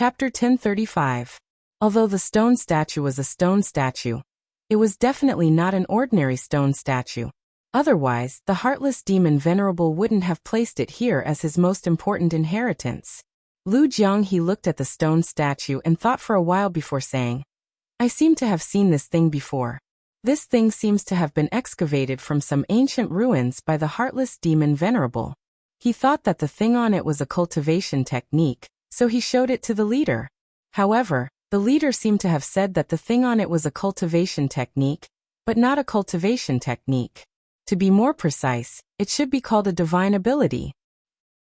Chapter 1035. Although the stone statue was a stone statue, it was definitely not an ordinary stone statue. Otherwise, the heartless demon Venerable wouldn't have placed it here as his most important inheritance. Lu Jianghe looked at the stone statue and thought for a while before saying, I seem to have seen this thing before. This thing seems to have been excavated from some ancient ruins by the heartless demon Venerable. He thought that the thing on it was a cultivation technique, so he showed it to the leader. However, the leader seemed to have said that the thing on it was a cultivation technique, but not a cultivation technique. To be more precise, it should be called a divine ability.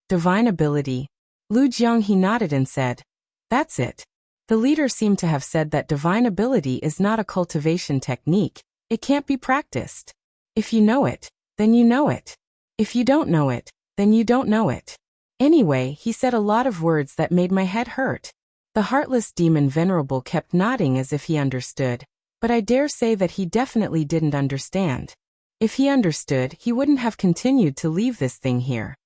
Divine ability? Lu Jianghe nodded and said, That's it. The leader seemed to have said that divine ability is not a cultivation technique. It can't be practiced. If you know it, then you know it. If you don't know it, then you don't know it. Anyway, he said a lot of words that made my head hurt. The heartless demon Venerable kept nodding as if he understood, but I dare say that he definitely didn't understand. If he understood, he wouldn't have continued to leave this thing here.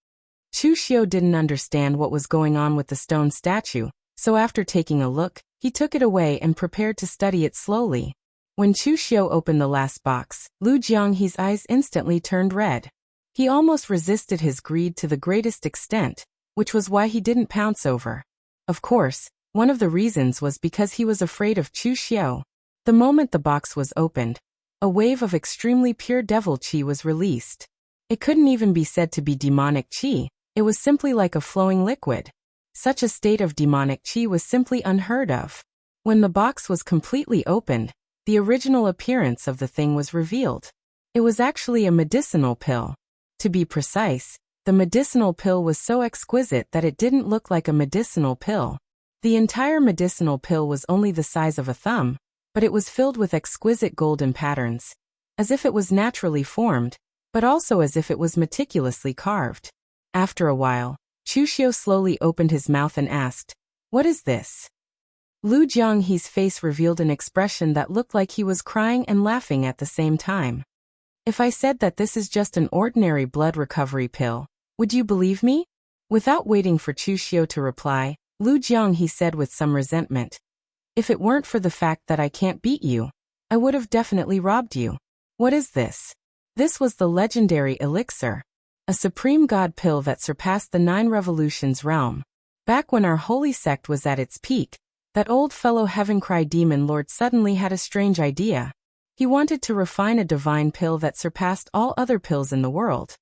Chu Xiu didn't understand what was going on with the stone statue, so after taking a look, he took it away and prepared to study it slowly. When Chu Xiu opened the last box, Lu Jianghe's eyes instantly turned red. He almost resisted his greed to the greatest extent, which was why he didn't pounce over. Of course, one of the reasons was because he was afraid of Chu Xiu. The moment the box was opened, a wave of extremely pure devil qi was released. It couldn't even be said to be demonic qi, it was simply like a flowing liquid. Such a state of demonic qi was simply unheard of. When the box was completely opened, the original appearance of the thing was revealed. It was actually a medicinal pill. To be precise, the medicinal pill was so exquisite that it didn't look like a medicinal pill. The entire medicinal pill was only the size of a thumb, but it was filled with exquisite golden patterns, as if it was naturally formed, but also as if it was meticulously carved. After a while, Chu Xiu slowly opened his mouth and asked, What is this? Lu Jianghe's face revealed an expression that looked like he was crying and laughing at the same time. If I said that this is just an ordinary blood recovery pill, would you believe me? Without waiting for Chu Xiu to reply, Lu Jianghe said with some resentment, If it weren't for the fact that I can't beat you, I would have definitely robbed you. What is this? This was the legendary elixir, a supreme god pill that surpassed the 9 revolutions realm. Back when our holy sect was at its peak, that old fellow Heavencry demon lord suddenly had a strange idea. He wanted to refine a divine pill that surpassed all other pills in the world.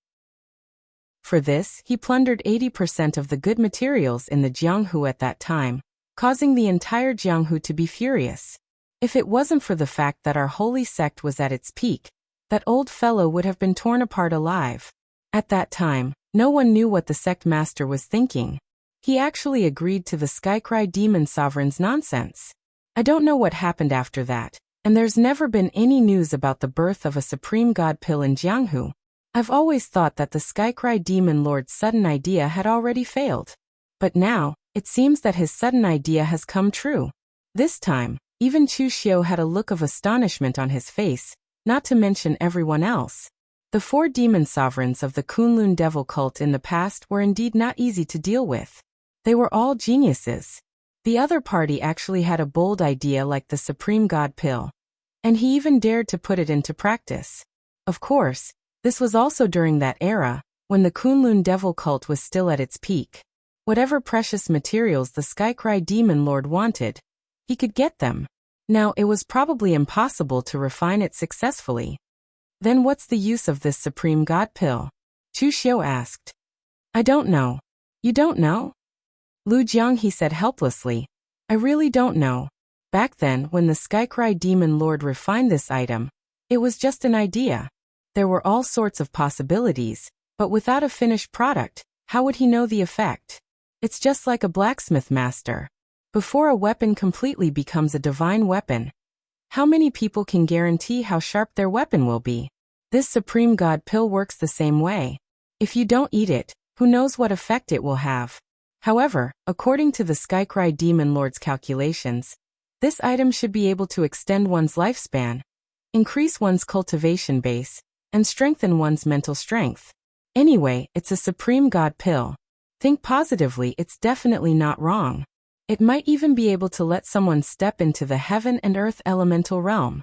For this, he plundered 80% of the good materials in the Jianghu at that time, causing the entire Jianghu to be furious. If it wasn't for the fact that our holy sect was at its peak, that old fellow would have been torn apart alive. At that time, no one knew what the sect master was thinking. He actually agreed to the Skycry demon sovereign's nonsense. I don't know what happened after that, and there's never been any news about the birth of a supreme god pill in Jianghu. I've always thought that the Skycry demon lord's sudden idea had already failed. But now, it seems that his sudden idea has come true. This time, even Chu Xiu had a look of astonishment on his face, not to mention everyone else. The 4 demon sovereigns of the Kunlun devil cult in the past were indeed not easy to deal with. They were all geniuses. The other party actually had a bold idea like the supreme god pill, and he even dared to put it into practice. Of course, this was also during that era, when the Kunlun devil cult was still at its peak. Whatever precious materials the Skycry demon lord wanted, he could get them. Now, it was probably impossible to refine it successfully. Then what's the use of this supreme god pill? Chu Xiu asked. I don't know. You don't know? Lu Jianghe said helplessly, I really don't know. Back then, when the Skycry demon lord refined this item, it was just an idea. There were all sorts of possibilities, but without a finished product, how would he know the effect? It's just like a blacksmith master. Before a weapon completely becomes a divine weapon, how many people can guarantee how sharp their weapon will be? This supreme god pill works the same way. If you don't eat it, who knows what effect it will have? However, according to the Skycry demon lord's calculations, this item should be able to extend one's lifespan, increase one's cultivation base, and strengthen one's mental strength. Anyway, it's a supreme god pill. Think positively, it's definitely not wrong. It might even be able to let someone step into the heaven and earth elemental realm.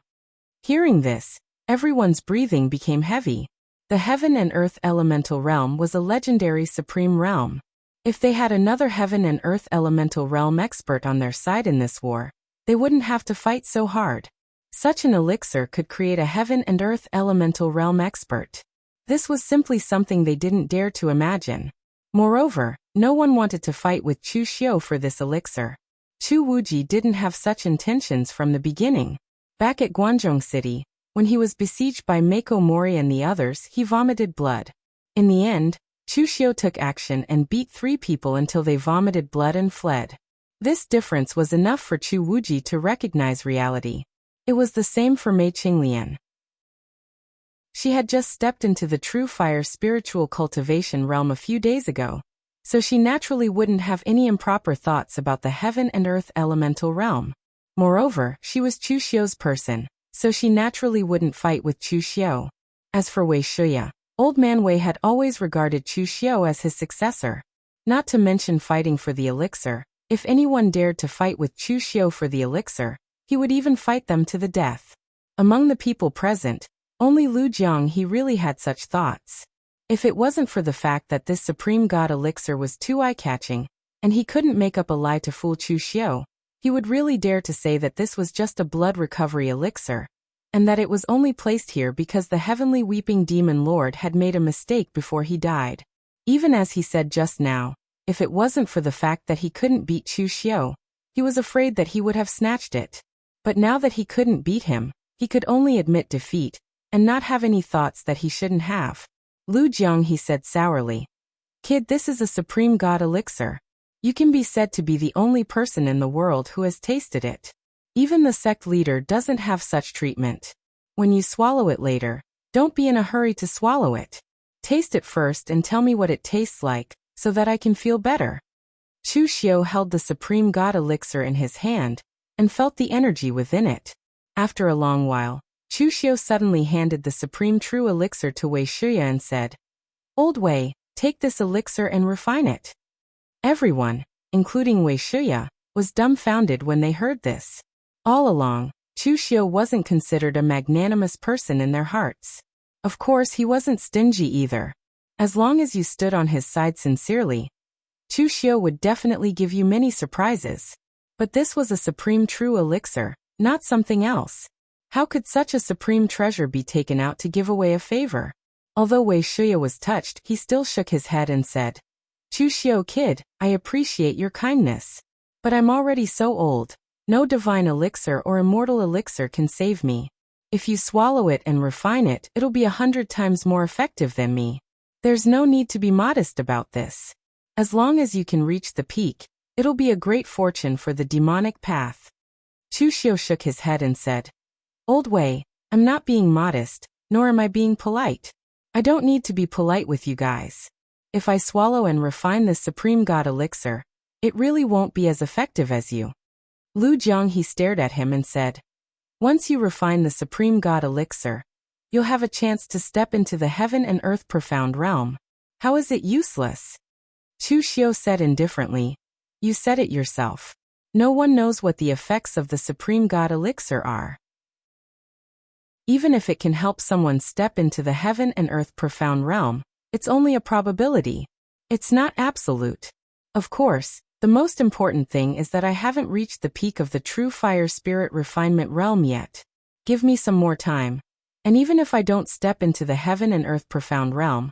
Hearing this, everyone's breathing became heavy. The heaven and earth elemental realm was a legendary supreme realm. If they had another heaven and earth elemental realm expert on their side in this war, they wouldn't have to fight so hard. Such an elixir could create a heaven and earth elemental realm expert. This was simply something they didn't dare to imagine. Moreover, no one wanted to fight with Chu Xiu for this elixir. Chu Wuji didn't have such intentions from the beginning. Back at Guangzhou City, when he was besieged by Meiko Mori and the others, he vomited blood. In the end, Chu Xiu took action and beat 3 people until they vomited blood and fled. This difference was enough for Chu Wuji to recognize reality. It was the same for Mei Qinglian. She had just stepped into the true fire spiritual cultivation realm a few days ago, so she naturally wouldn't have any improper thoughts about the heaven and earth elemental realm. Moreover, she was Chu Xiu's person, so she naturally wouldn't fight with Chu Xiu. As for Wei Shuya, Old Man Wei had always regarded Chu Xiu as his successor. Not to mention fighting for the elixir, if anyone dared to fight with Chu Xiu for the elixir, he would even fight them to the death. Among the people present, only Lu Jiang he really had such thoughts. If it wasn't for the fact that this supreme god elixir was too eye-catching, and he couldn't make up a lie to fool Chu Xiu, he would really dare to say that this was just a blood recovery elixir, and that it was only placed here because the heavenly weeping demon lord had made a mistake before he died. Even as he said just now, if it wasn't for the fact that he couldn't beat Chu Xiu, he was afraid that he would have snatched it. But now that he couldn't beat him, he could only admit defeat, and not have any thoughts that he shouldn't have. Lu Jiang he said sourly. Kid, this is a supreme god elixir. You can be said to be the only person in the world who has tasted it. Even the sect leader doesn't have such treatment. When you swallow it later, don't be in a hurry to swallow it. Taste it first and tell me what it tastes like, so that I can feel better. Chu Xiu held the supreme god elixir in his hand, and felt the energy within it. After a long while, Chu Xiu suddenly handed the supreme true elixir to Wei Shuya and said, Old Wei, take this elixir and refine it. Everyone, including Wei Shuya, was dumbfounded when they heard this. All along, Chu Xiu wasn't considered a magnanimous person in their hearts. Of course he wasn't stingy either. As long as you stood on his side sincerely, Chu Xiu would definitely give you many surprises. But this was a supreme true elixir, not something else. How could such a supreme treasure be taken out to give away a favor? Although Wei Shuya was touched, he still shook his head and said, Chu Xiu kid, I appreciate your kindness. But I'm already so old. No divine elixir or immortal elixir can save me. If you swallow it and refine it, it'll be 100 times more effective than me. There's no need to be modest about this. As long as you can reach the peak, it'll be a great fortune for the demonic path. Chu Xiu shook his head and said, Old Wei, I'm not being modest, nor am I being polite. I don't need to be polite with you guys. If I swallow and refine this supreme god elixir, it really won't be as effective as you. Lu Jiang he stared at him and said, Once you refine the supreme god elixir, you'll have a chance to step into the heaven and earth profound realm. How is it useless? Chu Xiu said indifferently, You said it yourself. No one knows what the effects of the supreme god elixir are. Even if it can help someone step into the heaven and earth profound realm, it's only a probability. It's not absolute. Of course, the most important thing is that I haven't reached the peak of the true fire spirit refinement realm yet. Give me some more time. And even if I don't step into the heaven and earth profound realm,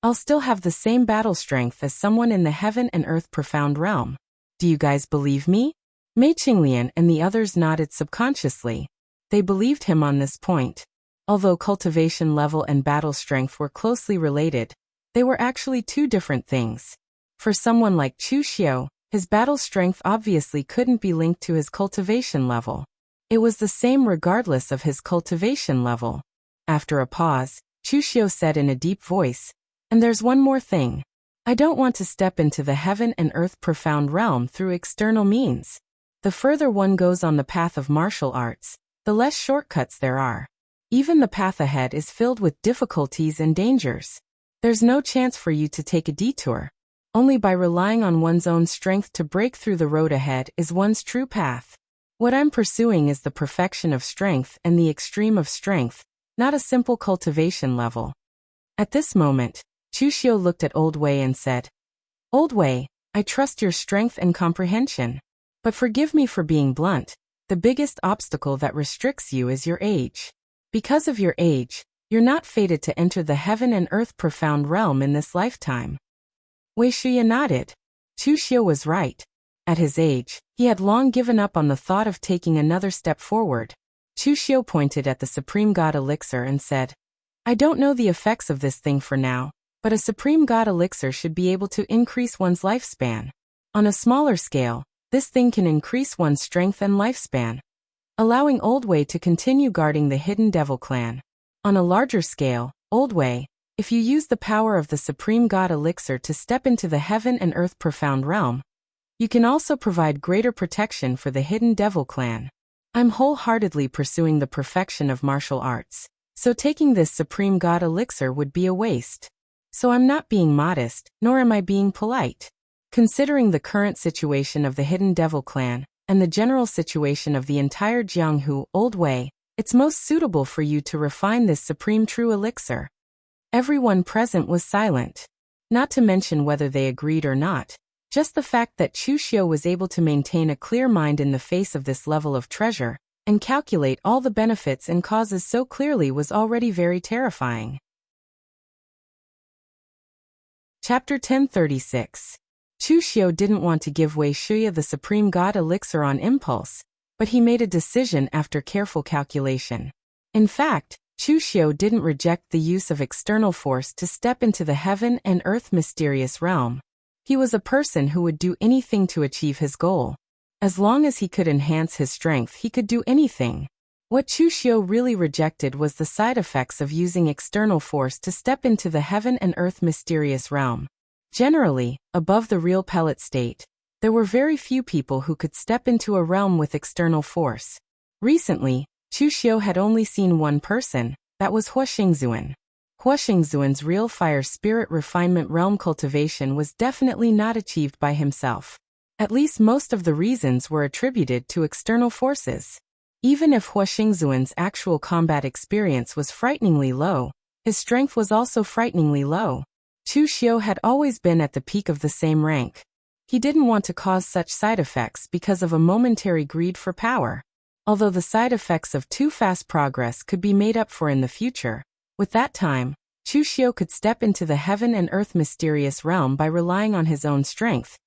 I'll still have the same battle strength as someone in the heaven and earth profound realm. Do you guys believe me? Mei Qinglian and the others nodded subconsciously. They believed him on this point. Although cultivation level and battle strength were closely related, they were actually two different things. For someone like Chu Xiu, his battle strength obviously couldn't be linked to his cultivation level. It was the same regardless of his cultivation level. After a pause, Chu Xiu said in a deep voice, And there's one more thing. I don't want to step into the heaven and earth profound realm through external means. The further one goes on the path of martial arts, the less shortcuts there are. Even the path ahead is filled with difficulties and dangers. There's no chance for you to take a detour. Only by relying on one's own strength to break through the road ahead is one's true path. What I'm pursuing is the perfection of strength and the extreme of strength, not a simple cultivation level. At this moment, Chushio looked at Old Wei and said, Old Wei, I trust your strength and comprehension. But forgive me for being blunt, the biggest obstacle that restricts you is your age. Because of your age, you're not fated to enter the heaven and earth profound realm in this lifetime. Wei Shuya nodded. Chushio was right. At his age, he had long given up on the thought of taking another step forward. Chushio pointed at the Supreme God Elixir and said, I don't know the effects of this thing for now, but a Supreme God Elixir should be able to increase one's lifespan. On a smaller scale, this thing can increase one's strength and lifespan, allowing Old Wei to continue guarding the hidden devil clan. On a larger scale, Old Wei, if you use the power of the Supreme God Elixir to step into the heaven and earth profound realm, you can also provide greater protection for the hidden devil clan. I'm wholeheartedly pursuing the perfection of martial arts, so taking this Supreme God Elixir would be a waste. So I'm not being modest, nor am I being polite. Considering the current situation of the hidden devil clan, and the general situation of the entire Jianghu, Old Wei, it's most suitable for you to refine this supreme true elixir. Everyone present was silent. Not to mention whether they agreed or not. Just the fact that Chushio was able to maintain a clear mind in the face of this level of treasure, and calculate all the benefits and causes so clearly was already very terrifying. Chapter 1036. Chushio didn't want to give Wei Shuya the Supreme God Elixir on impulse, but he made a decision after careful calculation. In fact, Chushio didn't reject the use of external force to step into the heaven and earth mysterious realm. He was a person who would do anything to achieve his goal. As long as he could enhance his strength, he could do anything. What Chushio really rejected was the side effects of using external force to step into the heaven and earth mysterious realm. Generally, above the real pellet state, there were very few people who could step into a realm with external force. Recently, Chushio had only seen one person, that was Hua Xingzuan. Hua Xingzuan's real fire spirit refinement realm cultivation was definitely not achieved by himself. At least most of the reasons were attributed to external forces. Even if Hua Xingzuan's actual combat experience was frighteningly low, his strength was also frighteningly low. Chushio had always been at the peak of the same rank. He didn't want to cause such side effects because of a momentary greed for power. Although the side effects of too fast progress could be made up for in the future, with that time, Chushio could step into the heaven and earth mysterious realm by relying on his own strength.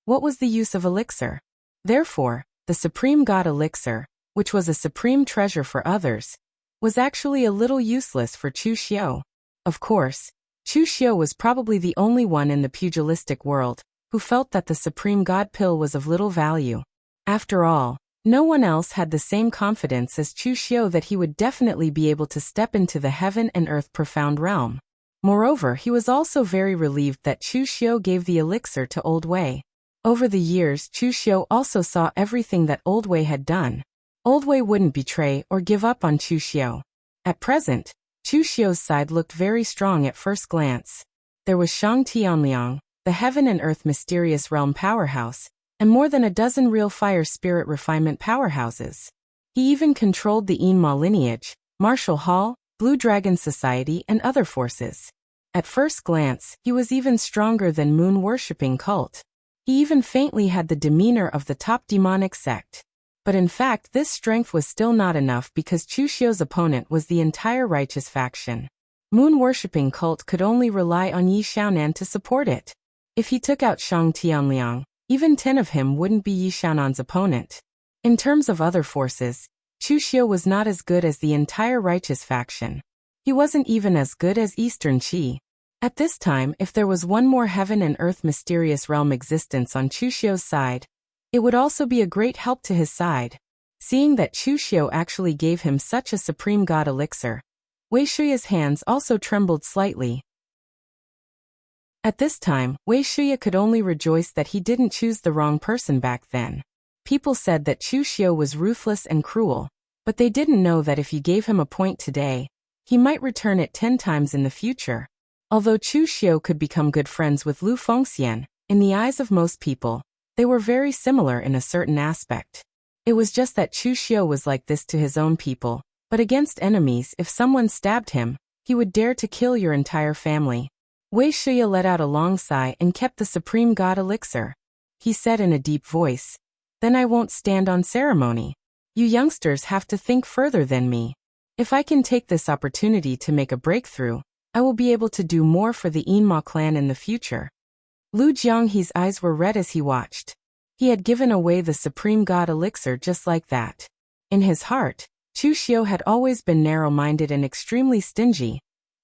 What was the use of elixir? Therefore, the Supreme God Elixir, which was a supreme treasure for others, was actually a little useless for Chushio. Of course, Chushio was probably the only one in the pugilistic world who felt that the Supreme God Pill was of little value. After all, no one else had the same confidence as Chushio that he would definitely be able to step into the heaven and earth profound realm. Moreover, he was also very relieved that Chushio gave the elixir to Old Wei. Over the years, Chushio also saw everything that Old Wei had done. Old Wei wouldn't betray or give up on Chushio. At present, Chushio's side looked very strong at first glance. There was Shang Tianliang, the heaven and earth mysterious realm powerhouse, and more than a dozen real fire spirit refinement powerhouses. He even controlled the Yinma lineage, Martial Hall, Blue Dragon Society, and other forces. At first glance, he was even stronger than moon-worshipping cult. He even faintly had the demeanor of the top demonic sect. But in fact, this strength was still not enough because Chushio's opponent was the entire righteous faction. Moon-worshipping cult could only rely on Yi Xiaonan to support it. If he took out Shang Tianliang, even 10 of him wouldn't be Yi Xiaonan's opponent. In terms of other forces, Chushio was not as good as the entire righteous faction. He wasn't even as good as Eastern Qi. At this time, if there was one more heaven and earth mysterious realm existence on Chushio's side, it would also be a great help to his side. Seeing that Chushio actually gave him such a supreme god elixir, Wei Shuya's hands also trembled slightly. At this time, Wei Shuya could only rejoice that he didn't choose the wrong person back then. People said that Chushio was ruthless and cruel, but they didn't know that if you gave him a point today, he might return it 10 times in the future. Although Chushio could become good friends with Lu Fengxian, In the eyes of most people, they were very similar in a certain aspect. It was just that Chu Xiu was like this to his own people, but against enemies, if someone stabbed him, he would dare to kill your entire family. Wei Shuya let out a long sigh and kept the supreme god elixir. He said in a deep voice, "Then I won't stand on ceremony. You youngsters have to think further than me. If I can take this opportunity to make a breakthrough, I will be able to do more for the Yinma clan in the future." Lu Jianghe's eyes were red as he watched. He had given away the supreme god elixir just like that. In his heart, Chu Xiu had always been narrow-minded and extremely stingy,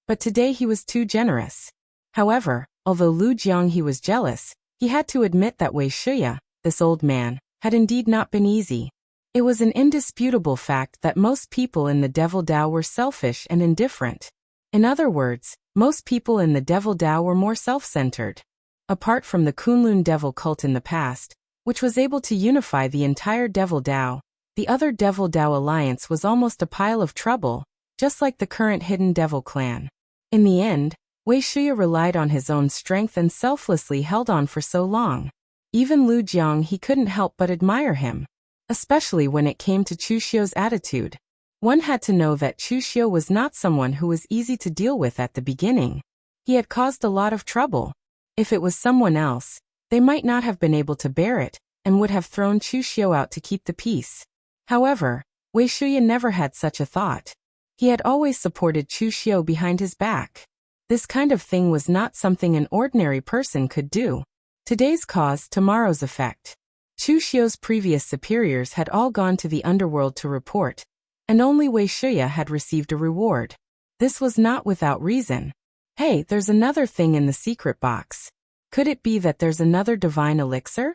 but today he was too generous. However, although Lu Jianghe was jealous, he had to admit that Wei Shuya, this old man, had indeed not been easy. It was an indisputable fact that most people in the Devil Dao were selfish and indifferent. In other words, most people in the Devil Dao were more self-centered. Apart from the Kunlun Devil cult in the past, which was able to unify the entire Devil Dao, the other Devil Dao alliance was almost a pile of trouble, just like the current Hidden Devil clan. In the end, Wei Shuya relied on his own strength and selflessly held on for so long. Even Lu Jianghe couldn't help but admire him, especially when it came to Chu Xiu's attitude. One had to know that Chu Xiu was not someone who was easy to deal with at the beginning. He had caused a lot of trouble. If it was someone else, they might not have been able to bear it, and would have thrown Chu Xiu out to keep the peace. However, Wei Shuya never had such a thought. He had always supported Chu Xiu behind his back. This kind of thing was not something an ordinary person could do. Today's cause, tomorrow's effect. Chu Xiu's previous superiors had all gone to the underworld to report, and only Wei Shuya had received a reward. This was not without reason. Hey, there's another thing in the secret box. Could it be that there's another divine elixir?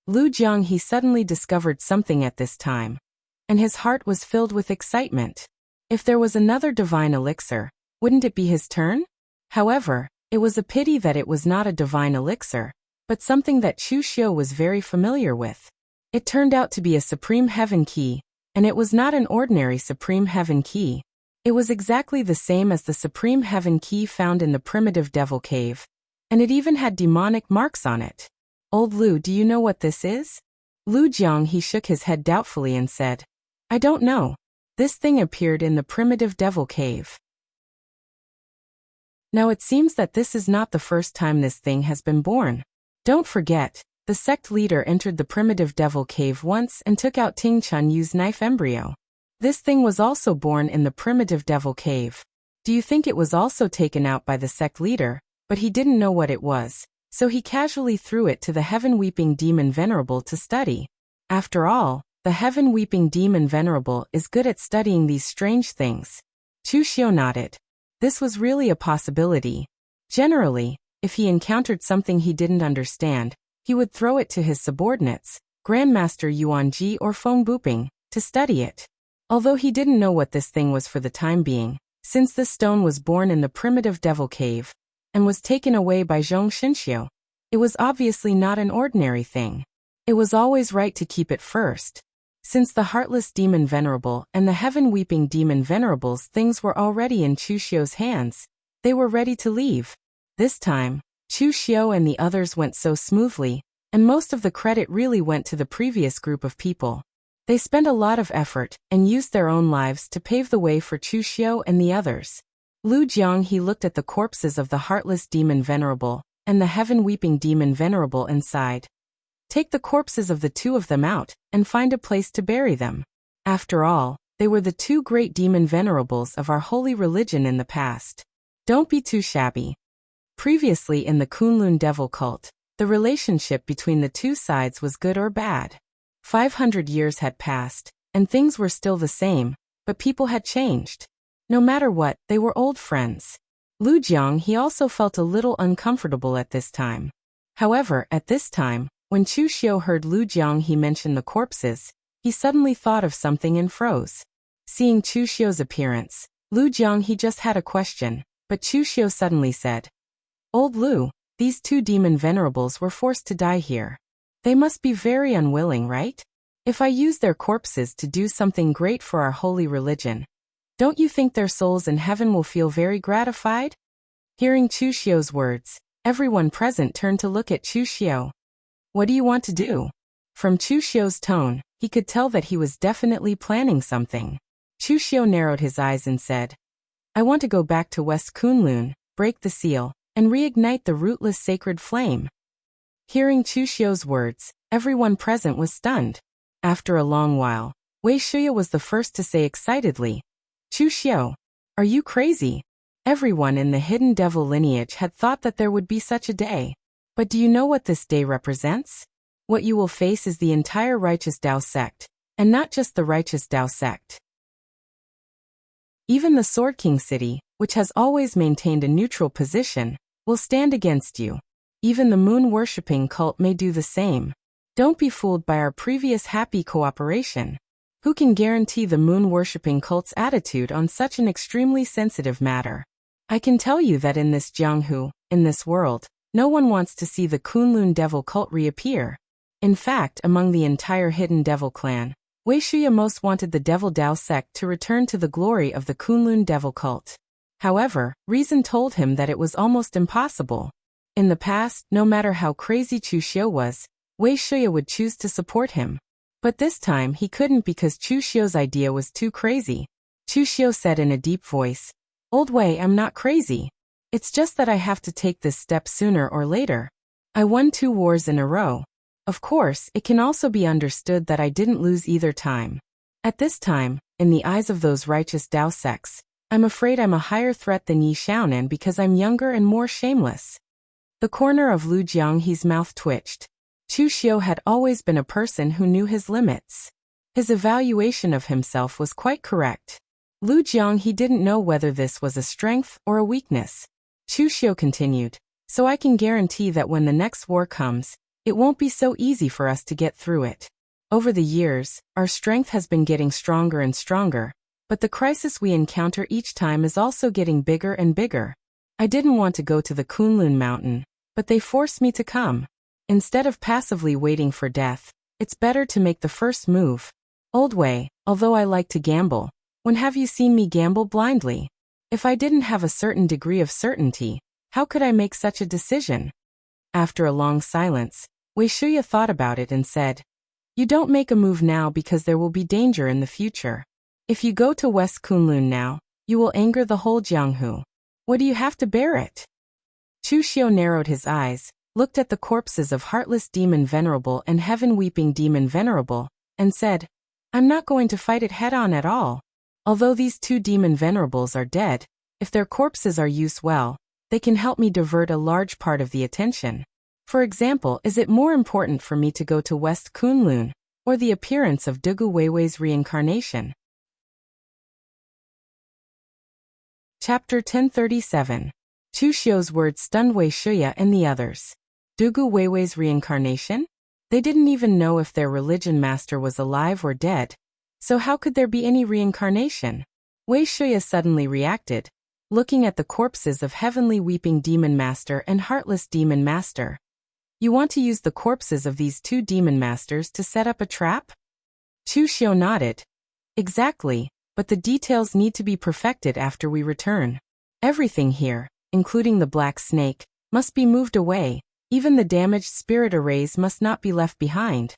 Lu Jianghe suddenly discovered something at this time, and his heart was filled with excitement. If there was another divine elixir, wouldn't it be his turn? However, it was a pity that it was not a divine elixir, but something that Chu Xiu was very familiar with. It turned out to be a supreme heaven key, and it was not an ordinary supreme heaven key. It was exactly the same as the supreme heaven key found in the primitive devil cave, and it even had demonic marks on it. "Old Lu, do you know what this is?" Lu Jianghe shook his head doubtfully and said, "I don't know. This thing appeared in the primitive devil cave." Now it seems that this is not the first time this thing has been born. Don't forget, the sect leader entered the primitive devil cave once and took out Ting Chun Yu's knife embryo. This thing was also born in the primitive devil cave. Do you think it was also taken out by the sect leader, but he didn't know what it was, so he casually threw it to the heaven-weeping demon Venerable to study? After all, the heaven-weeping demon Venerable is good at studying these strange things. Chu Xiu nodded. This was really a possibility. Generally, if he encountered something he didn't understand, he would throw it to his subordinates, Grandmaster Yuan Ji or Feng Buping, to study it. Although he didn't know what this thing was for the time being, since this stone was born in the primitive devil cave, and was taken away by Zhong Xinxiu, it was obviously not an ordinary thing. It was always right to keep it first. Since the Heartless Demon Venerable and the Heaven-Weeping Demon Venerable's things were already in Chu Xiu's hands, they were ready to leave. This time, Chu Xiu and the others went so smoothly, and most of the credit really went to the previous group of people. They spent a lot of effort and used their own lives to pave the way for Chu Xiu and the others. Lu Jianghe looked at the corpses of the Heartless Demon Venerable and the Heaven-Weeping Demon Venerable and sighed. Take the corpses of the two of them out and find a place to bury them. After all, they were the two great demon venerables of our holy religion in the past. Don't be too shabby. Previously in the Kunlun Devil cult, the relationship between the two sides was good or bad. 500 years had passed, and things were still the same, but people had changed. No matter what, they were old friends. Lu Jianghe also felt a little uncomfortable at this time. However, at this time, when Chu Xiu heard Lu Jianghe mention the corpses, he suddenly thought of something and froze. Seeing Chu Xiu's appearance, Lu Jianghe just had a question, but Chu Xiu suddenly said, "Old Lu, these two demon venerables were forced to die here. They must be very unwilling, right? If I use their corpses to do something great for our holy religion, don't you think their souls in heaven will feel very gratified?" Hearing Chu Xiu's words, Everyone present turned to look at Chu Xiao. What do you want to do? From Chu Xiao's tone, he could tell that he was definitely planning something. Chu Xiao narrowed his eyes and said, I want to go back to West Kunlun, break the seal, and reignite the rootless sacred flame. Hearing Chu Xiao's words, everyone present was stunned. After a long while, Wei Shuya was the first to say excitedly, Chu Xiao, are you crazy? Everyone in the hidden devil lineage had thought that there would be such a day. But do you know what this day represents? What you will face is the entire righteous Dao sect, and not just the righteous Dao sect. Even the Sword King city, which has always maintained a neutral position, will stand against you. Even the moon-worshipping cult may do the same. Don't be fooled by our previous happy cooperation. Who can guarantee the moon-worshipping cult's attitude on such an extremely sensitive matter? I can tell you that in this Jianghu, in this world, no one wants to see the Kunlun devil cult reappear. In fact, among the entire hidden devil clan, Wei Shuya most wanted the devil Dao sect to return to the glory of the Kunlun devil cult. However, reason told him that it was almost impossible. In the past, no matter how crazy Chu Xiao was, Wei Shuya would choose to support him. But this time he couldn't because Chu Xiao's idea was too crazy. Chu Xiao said in a deep voice, Old Wei, I'm not crazy. It's just that I have to take this step sooner or later. I won 2 wars in a row. Of course, it can also be understood that I didn't lose either time. At this time, in the eyes of those righteous Dao sects, I'm afraid I'm a higher threat than Yi Xiaonan because I'm younger and more shameless. The corner of Lu Jianghe's mouth twitched. Chu Xiao had always been a person who knew his limits. His evaluation of himself was quite correct. Lu Jianghe didn't know whether this was a strength or a weakness. Chu Xiao continued, so I can guarantee that when the next war comes, it won't be so easy for us to get through it. Over the years, our strength has been getting stronger and stronger, but the crisis we encounter each time is also getting bigger and bigger. I didn't want to go to the Kunlun mountain, but they forced me to come. Instead of passively waiting for death, it's better to make the first move. Old Wei, although I like to gamble, when have you seen me gamble blindly? If I didn't have a certain degree of certainty, how could I make such a decision? After a long silence, Wei Shuya thought about it and said, You don't make a move now because there will be danger in the future. If you go to West Kunlun now, you will anger the whole Jianghu. What do you have to bear it? Chu Xiao narrowed his eyes, looked at the corpses of Heartless Demon Venerable and Heaven-Weeping Demon Venerable, and said, I'm not going to fight it head-on at all. Although these 2 Demon Venerables are dead, if their corpses are used well, they can help me divert a large part of the attention. For example, is it more important for me to go to West Kunlun, or the appearance of Dugu Weiwei's reincarnation? Chapter 1037. Chu Xiao's words stunned Wei Shuya and the others. Dugu Weiwei's reincarnation? They didn't even know if their religion master was alive or dead. So how could there be any reincarnation? Wei Shuya suddenly reacted, looking at the corpses of Heavenly Weeping Demon Master and Heartless Demon Master. You want to use the corpses of these 2 demon masters to set up a trap? Chu Xiao nodded. Exactly, but the details need to be perfected after we return. Everything here, including the black snake, must be moved away. Even the damaged spirit arrays must not be left behind.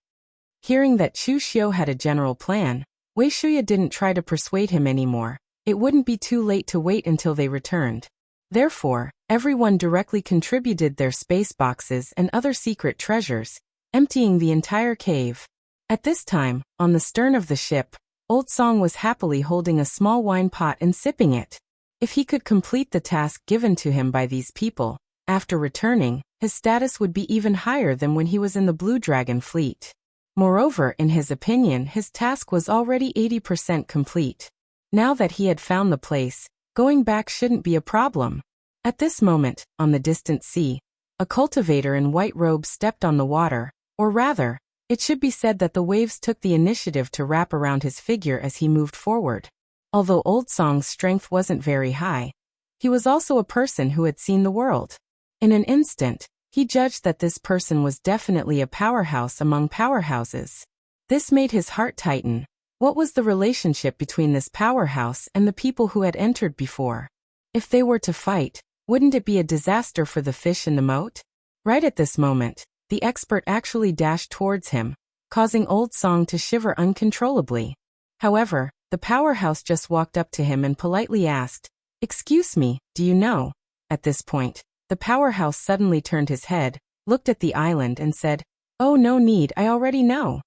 Hearing that Chu Xiao had a general plan, Wei Shuya didn't try to persuade him anymore. It wouldn't be too late to wait until they returned. Therefore, everyone directly contributed their space boxes and other secret treasures, emptying the entire cave. At this time, on the stern of the ship, Old Song was happily holding a small wine pot and sipping it. If he could complete the task given to him by these people, after returning, his status would be even higher than when he was in the Blue Dragon fleet. Moreover, in his opinion, his task was already 80% complete. Now that he had found the place, going back shouldn't be a problem. At this moment, on the distant sea, a cultivator in white robes stepped on the water, or rather, it should be said that the waves took the initiative to wrap around his figure as he moved forward. Although Old Song's strength wasn't very high, he was also a person who had seen the world. In an instant, he judged that this person was definitely a powerhouse among powerhouses. This made his heart tighten. What was the relationship between this powerhouse and the people who had entered before? If they were to fight, Wouldn't it be a disaster for the fish in the moat? Right at this moment, the expert actually dashed towards him, causing Old Song to shiver uncontrollably. However, the powerhouse just walked up to him and politely asked, "Excuse me, do you know?" At this point, the powerhouse suddenly turned his head, looked at the island and said, "Oh, no need, I already know."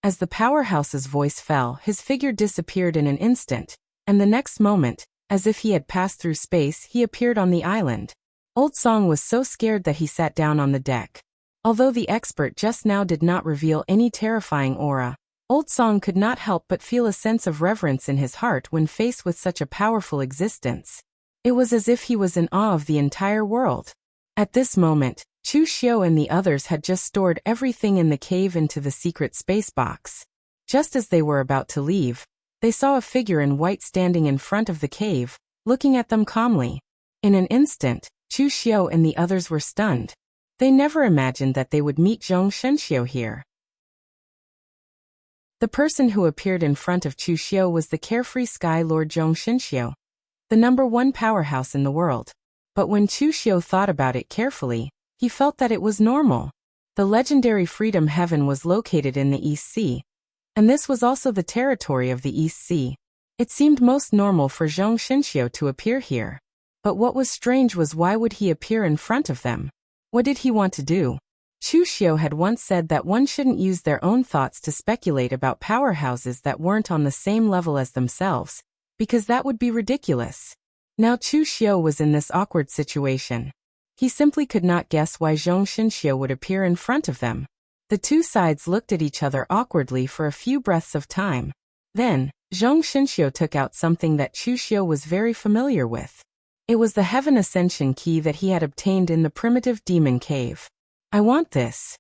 As the powerhouse's voice fell, his figure disappeared in an instant, and the next moment, as if he had passed through space, he appeared on the island. Old Song was so scared that he sat down on the deck. Although the expert just now did not reveal any terrifying aura, Old Song could not help but feel a sense of reverence in his heart when faced with such a powerful existence. It was as if he was in awe of the entire world. At this moment, Chu Xiu and the others had just stored everything in the cave into the secret space box. Just as they were about to leave, they saw a figure in white standing in front of the cave, looking at them calmly. In an instant, Chu Xiu and the others were stunned. They never imagined that they would meet Zhong Shenxiu here. The person who appeared in front of Chu Xiu was the carefree Sky Lord Zhong Shenxiu, the #1 powerhouse in the world. But when Chu Xiu thought about it carefully, he felt that it was normal. The legendary Freedom Heaven was located in the East Sea, and this was also the territory of the East Sea. It seemed most normal for Zhong Shenxiu to appear here. But what was strange was, why would he appear in front of them? What did he want to do? Chu Xiu had once said that one shouldn't use their own thoughts to speculate about powerhouses that weren't on the same level as themselves, because that would be ridiculous. Now Chu Xiu was in this awkward situation. He simply could not guess why Zhong Shenxiu would appear in front of them. The two sides looked at each other awkwardly for a few breaths of time. Then, Zhong Shenxiu took out something that Chu Xiu was very familiar with. It was the Heaven Ascension key that he had obtained in the primitive demon cave. "I want this."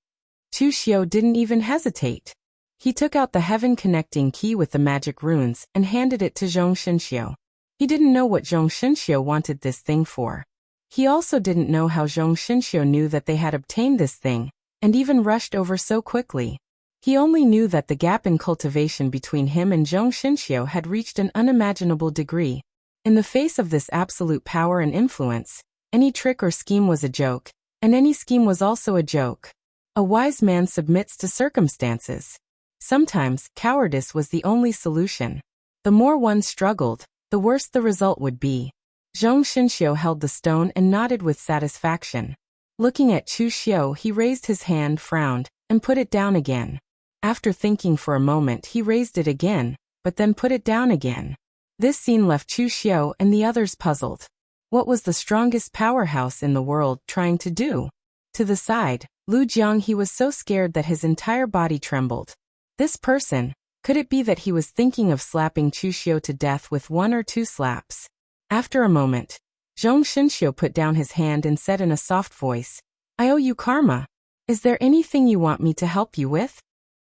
Chu Xiu didn't even hesitate. He took out the Heaven Connecting key with the magic runes and handed it to Zhong Shenxiu. He didn't know what Zhong Shenxiu wanted this thing for. He also didn't know how Zhong Shenxiu knew that they had obtained this thing, and even rushed over so quickly. He only knew that the gap in cultivation between him and Zhong Shenxiu had reached an unimaginable degree. In the face of this absolute power and influence, any trick or scheme was a joke, and any scheme was also a joke. A wise man submits to circumstances. Sometimes, cowardice was the only solution. The more one struggled, the worse the result would be. Zhong Shenxiu held the stone and nodded with satisfaction. Looking at Chu Xiu, he raised his hand, frowned, and put it down again. After thinking for a moment, he raised it again, but then put it down again. This scene left Chu Xiu and the others puzzled. What was the strongest powerhouse in the world trying to do? To the side, Lu Jiang, he was so scared that his entire body trembled. This person, could it be that he was thinking of slapping Chu Xiu to death with 1 or 2 slaps? After a moment, Zhong Shenxiu put down his hand and said in a soft voice, "I owe you karma. Is there anything you want me to help you with?"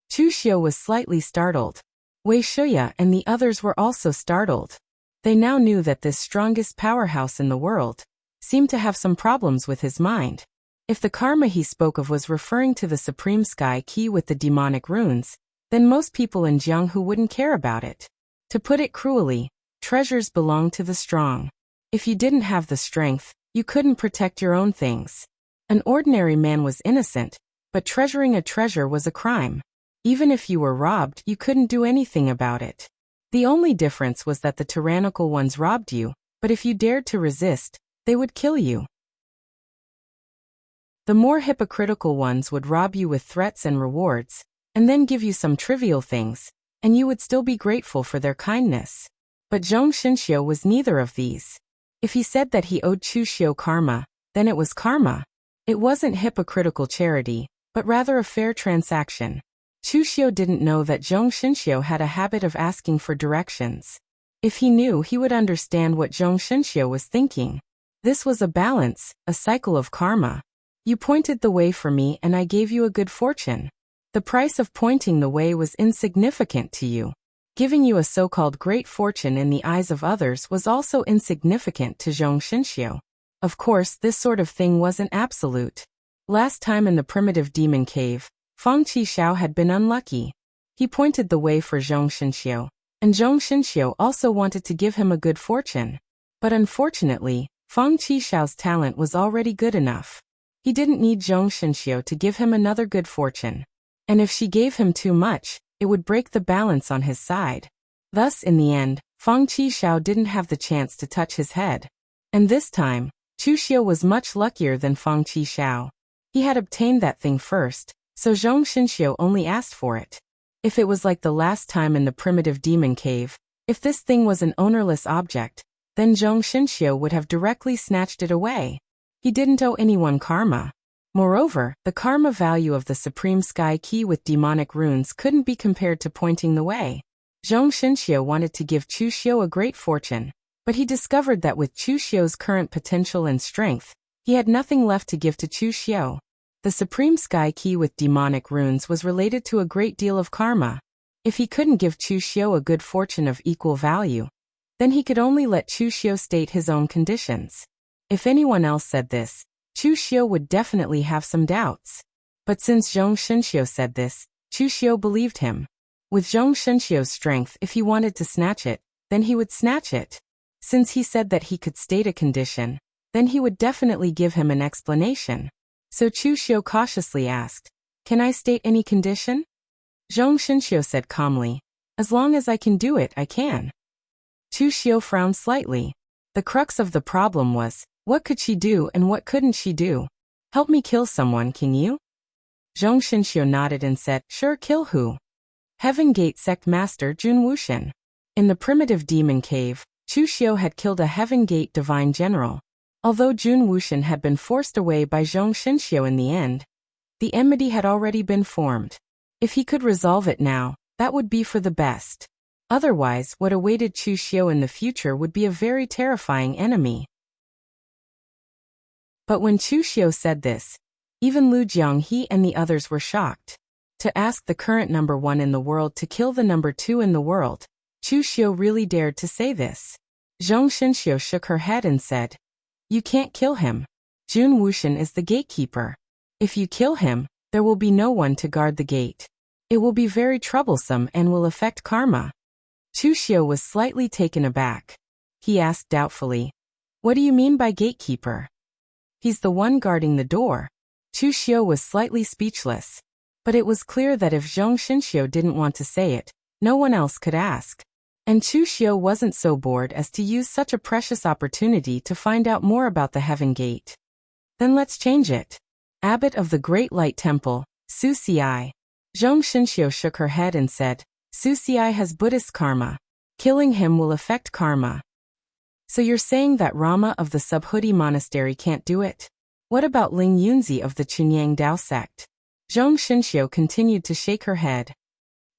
Chu Xiu was slightly startled. Wei Shuya and the others were also startled. They now knew that this strongest powerhouse in the world seemed to have some problems with his mind. If the karma he spoke of was referring to the Supreme Sky Key with the demonic runes, then most people in Jianghu wouldn't care about it. To put it cruelly, treasures belong to the strong. If you didn't have the strength, you couldn't protect your own things. An ordinary man was innocent, but treasuring a treasure was a crime. Even if you were robbed, you couldn't do anything about it. The only difference was that the tyrannical ones robbed you, but if you dared to resist, they would kill you. The more hypocritical ones would rob you with threats and rewards, and then give you some trivial things, and you would still be grateful for their kindness. But Zhong Shenxiu was neither of these. If he said that he owed Chu Xiu karma, then it was karma. It wasn't hypocritical charity, but rather a fair transaction. Chu Xiu didn't know that Zhong Shenxiu had a habit of asking for directions. If he knew, he would understand what Zhong Shenxiu was thinking. This was a balance, a cycle of karma. You pointed the way for me and I gave you a good fortune. The price of pointing the way was insignificant to you. Giving you a so-called great fortune in the eyes of others was also insignificant to Zhong Shenxiu. Of course, this sort of thing wasn't absolute. Last time in the primitive demon cave, Fang Qishao had been unlucky. He pointed the way for Zhong Shenxiu, and Zhong Shenxiu also wanted to give him a good fortune. But unfortunately, Fang Qixiao's talent was already good enough. He didn't need Zhong Xinxiu to give him another good fortune. And if she gave him too much, it would break the balance on his side. Thus, in the end, Fang Qixiao didn't have the chance to touch his head. And this time, Chu Xiu was much luckier than Fang Qixiao. He had obtained that thing first, so Zhong Xinxiu only asked for it. If it was like the last time in the primitive demon cave, if this thing was an ownerless object, then Zhong Xinxiu would have directly snatched it away. He didn't owe anyone karma. Moreover, the karma value of the supreme sky key with demonic runes couldn't be compared to pointing the way. Zhong Xinxiu wanted to give Chu Xiu a great fortune, but he discovered that with Chu Xiu's current potential and strength, he had nothing left to give to Chu Xiu. The supreme sky key with demonic runes was related to a great deal of karma. If he couldn't give Chu Xiu a good fortune of equal value, then he could only let Chu Xiu state his own conditions. If anyone else said this, Chu Xiu would definitely have some doubts. But since Zhong Xinxiu said this, Chu Xiu believed him. With Zhong Xinxiu's strength, if he wanted to snatch it, then he would snatch it. Since he said that he could state a condition, then he would definitely give him an explanation. So Chu Xiu cautiously asked, "Can I state any condition?" Zhong Xinxiu said calmly, "As long as I can do it, I can." Chu Xiu frowned slightly. The crux of the problem was, what could she do and what couldn't she do? "Help me kill someone, can you?" Zhong Xinxiu nodded and said, "Sure, kill who?" Heaven Gate Sect Master Jun Wuxian. In the primitive demon cave, Chu Xiu had killed a Heaven Gate divine general. Although Jun Wuxian had been forced away by Zhong Xinxiu in the end, the enmity had already been formed. If he could resolve it now, that would be for the best. Otherwise, what awaited Chu Xiu in the future would be a very terrifying enemy. But when Chu Xiu said this, even Lu Jianghe and the others were shocked. To ask the current number 1 in the world to kill the number 2 in the world, Chu Xiu really dared to say this. Zhong Xinxiu shook her head and said, "You can't kill him. Jun Wuxian is the gatekeeper. If you kill him, there will be no one to guard the gate. It will be very troublesome and will affect karma." Chu Xiu was slightly taken aback. He asked doubtfully, "What do you mean by gatekeeper?" "He's the one guarding the door." Chu Xiu was slightly speechless. But it was clear that if Zhong Xinxiu didn't want to say it, no one else could ask. And Chu Xiu wasn't so bored as to use such a precious opportunity to find out more about the Heaven Gate. "Then let's change it. Abbot of the Great Light Temple, Su Xiai." Zhong Xinxiu shook her head and said, "Su Xiai has Buddhist karma. Killing him will affect karma." "So you're saying that Rama of the Subhuti Monastery can't do it? What about Ling Yunzi of the Chunyang Dao sect?" Zhong Xinxiu continued to shake her head.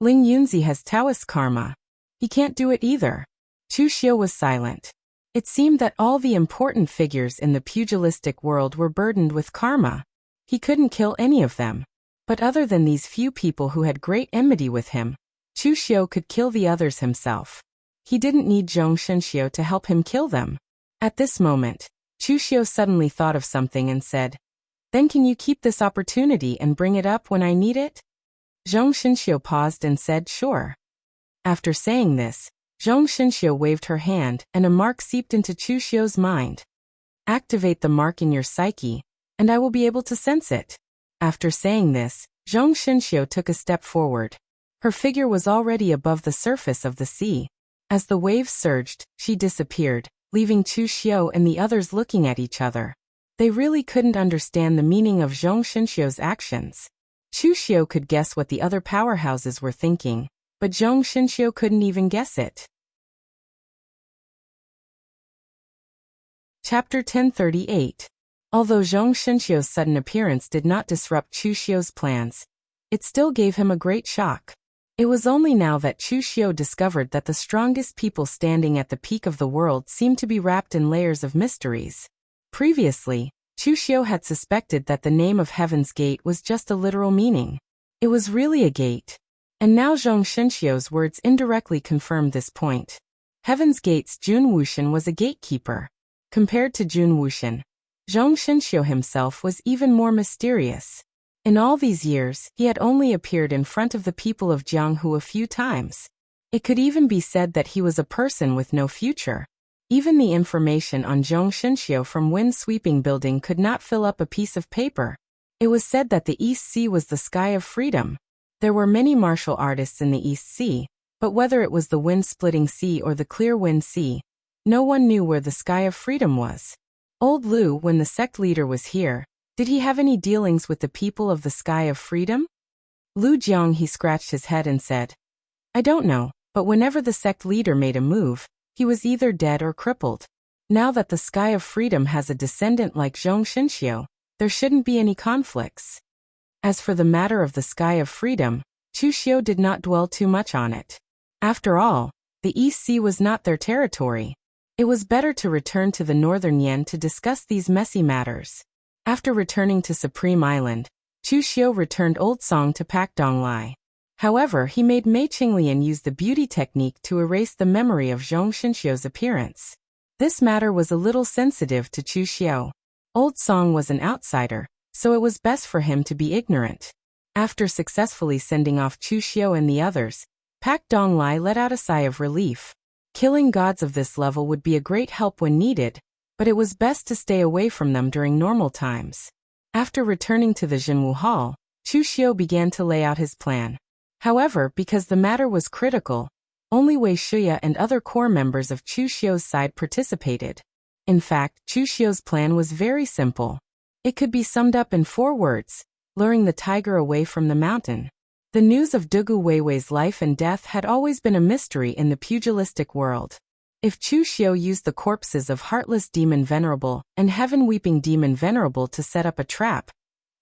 "Ling Yunzi has Taoist karma. He can't do it either." Chu Xiu was silent. It seemed that all the important figures in the pugilistic world were burdened with karma. He couldn't kill any of them. But other than these few people who had great enmity with him, Chu Xiu could kill the others himself. He didn't need Zhong Xinxiu to help him kill them. At this moment, Chu Xiu suddenly thought of something and said, "Then can you keep this opportunity and bring it up when I need it?" Zhong Xinxiu paused and said, "Sure." After saying this, Zhong Xinxiu waved her hand and a mark seeped into Chu Xiu's mind. "Activate the mark in your psyche, and I will be able to sense it." After saying this, Zhong Xinxiu took a step forward. Her figure was already above the surface of the sea. As the waves surged, she disappeared, leaving Chu Xiu and the others looking at each other. They really couldn't understand the meaning of Zhong Xinxiu's actions. Chu Xiu could guess what the other powerhouses were thinking, but Zhong Xinxiu couldn't even guess it. Chapter 1038. Although Zhong Xinxiu's sudden appearance did not disrupt Chu Xiu's plans, it still gave him a great shock. It was only now that Chu Xiu discovered that the strongest people standing at the peak of the world seemed to be wrapped in layers of mysteries. Previously, Chu Xiu had suspected that the name of Heaven's Gate was just a literal meaning. It was really a gate. And now Zhong Xinxiu's words indirectly confirmed this point. Heaven's Gate's Jun Wuxian was a gatekeeper. Compared to Jun Wuxian, Zhong Xinxiu himself was even more mysterious. In all these years, he had only appeared in front of the people of Jianghu a few times. It could even be said that he was a person with no future. Even the information on Zhong Shenxiu from wind-sweeping building could not fill up a piece of paper. It was said that the East Sea was the sky of freedom. There were many martial artists in the East Sea, but whether it was the wind-splitting sea or the clear wind sea, no one knew where the sky of freedom was. Old Lu, when the sect leader was here, did he have any dealings with the people of the sky of freedom? Lu Jiang, he scratched his head and said, I don't know, but whenever the sect leader made a move, he was either dead or crippled. Now that the sky of freedom has a descendant like Zhong Shenxiu, there shouldn't be any conflicts. As for the matter of the sky of freedom, Chu Xiu did not dwell too much on it. After all, the East Sea was not their territory. It was better to return to the northern Yan to discuss these messy matters. After returning to Supreme Island, Chu Xiu returned Old Song to Pak Dong Lai. However, he made Mei Qinglian use the beauty technique to erase the memory of Zhong Shenxiu's appearance. This matter was a little sensitive to Chu Xiu. Old Song was an outsider, so it was best for him to be ignorant. After successfully sending off Chu Xiu and the others, Pak Dong Lai let out a sigh of relief. Killing gods of this level would be a great help when needed, but it was best to stay away from them during normal times. After returning to the Jinwu Hall, Chu Xiu began to lay out his plan. However, because the matter was critical, only Wei Shuya and other core members of Chu Xiu's side participated. In fact, Chu Xiu's plan was very simple. It could be summed up in 4 words: luring the tiger away from the mountain. The news of Dugu Weiwei's life and death had always been a mystery in the pugilistic world. If Chu Xiu used the corpses of Heartless Demon Venerable and Heaven-Weeping Demon Venerable to set up a trap,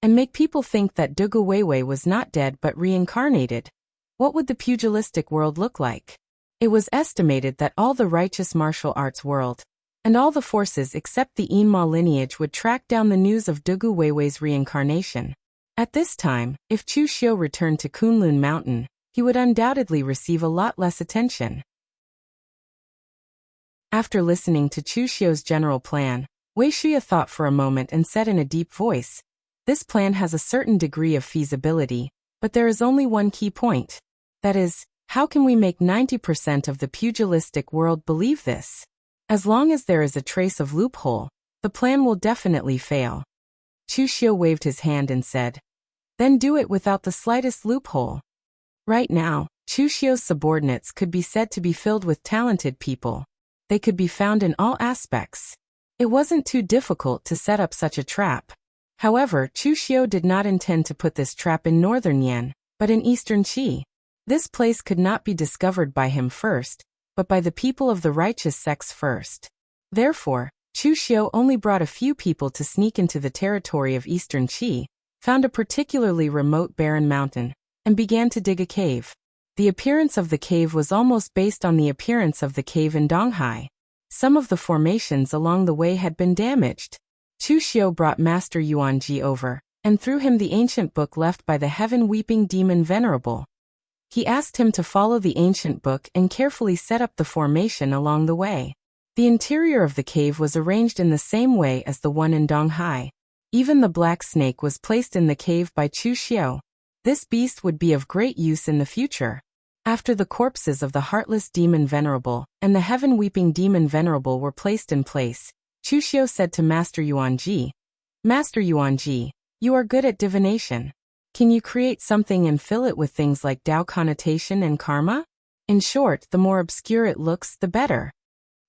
and make people think that Dugu Weiwei was not dead but reincarnated, what would the pugilistic world look like? It was estimated that all the righteous martial arts world, and all the forces except the Yinma lineage would track down the news of Dugu Weiwei's reincarnation. At this time, if Chu Xiu returned to Kunlun Mountain, he would undoubtedly receive a lot less attention. After listening to Chu Xiu's general plan, Wei Shuya thought for a moment and said in a deep voice, "This plan has a certain degree of feasibility, but there is only one key point. That is, how can we make 90% of the pugilistic world believe this? As long as there is a trace of loophole, the plan will definitely fail." Chu Xiu waved his hand and said, "Then do it without the slightest loophole." Right now, Chu Xiu's subordinates could be said to be filled with talented people. They could be found in all aspects. It wasn't too difficult to set up such a trap. However, Chu Xiu did not intend to put this trap in northern Yan, but in eastern Qi. This place could not be discovered by him first, but by the people of the righteous sects first. Therefore, Chu Xiu only brought a few people to sneak into the territory of eastern Qi, found a particularly remote barren mountain, and began to dig a cave. The appearance of the cave was almost based on the appearance of the cave in Donghai. Some of the formations along the way had been damaged. Chu Xiu brought Master Yuanji over, and threw him the ancient book left by the Heaven-Weeping Demon Venerable. He asked him to follow the ancient book and carefully set up the formation along the way. The interior of the cave was arranged in the same way as the one in Donghai. Even the black snake was placed in the cave by Chu Xiu. This beast would be of great use in the future. After the corpses of the Heartless Demon Venerable and the Heaven-Weeping Demon Venerable were placed in place, Chu Xiu said to Master Yuanji, "Master Yuanji, you are good at divination. Can you create something and fill it with things like Tao connotation and karma? In short, the more obscure it looks, the better."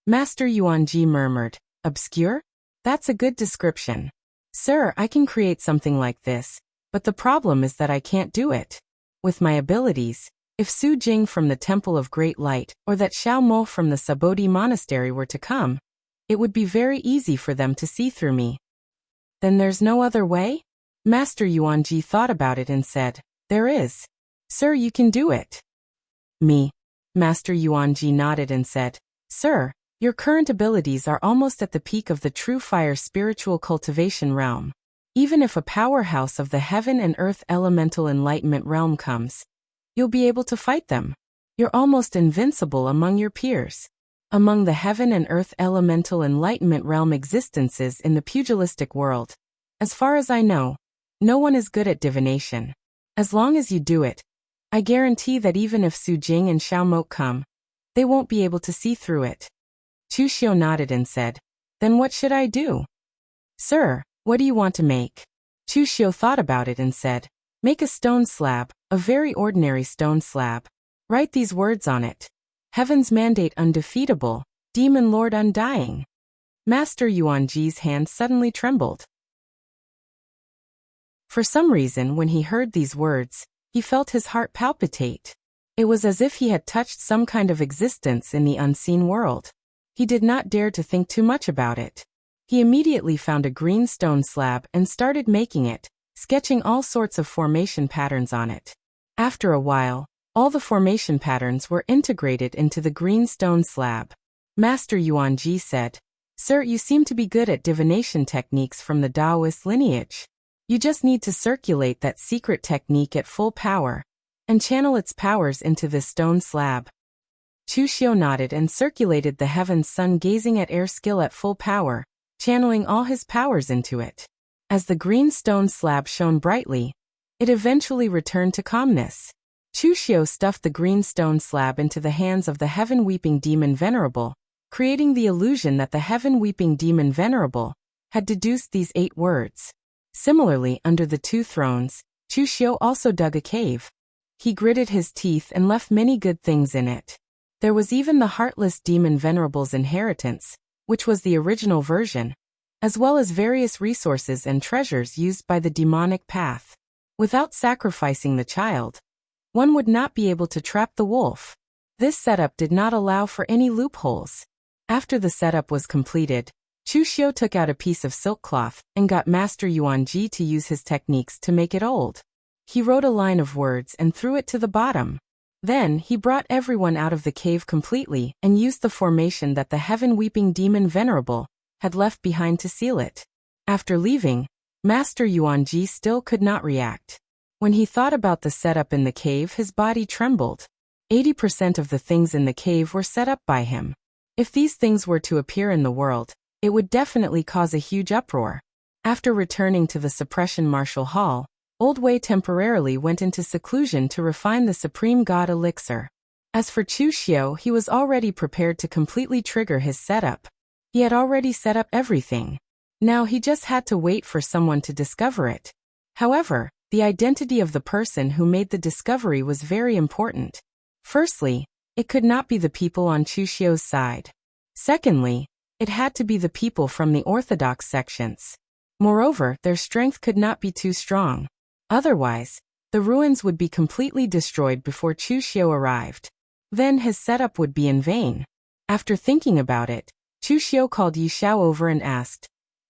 Master Yuanji murmured, "Obscure? That's a good description. Sir, I can create something like this, but the problem is that I can't do it. With my abilities, if Su Jing from the Temple of Great Light or that Xiao Mo from the Sabodi Monastery were to come, it would be very easy for them to see through me." "Then there's no other way?" Master Yuanji thought about it and said, "There is. Sir, you can do it." "Me?" Master Yuanji nodded and said, "Sir, your current abilities are almost at the peak of the true fire spiritual cultivation realm. Even if a powerhouse of the heaven and earth elemental enlightenment realm comes, you'll be able to fight them. You're almost invincible among your peers. Among the heaven and earth elemental enlightenment realm existences in the pugilistic world, as far as I know, no one is good at divination. As long as you do it, I guarantee that even if Su Jing and Xiao Mo come, they won't be able to see through it." Chu Xiu nodded and said, "Then what should I do?" "Sir, what do you want to make?" Chu Xiu thought about it and said, "Make a stone slab, a very ordinary stone slab. Write these words on it. Heaven's mandate undefeatable, Demon Lord undying." Master Yuanji's hand suddenly trembled. For some reason, when he heard these words, he felt his heart palpitate. It was as if he had touched some kind of existence in the unseen world. He did not dare to think too much about it. He immediately found a green stone slab and started making it, sketching all sorts of formation patterns on it. After a while, all the formation patterns were integrated into the green stone slab. Master Yuanji said, "Sir, you seem to be good at divination techniques from the Taoist lineage. You just need to circulate that secret technique at full power and channel its powers into this stone slab." Chu Xiu nodded and circulated the heaven's sun gazing at air skill at full power, channeling all his powers into it. As the green stone slab shone brightly, it eventually returned to calmness. Chu Xiu stuffed the green stone slab into the hands of the heaven-weeping demon Venerable, creating the illusion that the heaven-weeping demon Venerable had deduced these 8 words. Similarly, under the 2 thrones, Chu Xiu also dug a cave. He gritted his teeth and left many good things in it. There was even the heartless demon Venerable's inheritance, which was the original version, as well as various resources and treasures used by the demonic path. Without sacrificing the child, one would not be able to trap the wolf. This setup did not allow for any loopholes. After the setup was completed, Chu Xiu took out a piece of silk cloth and got Master Yuanji to use his techniques to make it old. He wrote a line of words and threw it to the bottom. Then he brought everyone out of the cave completely and used the formation that the heaven-weeping demon Venerable had left behind to seal it. After leaving, Master Yuanji still could not react. When he thought about the setup in the cave, his body trembled. 80% of the things in the cave were set up by him. If these things were to appear in the world, it would definitely cause a huge uproar. After returning to the suppression martial hall, Old Wei temporarily went into seclusion to refine the Supreme God elixir. As for Chu Xiu, he was already prepared to completely trigger his setup. He had already set up everything. Now he just had to wait for someone to discover it. However, the identity of the person who made the discovery was very important. Firstly, it could not be the people on Chu Xiu's side. Secondly, it had to be the people from the orthodox sections. Moreover, their strength could not be too strong. Otherwise, the ruins would be completely destroyed before Chu Xiu arrived. Then his setup would be in vain. After thinking about it, Chu Xiu called Yi Xiao over and asked,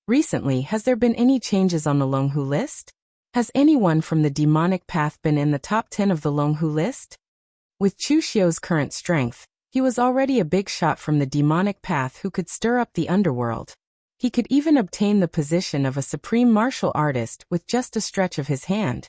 "Recently, has there been any changes on the Longhu list? Has anyone from the demonic path been in the top 10 of the Longhu list?" With Chu Xiu's current strength, he was already a big shot from the demonic path who could stir up the underworld. He could even obtain the position of a supreme martial artist with just a stretch of his hand.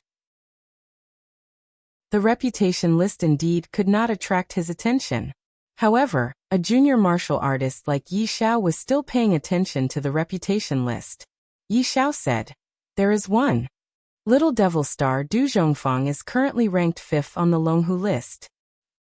The reputation list indeed could not attract his attention. However, a junior martial artist like Yi Xiao was still paying attention to the reputation list. Yi Xiao said, "There is one. Little Devil Star Du Zhongfang is currently ranked 5th on the Longhu list.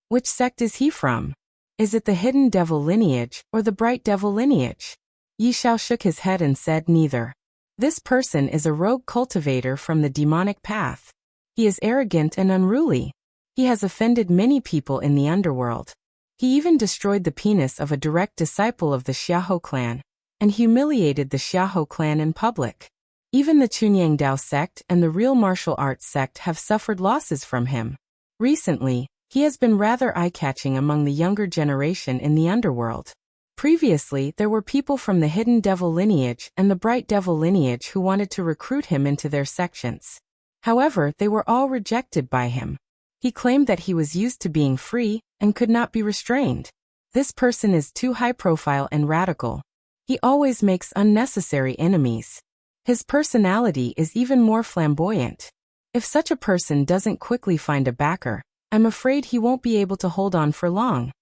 Which sect is he from? Is it the Hidden Devil lineage or the Bright Devil lineage?" Yi Xiao shook his head and said neither. This person is a rogue cultivator from the demonic path. He is arrogant and unruly. He has offended many people in the underworld. He even destroyed the penis of a direct disciple of the Xiahou clan, and humiliated the Xiahou clan in public. Even the Chunyang Dao sect and the real martial arts sect have suffered losses from him. Recently, he has been rather eye-catching among the younger generation in the underworld. Previously, there were people from the Hidden Devil lineage and the Bright Devil lineage who wanted to recruit him into their sections. However, they were all rejected by him. He claimed that he was used to being free and could not be restrained. This person is too high-profile and radical. He always makes unnecessary enemies. His personality is even more flamboyant. If such a person doesn't quickly find a backer, I'm afraid he won't be able to hold on for long.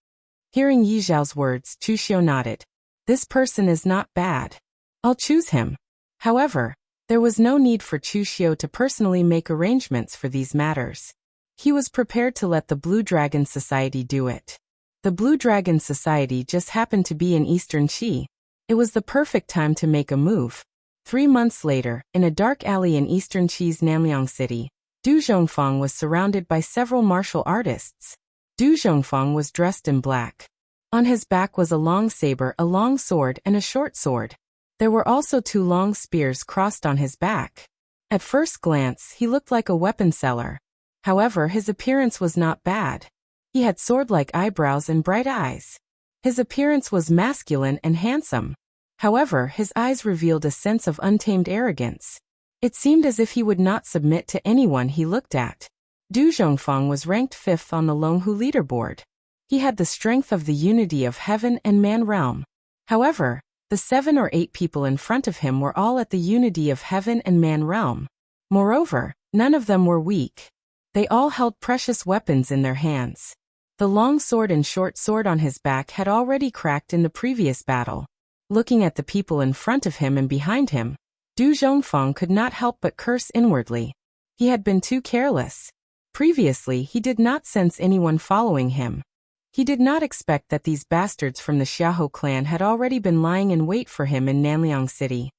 Hearing Yi Xiao's words, Chu Xiu nodded. This person is not bad. I'll choose him. However, there was no need for Chu Xiu to personally make arrangements for these matters. He was prepared to let the Blue Dragon Society do it. The Blue Dragon Society just happened to be in Eastern Qi. It was the perfect time to make a move. 3 months later, in a dark alley in Eastern Qi's Namliang City, Du Zhongfang was surrounded by several martial artists. Du Zhongfang was dressed in black. On his back was a long saber, a long sword, and a short sword. There were also 2 long spears crossed on his back. At first glance, he looked like a weapon seller. However, his appearance was not bad. He had sword-like eyebrows and bright eyes. His appearance was masculine and handsome. However, his eyes revealed a sense of untamed arrogance. It seemed as if he would not submit to anyone he looked at. Du Zhongfang was ranked 5th on the Longhu leaderboard. He had the strength of the unity of heaven and man realm. However, the 7 or 8 people in front of him were all at the unity of heaven and man realm. Moreover, none of them were weak. They all held precious weapons in their hands. The long sword and short sword on his back had already cracked in the previous battle. Looking at the people in front of him and behind him, Du Zhongfang could not help but curse inwardly. He had been too careless. Previously, he did not sense anyone following him. He did not expect that these bastards from the Xiahou clan had already been lying in wait for him in Nanliang City.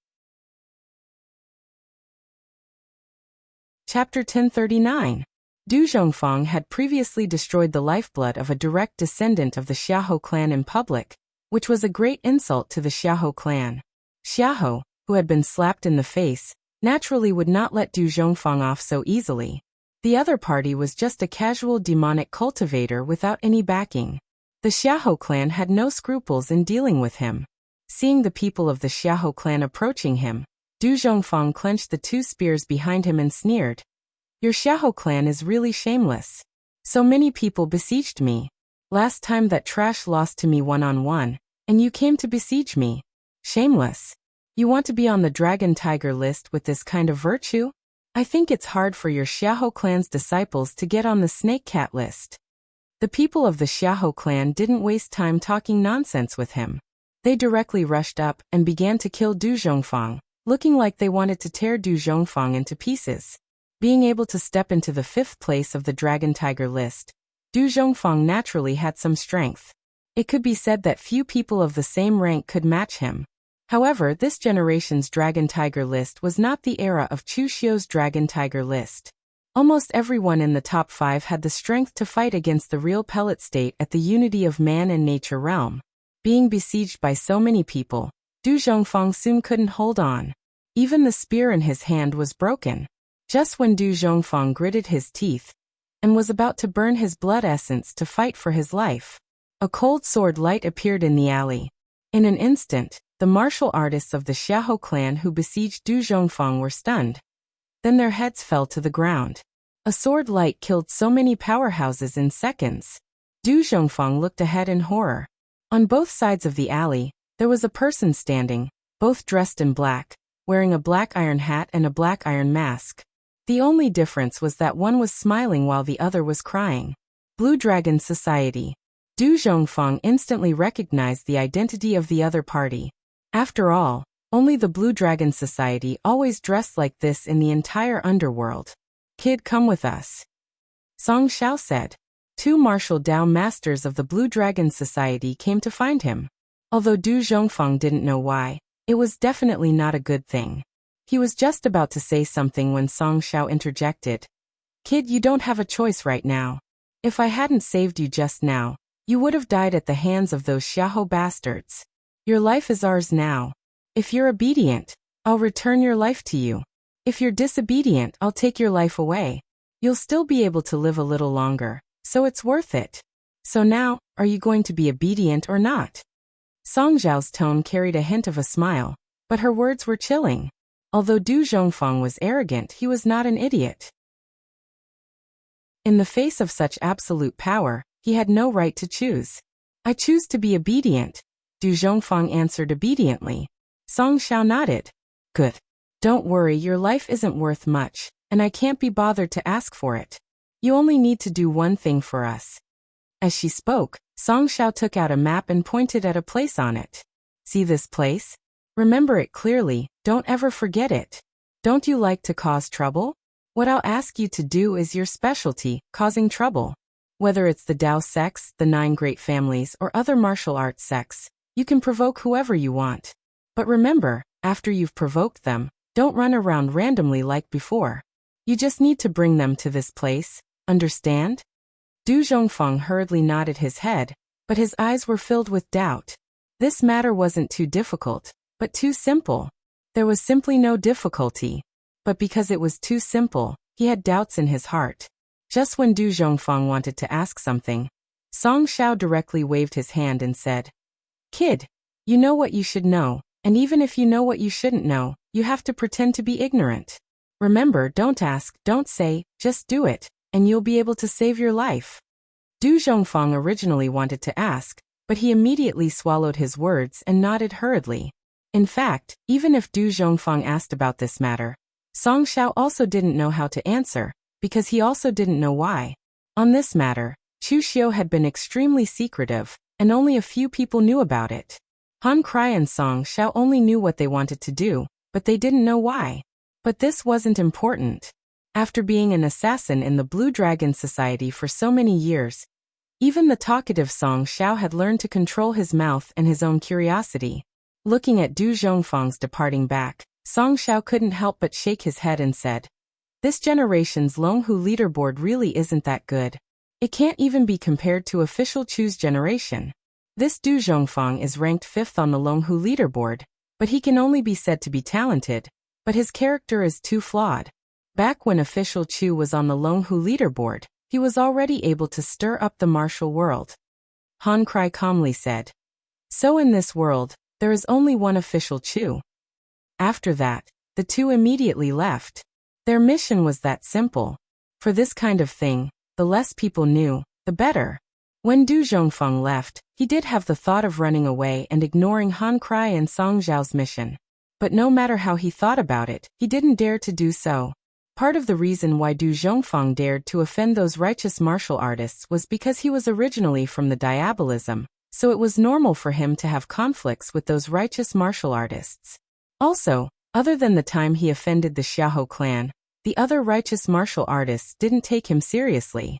Chapter 1039. Du Zhongfang had previously destroyed the lifeblood of a direct descendant of the Xiahou clan in public, which was a great insult to the Xiahou clan. Xiahou, who had been slapped in the face, naturally would not let Du Zhongfang off so easily. The other party was just a casual demonic cultivator without any backing. The Xiahou clan had no scruples in dealing with him. Seeing the people of the Xiahou clan approaching him, Du Zhongfang clenched the 2 spears behind him and sneered. Your Xiahou clan is really shameless. So many people besieged me. Last time that trash lost to me one-on-one, and you came to besiege me. Shameless. You want to be on the Dragon Tiger list with this kind of virtue? I think it's hard for your Xiahou clan's disciples to get on the Snake Cat list. The people of the Xiahou clan didn't waste time talking nonsense with him. They directly rushed up and began to kill Du Zhongfang, looking like they wanted to tear Du Zhongfang into pieces. Being able to step into the 5th place of the Dragon Tiger list, Du Zhongfang naturally had some strength. It could be said that few people of the same rank could match him. However, this generation's Dragon Tiger list was not the era of Chu Xiu's Dragon Tiger list. Almost everyone in the top 5 had the strength to fight against the real pellet state at the unity of man and nature realm. Being besieged by so many people, Du Zhongfang soon couldn't hold on. Even the spear in his hand was broken. Just when Du Zhongfang gritted his teeth and was about to burn his blood essence to fight for his life, a cold sword light appeared in the alley. In an instant, the martial artists of the Xiahou clan who besieged Du Zhongfang were stunned. Then their heads fell to the ground. A sword light killed so many powerhouses in seconds. Du Zhongfang looked ahead in horror. On both sides of the alley, there was a person standing, both dressed in black, wearing a black iron hat and a black iron mask. The only difference was that one was smiling while the other was crying. Blue Dragon Society. Du Zhongfang instantly recognized the identity of the other party. After all, only the Blue Dragon Society always dressed like this in the entire underworld. Kid, come with us, Song Xiao said. 2 martial Dao masters of the Blue Dragon Society came to find him. Although Du Zhongfang didn't know why, it was definitely not a good thing. He was just about to say something when Song Xiao interjected. Kid, you don't have a choice right now. If I hadn't saved you just now, you would have died at the hands of those Xiahou bastards. Your life is ours now. If you're obedient, I'll return your life to you. If you're disobedient, I'll take your life away. You'll still be able to live a little longer, so it's worth it. So now, are you going to be obedient or not? Song Xiao's tone carried a hint of a smile, but her words were chilling. Although Du Zhongfang was arrogant, he was not an idiot. In the face of such absolute power, he had no right to choose. I choose to be obedient, Du Zhongfang answered obediently. Song Xiao nodded. Good. Don't worry, your life isn't worth much, and I can't be bothered to ask for it. You only need to do one thing for us. As she spoke, Song Xiao took out a map and pointed at a place on it. See this place? Remember it clearly, don't ever forget it. Don't you like to cause trouble? What I'll ask you to do is your specialty, causing trouble. Whether it's the Dao sects, the 9 great families, or other martial arts sects, you can provoke whoever you want. But remember, after you've provoked them, don't run around randomly like before. You just need to bring them to this place, understand? Du Zhongfang hurriedly nodded his head, but his eyes were filled with doubt. This matter wasn't too difficult, but too simple. There was simply no difficulty. But because it was too simple, he had doubts in his heart. Just when Du Zhongfang wanted to ask something, Song Xiao directly waved his hand and said, "Kid, you know what you should know, and even if you know what you shouldn't know, you have to pretend to be ignorant. Remember, don't ask, don't say, just do it, and you'll be able to save your life." Du Zhongfang originally wanted to ask, but he immediately swallowed his words and nodded hurriedly. In fact, even if Du Zhongfang asked about this matter, Song Xiao also didn't know how to answer, because he also didn't know why. On this matter, Chu Xiu had been extremely secretive, and only a few people knew about it. Han Cry and Song Xiao only knew what they wanted to do, but they didn't know why. But this wasn't important. After being an assassin in the Blue Dragon Society for so many years, even the talkative Song Xiao had learned to control his mouth and his own curiosity. Looking at Du Zhongfang's departing back, Song Xiao couldn't help but shake his head and said, "This generation's Longhu leaderboard really isn't that good. It can't even be compared to official Chu's generation. This Du Zhongfang is ranked 5th on the Longhu leaderboard, but he can only be said to be talented, but his character is too flawed. Back when official Chu was on the Longhu leaderboard, he was already able to stir up the martial world." Han Cry calmly said, "So in this world, there is only one official Chu." After that, the two immediately left. Their mission was that simple. For this kind of thing, the less people knew, the better. When Du Zhongfang left, he did have the thought of running away and ignoring Han Cry and Song Zhao's mission. But no matter how he thought about it, he didn't dare to do so. Part of the reason why Du Zhongfang dared to offend those righteous martial artists was because he was originally from the diabolism, so it was normal for him to have conflicts with those righteous martial artists. Also, other than the time he offended the Xiahou clan, the other righteous martial artists didn't take him seriously.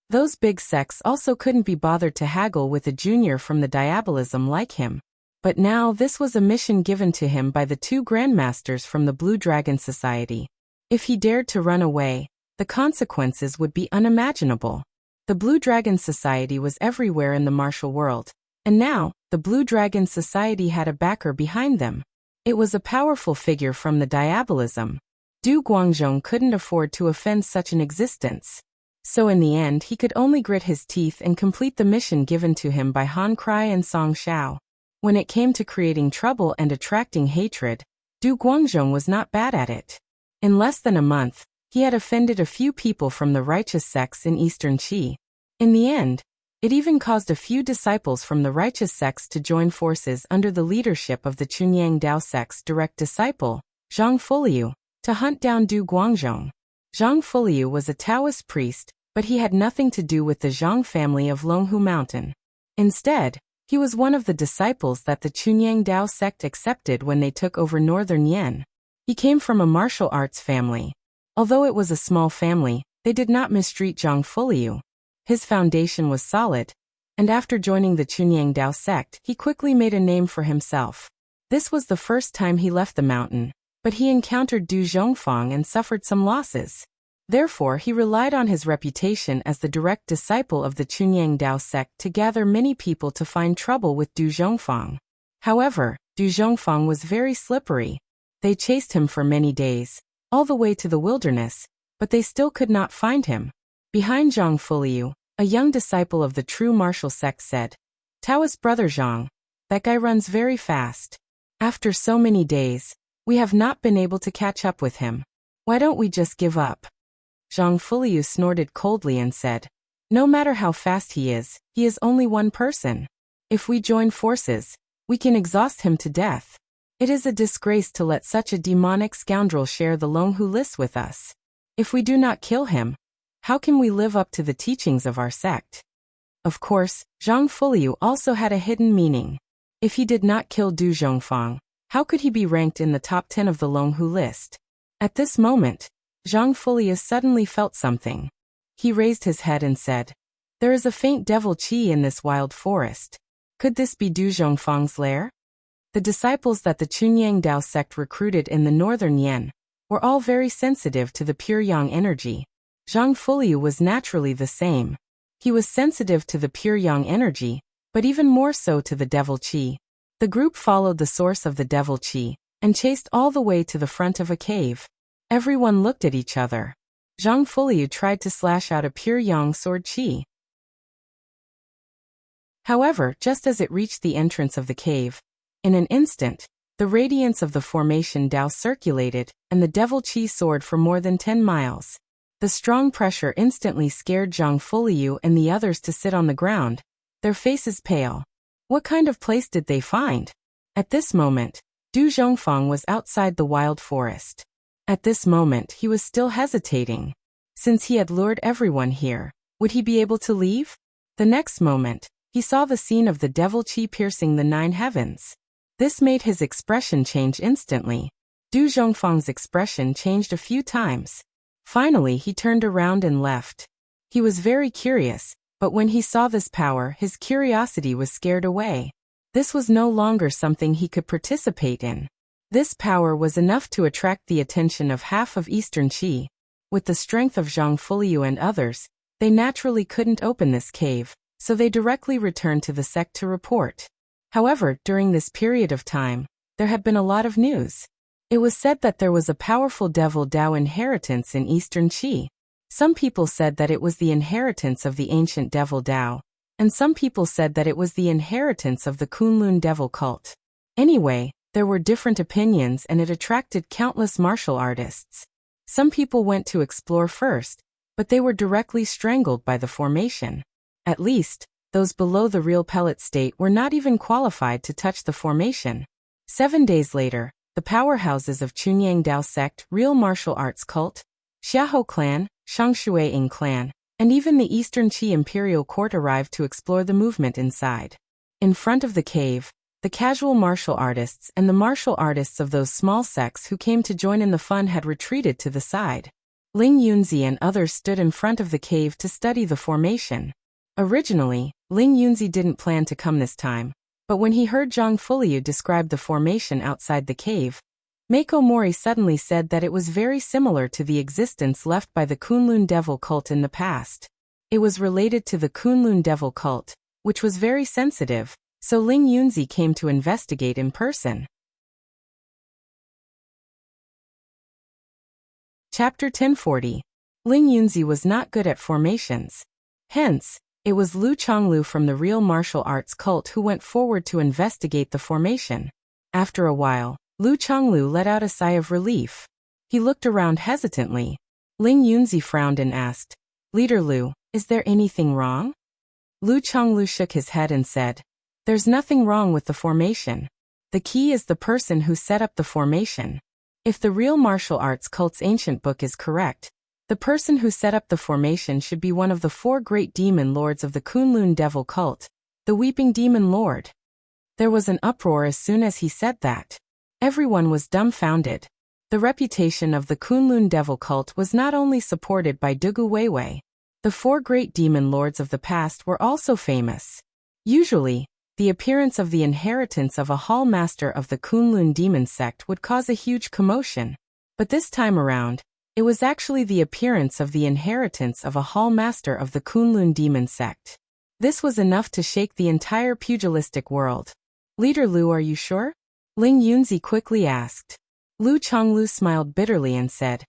Those big sects also couldn't be bothered to haggle with a junior from the diabolism like him. But now this was a mission given to him by the 2 grandmasters from the Blue Dragon Society. If he dared to run away, the consequences would be unimaginable. The Blue Dragon Society was everywhere in the martial world, and now, the Blue Dragon Society had a backer behind them. It was a powerful figure from the diabolism. Du Guangzhong couldn't afford to offend such an existence. So in the end he could only grit his teeth and complete the mission given to him by Han Cry and Song Xiao. When it came to creating trouble and attracting hatred, Du Guangzhong was not bad at it. In less than a month, he had offended a few people from the righteous sects in Eastern Qi. In the end, it even caused a few disciples from the righteous sects to join forces under the leadership of the Chunyang Dao sect's direct disciple, Zhang Fuliu, to hunt down Du Guangzhong. Zhang Fuliu was a Taoist priest, but he had nothing to do with the Zhang family of Longhu Mountain. Instead, he was one of the disciples that the Chunyang Dao sect accepted when they took over northern Yen. He came from a martial arts family. Although it was a small family, they did not mistreat Zhang Fuliu. His foundation was solid, and after joining the Chunyang Dao sect, he quickly made a name for himself. This was the first time he left the mountain, but he encountered Du Zhongfang and suffered some losses. Therefore, he relied on his reputation as the direct disciple of the Chunyang Dao sect to gather many people to find trouble with Du Zhongfang. However, Du Zhongfang was very slippery. They chased him for many days, all the way to the wilderness, but they still could not find him. Behind Zhang Fuliu, a young disciple of the true martial sect said, "Taoist brother Zhang, that guy runs very fast. After so many days, we have not been able to catch up with him. Why don't we just give up?" Zhang Fuliu snorted coldly and said, "No matter how fast he is only one person. If we join forces, we can exhaust him to death. It is a disgrace to let such a demonic scoundrel share the Longhu list with us. If we do not kill him, how can we live up to the teachings of our sect?" Of course, Zhang Fuliu also had a hidden meaning. If he did not kill Du Zhongfang, how could he be ranked in the top 10 of the Longhu list? At this moment, Zhang Fuliu suddenly felt something. He raised his head and said, "There is a faint devil qi in this wild forest. Could this be Du Zhongfang's lair?" The disciples that the Chunyang Dao sect recruited in the northern Yan were all very sensitive to the pure yang energy. Zhang Fuliu was naturally the same. He was sensitive to the pure yang energy, but even more so to the devil qi. The group followed the source of the devil qi and chased all the way to the front of a cave. Everyone looked at each other. Zhang Fuliu tried to slash out a pure yang sword qi. However, just as it reached the entrance of the cave, in an instant, the radiance of the formation Dao circulated, and the devil qi soared for more than 10 miles. The strong pressure instantly scared Zhang Fuliu and the others to sit on the ground, their faces pale. What kind of place did they find? At this moment, Du Zhongfang was outside the wild forest. At this moment he was still hesitating. Since he had lured everyone here, would he be able to leave? The next moment, he saw the scene of the devil qi piercing the 9 heavens. This made his expression change instantly. Du Zhongfang's expression changed a few times. Finally he turned around and left. He was very curious, but when he saw this power his curiosity was scared away. This was no longer something he could participate in. This power was enough to attract the attention of half of Eastern Qi. With the strength of Zhang Fuliu and others, they naturally couldn't open this cave, so they directly returned to the sect to report. However, during this period of time, there had been a lot of news. It was said that there was a powerful devil Dao inheritance in Eastern Qi. Some people said that it was the inheritance of the ancient devil Dao, and some people said that it was the inheritance of the Kunlun devil cult. Anyway, there were different opinions and it attracted countless martial artists. Some people went to explore first, but they were directly strangled by the formation. At least, those below the real pellet state were not even qualified to touch the formation. 7 days later, the powerhouses of Chunyang Dao sect, real martial arts cult, Xiahou clan, Shangshui Ying clan, and even the Eastern Qi imperial court arrived to explore the movement inside. In front of the cave, the casual martial artists and the martial artists of those small sects who came to join in the fun had retreated to the side. Ling Yunzi and others stood in front of the cave to study the formation. Originally, Ling Yunzi didn't plan to come this time, but when he heard Zhang Fuliu describe the formation outside the cave, Mako Mori suddenly said that it was very similar to the existence left by the Kunlun devil cult in the past. It was related to the Kunlun devil cult, which was very sensitive, so Ling Yunzi came to investigate in person. Chapter 1040. Ling Yunzi was not good at formations. Hence, it was Lu Chonglu from the real martial arts cult who went forward to investigate the formation. After a while, Lu Chonglu let out a sigh of relief. He looked around hesitantly. Ling Yunzi frowned and asked, "Leader Lu, is there anything wrong?" Lu Chonglu shook his head and said, "There's nothing wrong with the formation. The key is the person who set up the formation. If the real martial arts cult's ancient book is correct, the person who set up the formation should be one of the 4 great demon lords of the Kunlun devil cult, the Weeping Demon Lord." There was an uproar as soon as he said that. Everyone was dumbfounded. The reputation of the Kunlun devil cult was not only supported by Dugu Weiwei. The 4 great demon lords of the past were also famous. Usually, the appearance of the inheritance of a hall master of the Kunlun demon sect would cause a huge commotion. But this time around, it was actually the appearance of the inheritance of a hall master of the Kunlun demon sect. This was enough to shake the entire pugilistic world. "Leader Lu, are you sure?" Ling Yunzi quickly asked. Lu Chonglu smiled bitterly and said,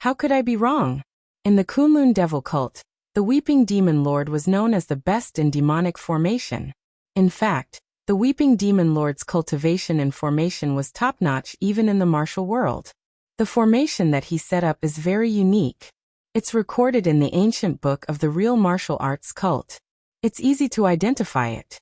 "How could I be wrong? In the Kunlun devil cult, the Weeping Demon Lord was known as the best in demonic formation. In fact, the Weeping Demon Lord's cultivation and formation was top-notch even in the martial world. The formation that he set up is very unique. It's recorded in the ancient book of the real martial arts cult. It's easy to identify it."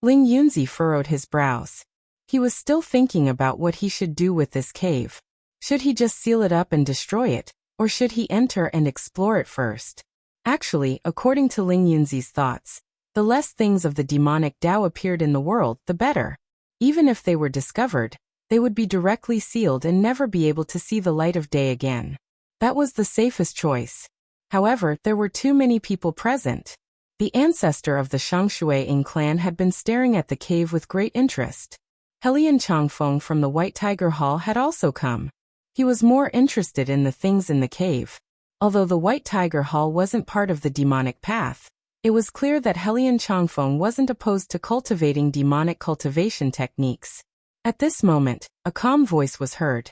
Ling Yunzi furrowed his brows. He was still thinking about what he should do with this cave. Should he just seal it up and destroy it, or should he enter and explore it first? Actually, according to Ling Yunzi's thoughts, the less things of the demonic Dao appeared in the world, the better. Even if they were discovered, they would be directly sealed and never be able to see the light of day again. That was the safest choice. However, there were too many people present. The ancestor of the Shangshui clan had been staring at the cave with great interest. Helian Changfeng from the White Tiger Hall had also come. He was more interested in the things in the cave. Although the White Tiger Hall wasn't part of the demonic path, it was clear that Helian Changfeng wasn't opposed to cultivating demonic cultivation techniques. At this moment, a calm voice was heard.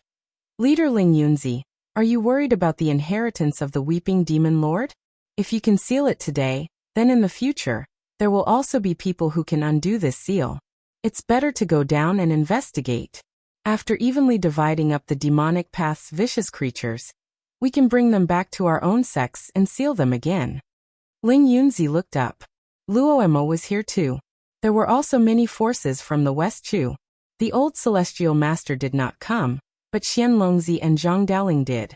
Leader Ling Yunzi, are you worried about the inheritance of the Weeping Demon Lord? If you can seal it today, then in the future, there will also be people who can undo this seal. It's better to go down and investigate. After evenly dividing up the demonic path's vicious creatures, we can bring them back to our own sects and seal them again. Ling Yunzi looked up. Luo Emo was here too. There were also many forces from the West Chu. The old celestial master did not come, but Xian Longzi and Zhang Daoling did.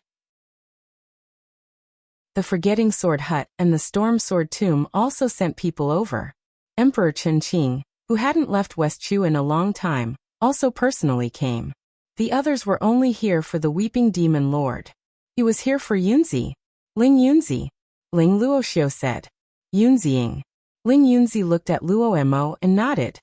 The Forgetting Sword Hut and the Storm Sword Tomb also sent people over. Emperor Chen Qing, who hadn't left West Chu in a long time, also personally came. The others were only here for the Weeping Demon Lord. He was here for Yunzi. Ling Yunzi. Ling Luoxiu said. Yunziing. Ling Yunzi looked at Luo Emo and nodded.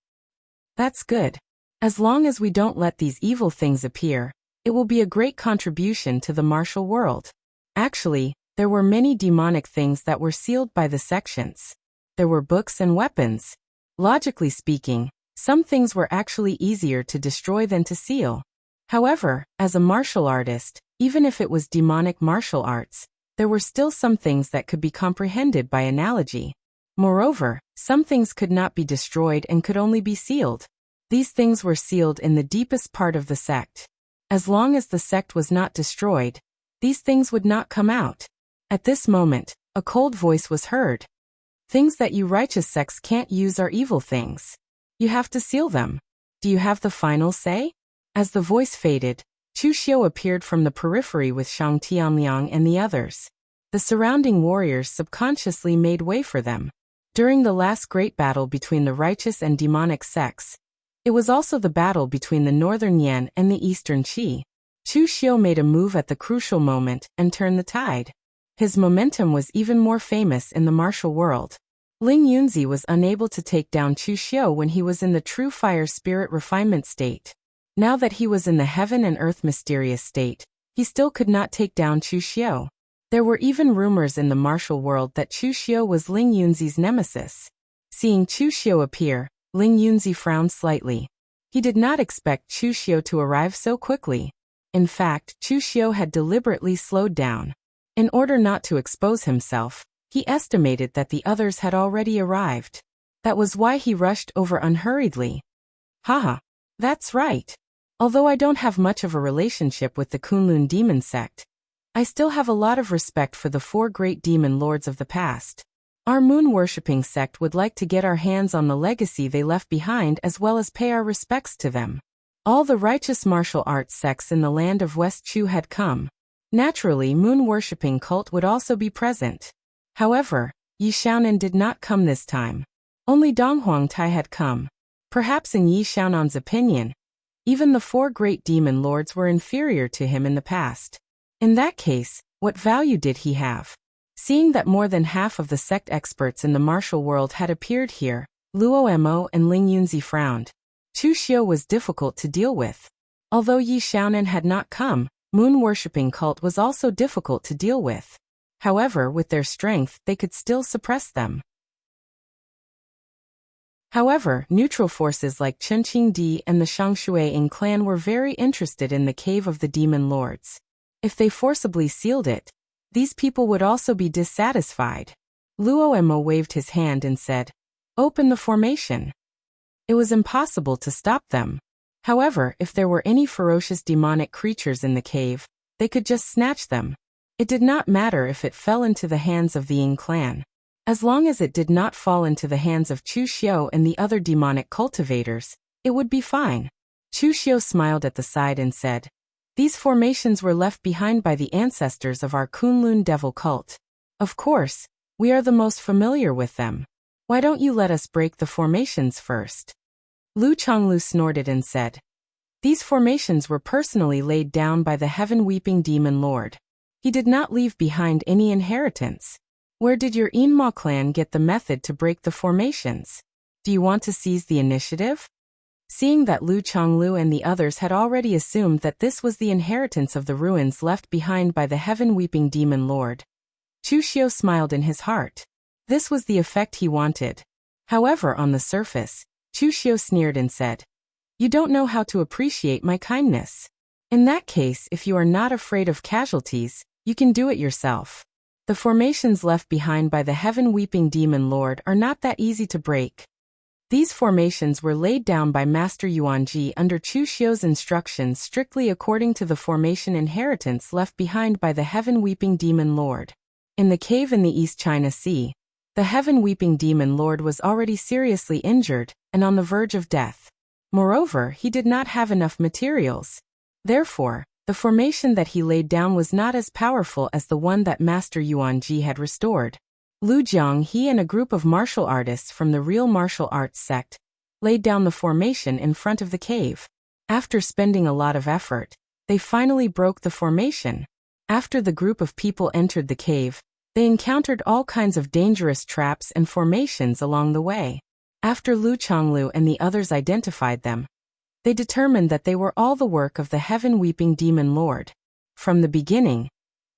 That's good. As long as we don't let these evil things appear, it will be a great contribution to the martial world. Actually, there were many demonic things that were sealed by the sections. There were books and weapons. Logically speaking, some things were actually easier to destroy than to seal. However, as a martial artist, even if it was demonic martial arts, there were still some things that could be comprehended by analogy. Moreover, some things could not be destroyed and could only be sealed. These things were sealed in the deepest part of the sect. As long as the sect was not destroyed, these things would not come out. At this moment, a cold voice was heard. Things that you righteous sects can't use are evil things. You have to seal them. Do you have the final say? As the voice faded, Chu Xiu appeared from the periphery with Shang Tianliang and the others. The surrounding warriors subconsciously made way for them. During the last great battle between the righteous and demonic sects, it was also the battle between the northern Yan and the eastern Qi. Chu Xiu made a move at the crucial moment and turned the tide. His momentum was even more famous in the martial world. Ling Yunzi was unable to take down Chu Xiu when he was in the true fire spirit refinement state. Now that he was in the heaven and earth mysterious state, he still could not take down Chu Xiu. There were even rumors in the martial world that Chu Xiu was Ling Yunzi's nemesis. Seeing Chu Xiu appear, Ling Yunzi frowned slightly. He did not expect Chu Xiu to arrive so quickly. In fact, Chu Xiu had deliberately slowed down. In order not to expose himself, he estimated that the others had already arrived. That was why he rushed over unhurriedly. Haha, that's right. Although I don't have much of a relationship with the Kunlun demon sect, I still have a lot of respect for the 4 great demon lords of the past. Our moon-worshipping sect would like to get our hands on the legacy they left behind as well as pay our respects to them. All the righteous martial arts sects in the land of West Chu had come. Naturally, moon-worshipping cult would also be present. However, Yi Xiaonan did not come this time. Only Dong Huangtai had come. Perhaps in Yi Xiaonan's opinion, even the 4 great demon lords were inferior to him in the past. In that case, what value did he have? Seeing that more than half of the sect experts in the martial world had appeared here, Luo Mo and Ling Yunzi frowned. Chu Xiu was difficult to deal with. Although Yi Xiaonan had not come, moon-worshipping cult was also difficult to deal with. However, with their strength, they could still suppress them. However, neutral forces like Chunqing Di and the Shangshui clan were very interested in the Cave of the Demon Lords. If they forcibly sealed it, these people would also be dissatisfied. Luo Mo waved his hand and said, "Open the formation." It was impossible to stop them. However, if there were any ferocious demonic creatures in the cave, they could just snatch them. It did not matter if it fell into the hands of the Ying clan. As long as it did not fall into the hands of Chu Xiu and the other demonic cultivators, it would be fine. Chu Xiu smiled at the side and said, "These formations were left behind by the ancestors of our Kunlun devil cult. Of course, we are the most familiar with them. Why don't you let us break the formations first?" Lu Chonglu snorted and said, "These formations were personally laid down by the Heaven Weeping Demon Lord. He did not leave behind any inheritance. Where did your Inma clan get the method to break the formations? Do you want to seize the initiative? Seeing that Lu Chonglu and the others had already assumed that this was the inheritance of the ruins left behind by the heaven-weeping demon lord, Chu Xiu smiled in his heart. This was the effect he wanted. However, on the surface, Chu Xiu sneered and said, "You don't know how to appreciate my kindness. In that case, if you are not afraid of casualties, you can do it yourself. The formations left behind by the heaven-weeping demon lord are not that easy to break." These formations were laid down by Master Yuanji under Chu Xiu's instructions strictly according to the formation inheritance left behind by the heaven-weeping demon lord. In the cave in the East China Sea, the heaven-weeping demon lord was already seriously injured and on the verge of death. Moreover, he did not have enough materials. Therefore, the formation that he laid down was not as powerful as the one that Master Yuanji had restored. Lu Jiang, he and a group of martial artists from the real martial arts sect laid down the formation in front of the cave. After spending a lot of effort, they finally broke the formation. After the group of people entered the cave, they encountered all kinds of dangerous traps and formations along the way. After Lu Chonglu and the others identified them, they determined that they were all the work of the heaven-weeping demon lord. From the beginning,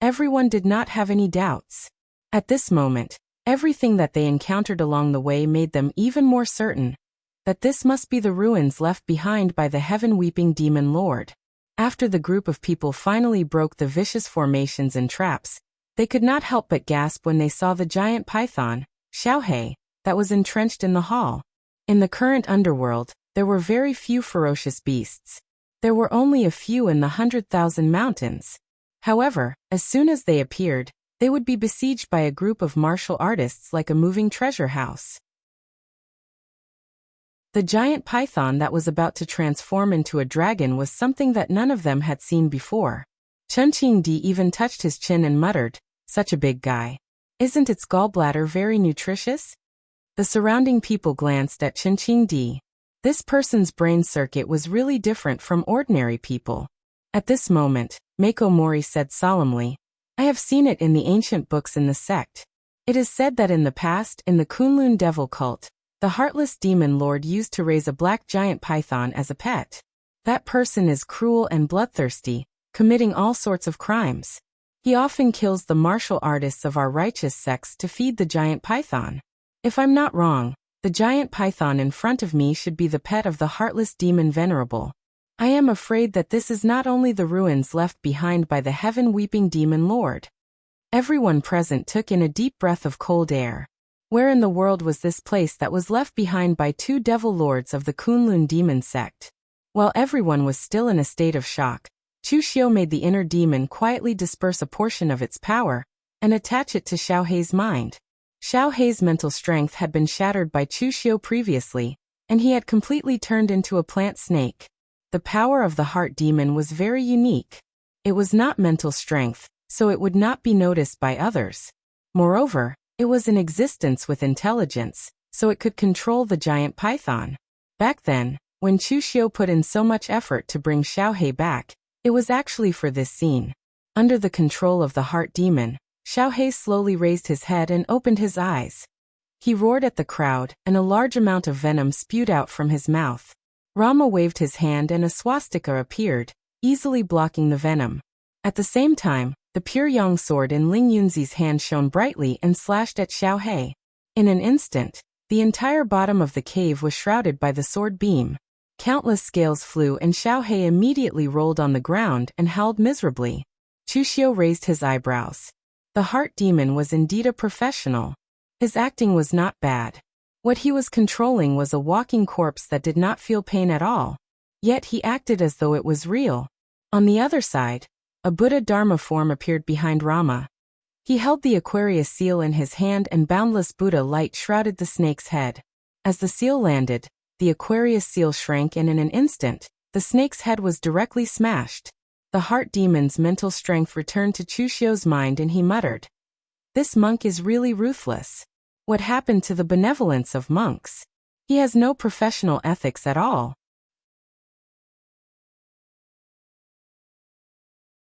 everyone did not have any doubts. At this moment, everything that they encountered along the way made them even more certain that this must be the ruins left behind by the heaven-weeping demon lord. After the group of people finally broke the vicious formations and traps, they could not help but gasp when they saw the giant python, Xiaohei, that was entrenched in the hall. In the current underworld, there were very few ferocious beasts. There were only a few in the 100,000 mountains. However, as soon as they appeared, they would be besieged by a group of martial artists like a moving treasure house. The giant python that was about to transform into a dragon was something that none of them had seen before. Chen Qingdi even touched his chin and muttered, "Such a big guy. Isn't its gallbladder very nutritious?" The surrounding people glanced at Chen Qingdi. This person's brain circuit was really different from ordinary people. At this moment, Mako Mori said solemnly, "I have seen it in the ancient books in the sect. It is said that in the past, in the Kunlun devil cult, the heartless demon lord used to raise a black giant python as a pet. That person is cruel and bloodthirsty, committing all sorts of crimes. He often kills the martial artists of our righteous sects to feed the giant python. If I'm not wrong, the giant python in front of me should be the pet of the heartless demon venerable. I am afraid that this is not only the ruins left behind by the heaven-weeping demon lord." Everyone present took in a deep breath of cold air. Where in the world was this place that was left behind by two devil lords of the Kunlun demon sect? While everyone was still in a state of shock, Chu Xiu made the inner demon quietly disperse a portion of its power and attach it to Xiaohei's mind. Xiaohei's mental strength had been shattered by Chu Xiu previously, and he had completely turned into a plant snake. The power of the heart demon was very unique. It was not mental strength, so it would not be noticed by others. Moreover, it was in existence with intelligence, so it could control the giant python. Back then, when Chu Xiu put in so much effort to bring Xiaohei back, it was actually for this scene. Under the control of the heart demon, Xiaohei slowly raised his head and opened his eyes. He roared at the crowd, and a large amount of venom spewed out from his mouth. Rama waved his hand and a swastika appeared, easily blocking the venom. At the same time, the pure yang sword in Ling Yunzi's hand shone brightly and slashed at Xiaohei. In an instant, the entire bottom of the cave was shrouded by the sword beam. Countless scales flew and Xiaohei immediately rolled on the ground and howled miserably. Chu Xiu raised his eyebrows. The heart demon was indeed a professional. His acting was not bad. What he was controlling was a walking corpse that did not feel pain at all. Yet he acted as though it was real. On the other side, a Buddha Dharma form appeared behind Rama. He held the Aquarius seal in his hand and boundless Buddha light shrouded the snake's head. As the seal landed, the Aquarius seal shrank and in an instant, the snake's head was directly smashed. The heart demon's mental strength returned to Chu Xiu's mind and he muttered, "This monk is really ruthless. What happened to the benevolence of monks? He has no professional ethics at all."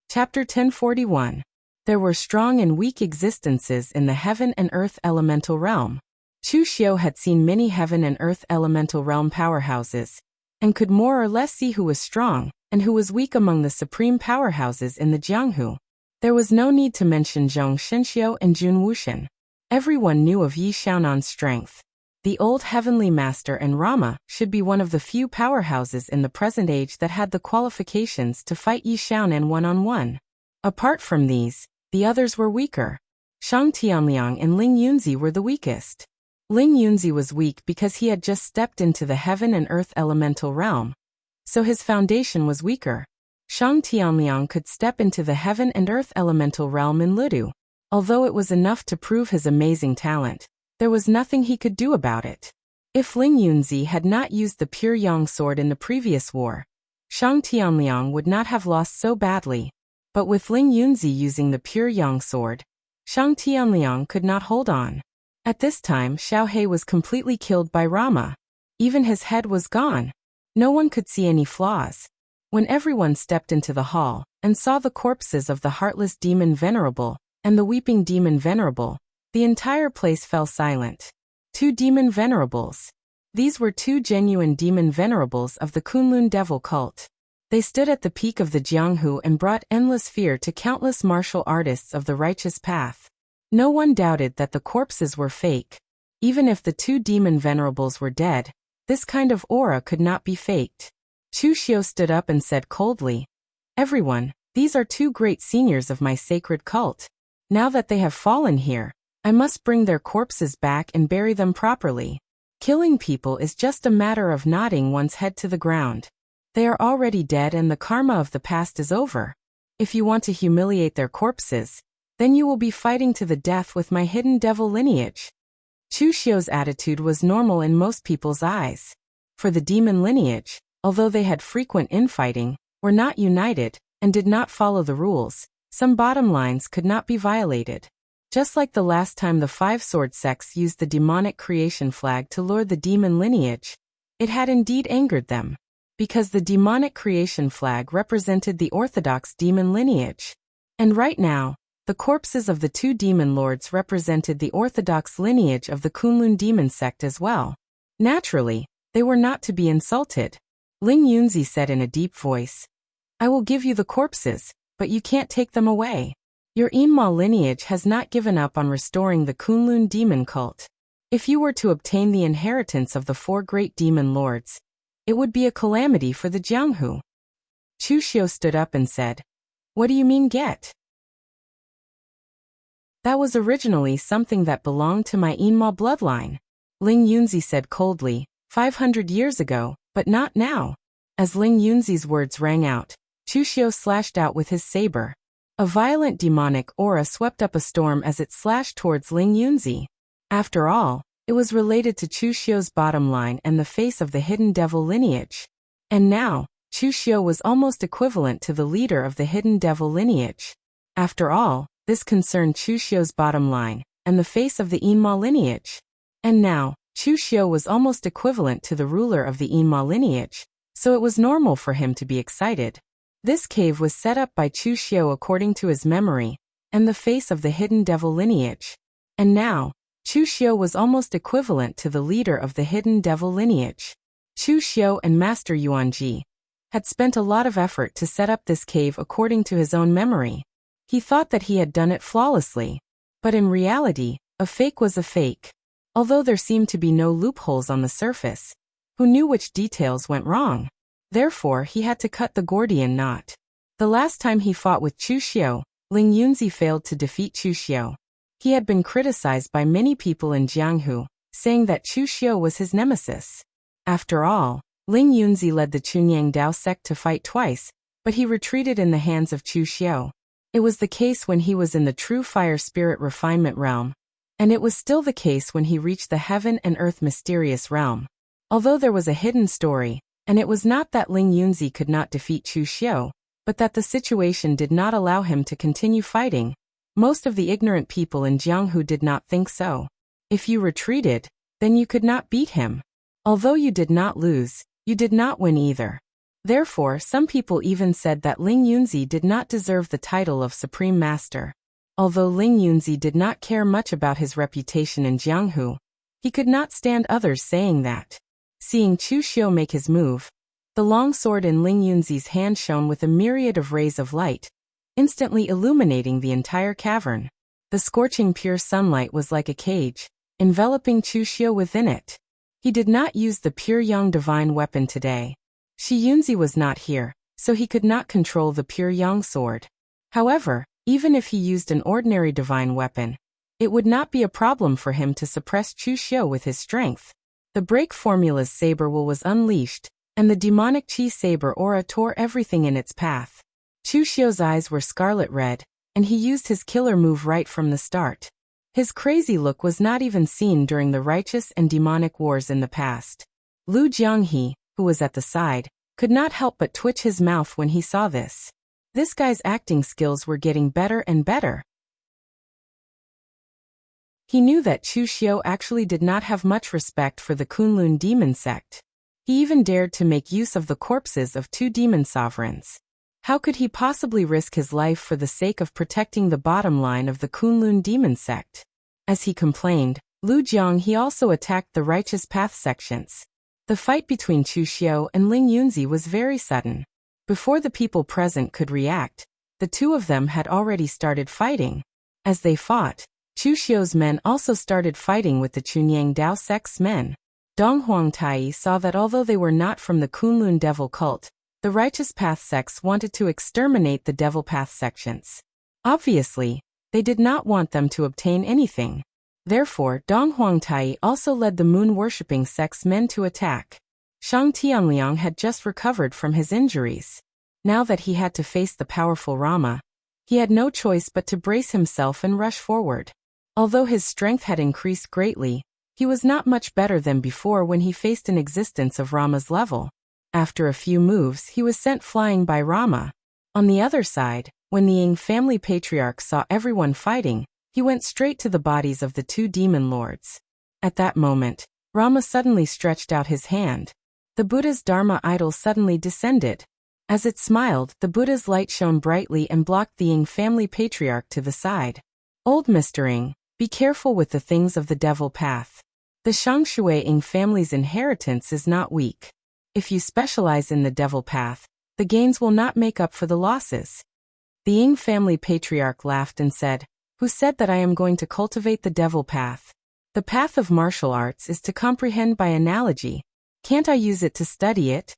Chapter 1041. There were strong and weak existences in the heaven and earth elemental realm. Chu Xiu had seen many heaven and earth elemental realm powerhouses, and could more or less see who was strong and who was weak among the supreme powerhouses in the Jianghu. There was no need to mention Zhong Shenxiu and Jun Wuxian. Everyone knew of Yi Xiaonan's strength. The old heavenly master and Rama should be one of the few powerhouses in the present age that had the qualifications to fight Yi Xiaonan one-on-one. Apart from these, the others were weaker. Shang Tianliang and Ling Yunzi were the weakest. Ling Yunzi was weak because he had just stepped into the heaven and earth elemental realm, so his foundation was weaker. Shang Tianliang could step into the heaven and earth elemental realm in Ludu. Although it was enough to prove his amazing talent, there was nothing he could do about it. If Ling Yunzi had not used the pure yang sword in the previous war, Shang Tianliang would not have lost so badly. But with Ling Yunzi using the pure yang sword, Shang Tianliang could not hold on. At this time, Xiao He was completely killed by Rama. Even his head was gone. No one could see any flaws. When everyone stepped into the hall and saw the corpses of the heartless demon Venerable and the weeping demon Venerable, the entire place fell silent. 2 demon venerables. These were 2 genuine demon venerables of the Kunlun devil cult. They stood at the peak of the Jianghu and brought endless fear to countless martial artists of the righteous path. No one doubted that the corpses were fake. Even if the 2 demon venerables were dead, this kind of aura could not be faked. Chu Xiu stood up and said coldly, "Everyone, these are 2 great seniors of my sacred cult. Now that they have fallen here, I must bring their corpses back and bury them properly. Killing people is just a matter of nodding one's head to the ground. They are already dead and the karma of the past is over. If you want to humiliate their corpses, then you will be fighting to the death with my hidden devil lineage." Chu Xiu's attitude was normal in most people's eyes. For the demon lineage, although they had frequent infighting, were not united, and did not follow the rules, some bottom lines could not be violated. Just like the last time the 5 sword sects used the demonic creation flag to lure the demon lineage, it had indeed angered them. Because the demonic creation flag represented the orthodox demon lineage. And right now, the corpses of the 2 demon lords represented the orthodox lineage of the Kunlun demon sect as well. Naturally, they were not to be insulted. Ling Yunzi said in a deep voice, "I will give you the corpses, but you can't take them away. Your Yinma lineage has not given up on restoring the Kunlun demon cult. If you were to obtain the inheritance of the 4 great demon lords, it would be a calamity for the Jianghu." Chu Xiu stood up and said, "What do you mean get? That was originally something that belonged to my Yinma bloodline." Ling Yunzi said coldly, 500 years ago, but not now." As Ling Yunzi's words rang out, Chu Xiu slashed out with his saber. A violent demonic aura swept up a storm as it slashed towards Ling Yunzi. After all, it was related to Chu Xiu's bottom line and the face of the hidden devil lineage. And now, Chu Xiu was almost equivalent to the leader of the hidden devil lineage. After all, this concerned Chu Xiu's bottom line and the face of the Yinma lineage. And now, Chu Xiu was almost equivalent to the ruler of the Yinma lineage, so it was normal for him to be excited. This cave was set up by Chu Xiu according to his memory, and the face of the hidden devil lineage. And now, Chu Xiu was almost equivalent to the leader of the hidden devil lineage. Chu Xiu and Master Yuanji had spent a lot of effort to set up this cave according to his own memory. He thought that he had done it flawlessly. But in reality, a fake was a fake. Although there seemed to be no loopholes on the surface, who knew which details went wrong? Therefore he had to cut the Gordian knot. The last time he fought with Chu Xiu, Ling Yunzi failed to defeat Chu Xiu. He had been criticized by many people in Jianghu, saying that Chu Xiu was his nemesis. After all, Ling Yunzi led the Chunyang Dao sect to fight twice, but he retreated in the hands of Chu Xiu. It was the case when he was in the true fire spirit refinement realm, and it was still the case when he reached the heaven and earth mysterious realm. Although there was a hidden story, and it was not that Ling Yunzi could not defeat Chu Xiu, but that the situation did not allow him to continue fighting. Most of the ignorant people in Jianghu did not think so. If you retreated, then you could not beat him. Although you did not lose, you did not win either. Therefore, some people even said that Ling Yunzi did not deserve the title of Supreme Master. Although Ling Yunzi did not care much about his reputation in Jianghu, he could not stand others saying that. Seeing Chu Xiu make his move, the long sword in Ling Yunzi's hand shone with a myriad of rays of light, instantly illuminating the entire cavern. The scorching pure sunlight was like a cage, enveloping Chu Xiu within it. He did not use the pure yang divine weapon today. Shi Yunzi was not here, so he could not control the pure yang sword. However, even if he used an ordinary divine weapon, it would not be a problem for him to suppress Chu Xiu with his strength. The break formula's saber will was unleashed, and the demonic chi saber aura tore everything in its path. Chu Xiu's eyes were scarlet red, and he used his killer move right from the start. His crazy look was not even seen during the righteous and demonic wars in the past. Lu Jianghe, who was at the side, could not help but twitch his mouth when he saw this. This guy's acting skills were getting better and better. He knew that Chu Xiu actually did not have much respect for the Kunlun demon sect. He even dared to make use of the corpses of 2 demon sovereigns. How could he possibly risk his life for the sake of protecting the bottom line of the Kunlun demon sect? As he complained, Lu Jianghe also attacked the Righteous Path sections. The fight between Chu Xiu and Ling Yunzi was very sudden. Before the people present could react, the two of them had already started fighting. As they fought, Chu Xiu's men also started fighting with the Chunyang Dao sect's men. Dong Huangtai saw that although they were not from the Kunlun devil cult, the Righteous Path sects wanted to exterminate the Devil Path sections. Obviously, they did not want them to obtain anything. Therefore, Dong Huangtai also led the moon-worshipping sect's men to attack. Shang Tianliang had just recovered from his injuries. Now that he had to face the powerful Rama, he had no choice but to brace himself and rush forward. Although his strength had increased greatly, he was not much better than before when he faced an existence of Rama's level. After a few moves, he was sent flying by Rama. On the other side, when the Ying family patriarch saw everyone fighting, he went straight to the bodies of the 2 demon lords. At that moment, Rama suddenly stretched out his hand. The Buddha's Dharma idol suddenly descended. As it smiled, the Buddha's light shone brightly and blocked the Ying family patriarch to the side. Old Mr. Ying, be careful with the things of the devil path. The Shangshui Ying family's inheritance is not weak. If you specialize in the devil path, the gains will not make up for the losses. The Ying family patriarch laughed and said, "Who said that I am going to cultivate the devil path? The path of martial arts is to comprehend by analogy. Can't I use it to study it?"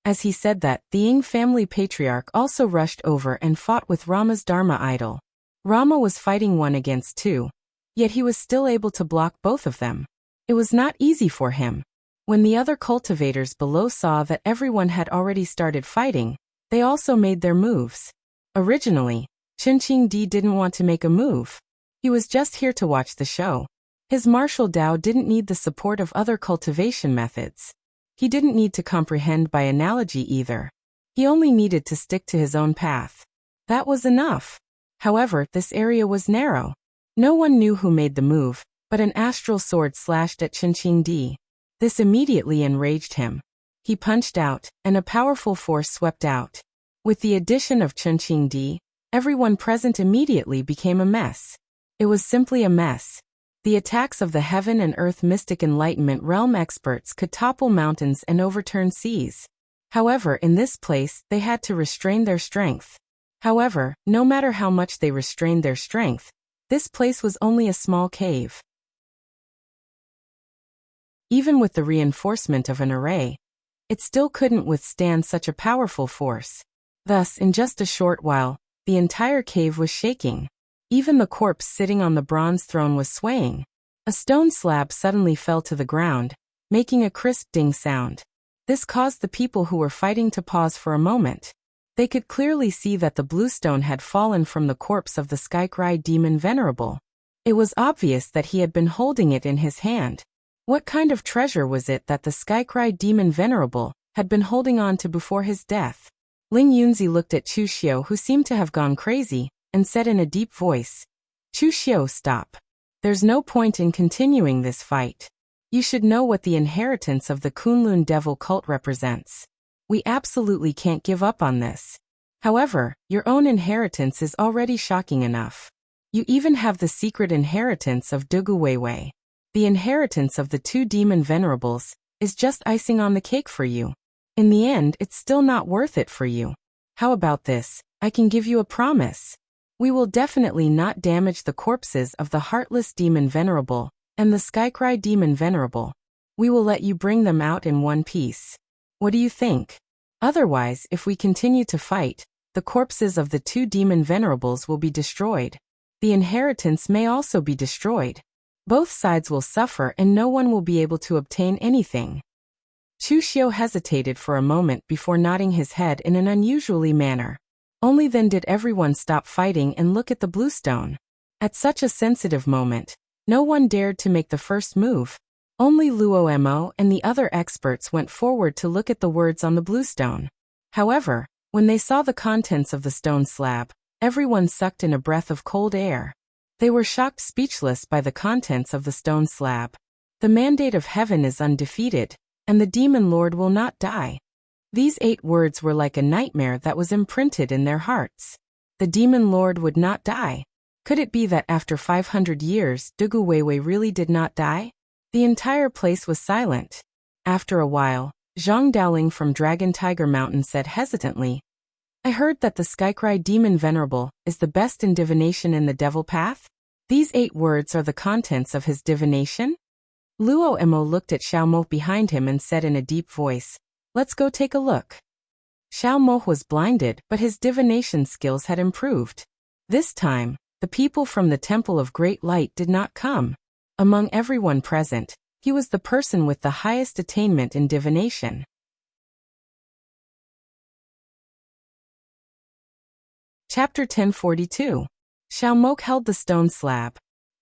As he said that, the Ying family patriarch also rushed over and fought with Rama's Dharma idol. Rama was fighting 1 against 2. Yet he was still able to block both of them. It was not easy for him. When the other cultivators below saw that everyone had already started fighting, they also made their moves. Originally, Chen Qingdi didn't want to make a move. He was just here to watch the show. His martial Dao didn't need the support of other cultivation methods. He didn't need to comprehend by analogy either. He only needed to stick to his own path. That was enough. However, this area was narrow. No one knew who made the move, but an astral sword slashed at Chen Qingdi. This immediately enraged him. He punched out, and a powerful force swept out. With the addition of Chen Qingdi, everyone present immediately became a mess. It was simply a mess. The attacks of the heaven and earth mystic enlightenment realm experts could topple mountains and overturn seas. However, in this place, they had to restrain their strength. However, no matter how much they restrained their strength, this place was only a small cave. Even with the reinforcement of an array, it still couldn't withstand such a powerful force. Thus, in just a short while, the entire cave was shaking. Even the corpse sitting on the bronze throne was swaying. A stone slab suddenly fell to the ground, making a crisp ding sound. This caused the people who were fighting to pause for a moment. They could clearly see that the blue stone had fallen from the corpse of the Skycry demon venerable. It was obvious that he had been holding it in his hand. What kind of treasure was it that the Skycry demon venerable had been holding on to before his death? Ling Yunzi looked at Chu Xiu, who seemed to have gone crazy, and said in a deep voice, "Chu Xiu, stop. There's no point in continuing this fight. You should know what the inheritance of the Kunlun devil cult represents. We absolutely can't give up on this. However, your own inheritance is already shocking enough. You even have the secret inheritance of Dugu Weiwei. The inheritance of the two demon venerables is just icing on the cake for you. In the end, it's still not worth it for you. How about this? I can give you a promise. We will definitely not damage the corpses of the Heartless Demon Venerable and the Skycry Demon Venerable. We will let you bring them out in one piece. What do you think? Otherwise, if we continue to fight, the corpses of the two demon venerables will be destroyed. The inheritance may also be destroyed. Both sides will suffer and no one will be able to obtain anything. Chu Xiu hesitated for a moment before nodding his head in an unusually manner. Only then did everyone stop fighting and look at the blue stone. At such a sensitive moment, no one dared to make the first move. Only Luo Mo and the other experts went forward to look at the words on the blue stone. However, when they saw the contents of the stone slab, everyone sucked in a breath of cold air. They were shocked speechless by the contents of the stone slab. The mandate of heaven is undefeated, and the demon lord will not die. These 8 words were like a nightmare that was imprinted in their hearts. The demon lord would not die. Could it be that after 500 years, Dugu Weiwei really did not die? The entire place was silent. After a while, Zhang Daoling from Dragon Tiger Mountain said hesitantly, I heard that the Skycry Demon Venerable is the best in divination in the Devil Path? These 8 words are the contents of his divination? Luo Mo looked at Xiao Mo behind him and said in a deep voice, Let's go take a look. Xiao Mo was blinded, but his divination skills had improved. This time, the people from the Temple of Great Light did not come. Among everyone present, he was the person with the highest attainment in divination. Chapter 1042. Xiao Mo held the stone slab.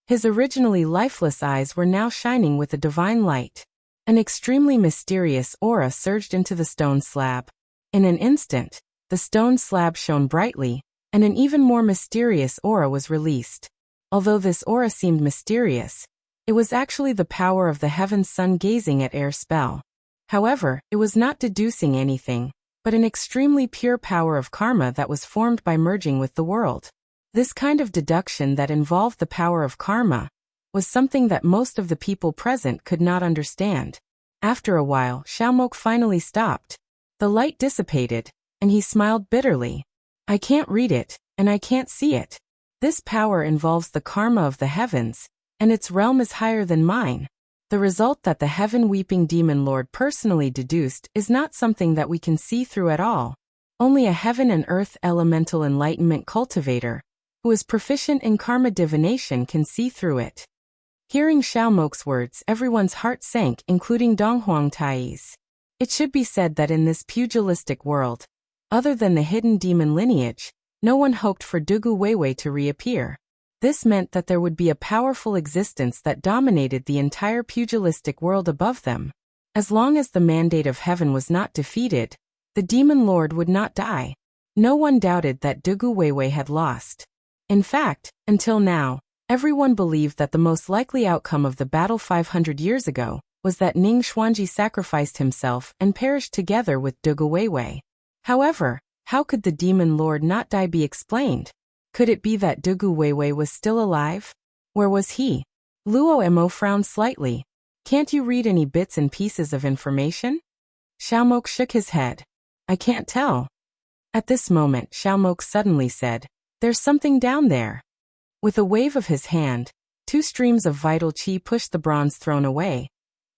His originally lifeless eyes were now shining with a divine light. An extremely mysterious aura surged into the stone slab. In an instant, the stone slab shone brightly, and an even more mysterious aura was released. Although this aura seemed mysterious, it was actually the power of the heaven's sun gazing at air spell. However, it was not deducing anything, but an extremely pure power of karma that was formed by merging with the world. This kind of deduction that involved the power of karma was something that most of the people present could not understand. After a while, Xiao Mo finally stopped. The light dissipated, and he smiled bitterly. I can't read it, and I can't see it. This power involves the karma of the heavens, and its realm is higher than mine. The result that the heaven-weeping demon lord personally deduced is not something that we can see through at all. Only a heaven and earth elemental enlightenment cultivator, who is proficient in karma divination, can see through it. Hearing Xiao Mo's words, everyone's heart sank, including Donghuang Tai's. It should be said that in this pugilistic world, other than the hidden demon lineage, no one hoped for Dugu Weiwei to reappear. This meant that there would be a powerful existence that dominated the entire pugilistic world above them. As long as the mandate of heaven was not defeated, the demon lord would not die. No one doubted that Dugu Weiwei had lost. In fact, until now, everyone believed that the most likely outcome of the battle 500 years ago was that Ning Xuanji sacrificed himself and perished together with Dugu Weiwei. However, how could the demon lord not die be explained? Could it be that Dugu Weiwei was still alive? Where was he? Luo Mo frowned slightly. Can't you read any bits and pieces of information? Xiao Mo shook his head. I can't tell. At this moment, Xiao Mo suddenly said, There's something down there. With a wave of his hand, 2 streams of vital qi pushed the bronze throne away,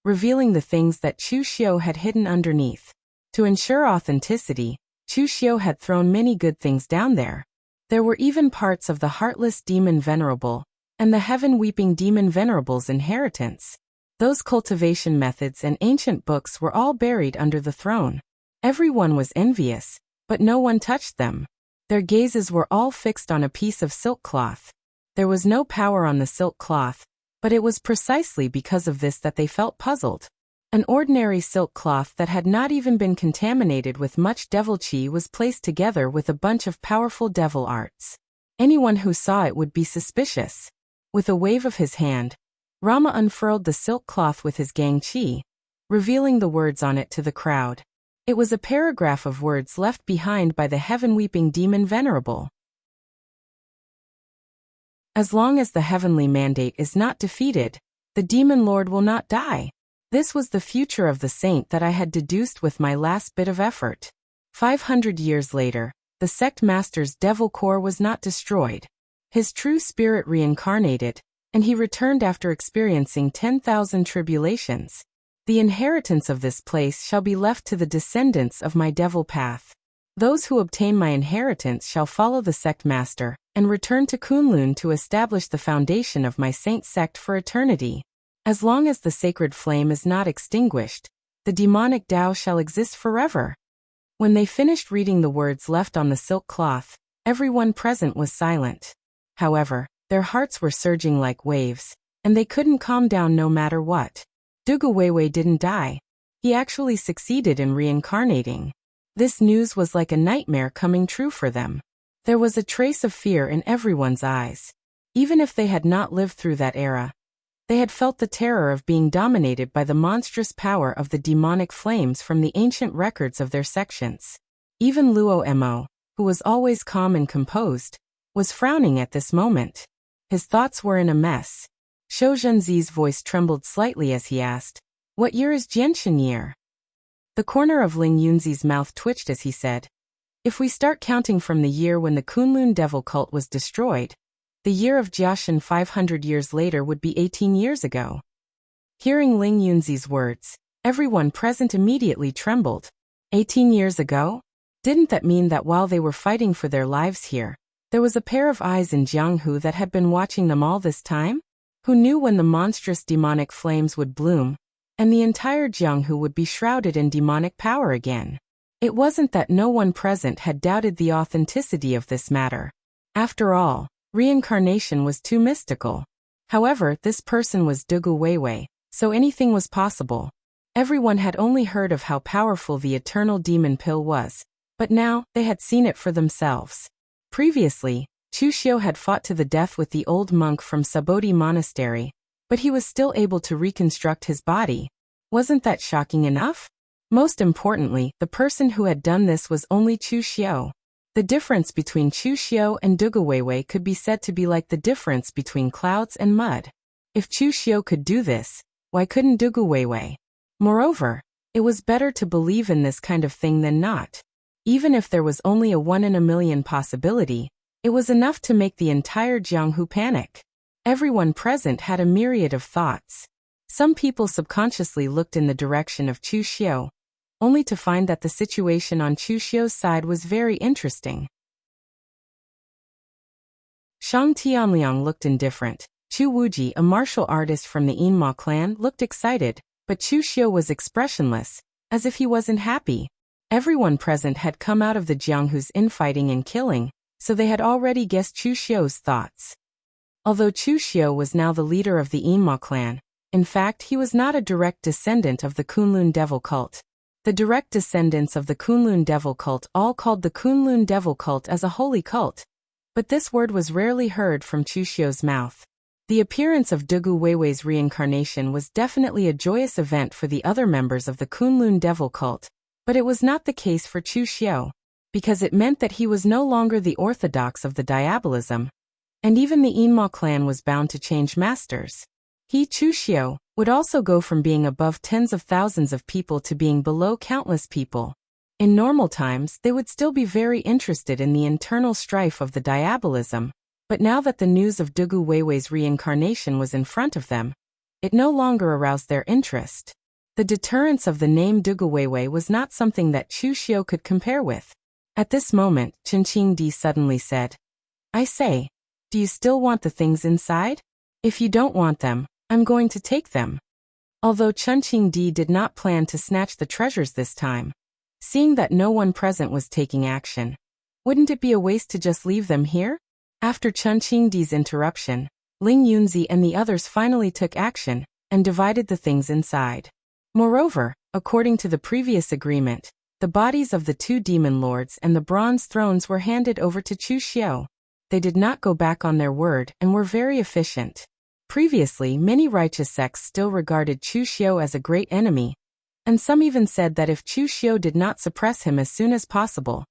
revealing the things that Chu Xiu had hidden underneath. To ensure authenticity, Chu Xiu had thrown many good things down there. There were even parts of the Heartless Demon Venerable and the Heaven-Weeping Demon Venerable's inheritance. Those cultivation methods and ancient books were all buried under the throne. Everyone was envious, but no one touched them. Their gazes were all fixed on a piece of silk cloth. There was no power on the silk cloth, but it was precisely because of this that they felt puzzled. An ordinary silk cloth that had not even been contaminated with much devil qi was placed together with a bunch of powerful devil arts. Anyone who saw it would be suspicious. With a wave of his hand, Rama unfurled the silk cloth with his gang qi, revealing the words on it to the crowd. It was a paragraph of words left behind by the heaven-weeping demon venerable. As long as the heavenly mandate is not defeated, the demon lord will not die. This was the future of the saint that I had deduced with my last bit of effort. 500 years later, the sect master's devil core was not destroyed. His true spirit reincarnated, and he returned after experiencing 10,000 tribulations. The inheritance of this place shall be left to the descendants of my devil path. Those who obtain my inheritance shall follow the sect master, and return to Kunlun to establish the foundation of my saint sect for eternity. As long as the sacred flame is not extinguished, the demonic Tao shall exist forever. When they finished reading the words left on the silk cloth, everyone present was silent. However, their hearts were surging like waves, and they couldn't calm down no matter what. Duguwewe didn't die. He actually succeeded in reincarnating. This news was like a nightmare coming true for them. There was a trace of fear in everyone's eyes. Even if they had not lived through that era, they had felt the terror of being dominated by the monstrous power of the demonic flames from the ancient records of their sections. Even Luo Mo, who was always calm and composed, was frowning at this moment. His thoughts were in a mess. Shou Zhenzi's voice trembled slightly as he asked, "What year is Jianshan year?" The corner of Ling Yunzi's mouth twitched as he said, "If we start counting from the year when the Kunlun devil cult was destroyed, the year of Jianshan 500 years later would be 18 years ago." Hearing Ling Yunzi's words, everyone present immediately trembled. 18 years ago? Didn't that mean that while they were fighting for their lives here, there was a pair of eyes in Jianghu that had been watching them all this time? Who knew when the monstrous demonic flames would bloom, and the entire Jianghu would be shrouded in demonic power again? It wasn't that no one present had doubted the authenticity of this matter. After all, reincarnation was too mystical. However, this person was Dugu Weiwei, so anything was possible. Everyone had only heard of how powerful the eternal demon pill was, but now they had seen it for themselves. Previously, Chu Xiu had fought to the death with the old monk from Sabodhi Monastery, but he was still able to reconstruct his body. Wasn't that shocking enough? Most importantly, the person who had done this was only Chu Xiu. The difference between Chu Xiu and Duguwewe could be said to be like the difference between clouds and mud. If Chu Xiu could do this, why couldn't Duguwewe? Moreover, it was better to believe in this kind of thing than not. Even if there was only a 1 in a million possibility, it was enough to make the entire Jianghu panic. Everyone present had a myriad of thoughts. Some people subconsciously looked in the direction of Chu Xiu, only to find that the situation on Chu Xiu's side was very interesting. Shang Tianliang looked indifferent. Chu Wuji, a martial artist from the Yinma clan, looked excited, but Chu Xiu was expressionless, as if he wasn't happy. Everyone present had come out of the Jianghu's infighting and killing, so they had already guessed Chu Xiu's thoughts. Although Chu Xiu was now the leader of the Yinma clan, in fact he was not a direct descendant of the Kunlun devil cult. The direct descendants of the Kunlun devil cult all called the Kunlun devil cult as a holy cult, but this word was rarely heard from Chu Xiu's mouth. The appearance of Dugu Weiwei's reincarnation was definitely a joyous event for the other members of the Kunlun devil cult, but it was not the case for Chu Xiu, because it meant that he was no longer the orthodox of the diabolism, and even the Yinma clan was bound to change masters. He, Chu Xiu, would also go from being above tens of thousands of people to being below countless people. In normal times, they would still be very interested in the internal strife of the diabolism, but now that the news of Dugu Weiwei's reincarnation was in front of them, it no longer aroused their interest. The deterrence of the name Dugu Weiwei was not something that Chu Xiu could compare with. At this moment, Chen Qingdi suddenly said, "I say, do you still want the things inside? If you don't want them, I'm going to take them." Although Chen Qingdi did not plan to snatch the treasures this time, seeing that no one present was taking action, wouldn't it be a waste to just leave them here? After Chen Qingdi's interruption, Ling Yunzi and the others finally took action and divided the things inside. Moreover, according to the previous agreement, the bodies of the 2 demon lords and the bronze thrones were handed over to Chu Xiu. They did not go back on their word and were very efficient. Previously, many righteous sects still regarded Chu Xiu as a great enemy, and some even said that if Chu Xiu did not suppress him as soon as possible,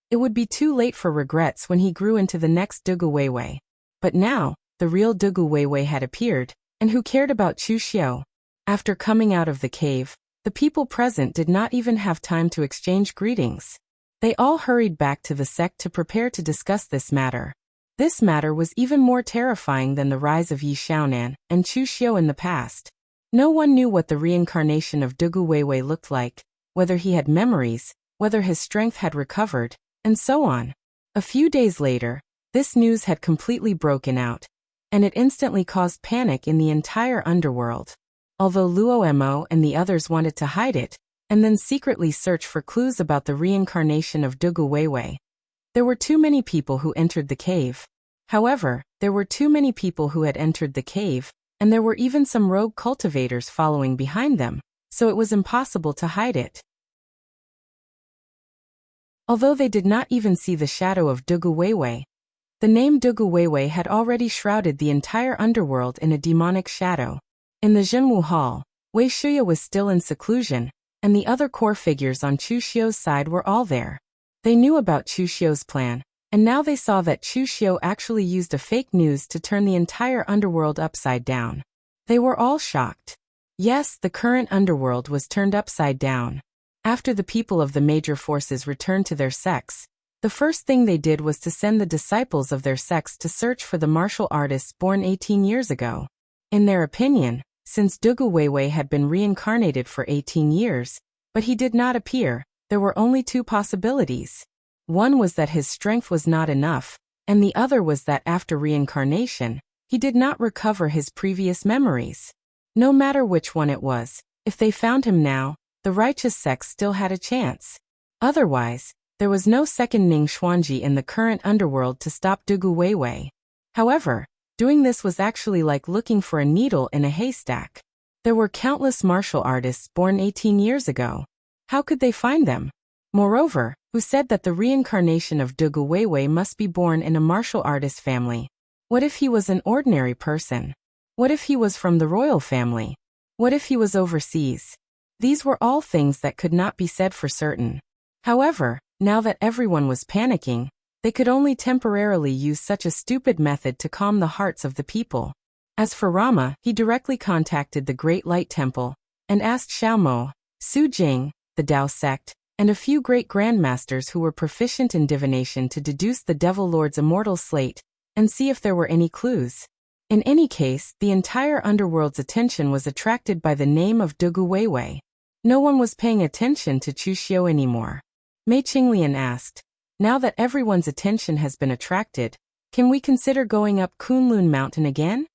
it would be too late for regrets when he grew into the next Dugu Weiwei. But now, the real Dugu Weiwei had appeared, and who cared about Chu Xiu. After coming out of the cave, the people present did not even have time to exchange greetings. They all hurried back to the sect to prepare to discuss this matter. This matter was even more terrifying than the rise of Yi Xiaonan and Chu Xiu in the past. No one knew what the reincarnation of Dugu Weiwei looked like, whether he had memories, whether his strength had recovered, and so on. A few days later, this news had completely broken out, and it instantly caused panic in the entire underworld. Although Luo Mo and the others wanted to hide it, and then secretly search for clues about the reincarnation of Dugu Weiwei, there were too many people who entered the cave. However, there were too many people who had entered the cave, and there were even some rogue cultivators following behind them, so it was impossible to hide it. Although they did not even see the shadow of Dugu Weiwei, the name Dugu Weiwei had already shrouded the entire underworld in a demonic shadow. In the Zhenwu Hall, Wei Shuya was still in seclusion, and the other core figures on Chu Xiu's side were all there. They knew about Chu Xiu's plan, and now they saw that Chu Xiu actually used a fake news to turn the entire underworld upside down. They were all shocked. Yes, the current underworld was turned upside down. After the people of the major forces returned to their sects, the first thing they did was to send the disciples of their sects to search for the martial artists born 18 years ago. In their opinion, since Dugu Weiwei had been reincarnated for 18 years, but he did not appear, there were only two possibilities. One was that his strength was not enough, and the other was that after reincarnation, he did not recover his previous memories. No matter which one it was, if they found him now, the righteous sects still had a chance. Otherwise, there was no second Ning Xuanji in the current underworld to stop Dugu Weiwei. However, doing this was actually like looking for a needle in a haystack. There were countless martial artists born 18 years ago. How could they find them? Moreover, who said that the reincarnation of Dugu Weiwei must be born in a martial artist family? What if he was an ordinary person? What if he was from the royal family? What if he was overseas? These were all things that could not be said for certain. However, now that everyone was panicking, they could only temporarily use such a stupid method to calm the hearts of the people. As for Rama, he directly contacted the Great Light Temple and asked Xiaomo, Su Jing, the Tao sect, and a few great grandmasters who were proficient in divination to deduce the Devil Lord's immortal slate and see if there were any clues. In any case, the entire underworld's attention was attracted by the name of Dugu Weiwei. No one was paying attention to Chu Xiu anymore. Mei Qinglian asked, now that everyone's attention has been attracted, can we consider going up Kunlun Mountain again?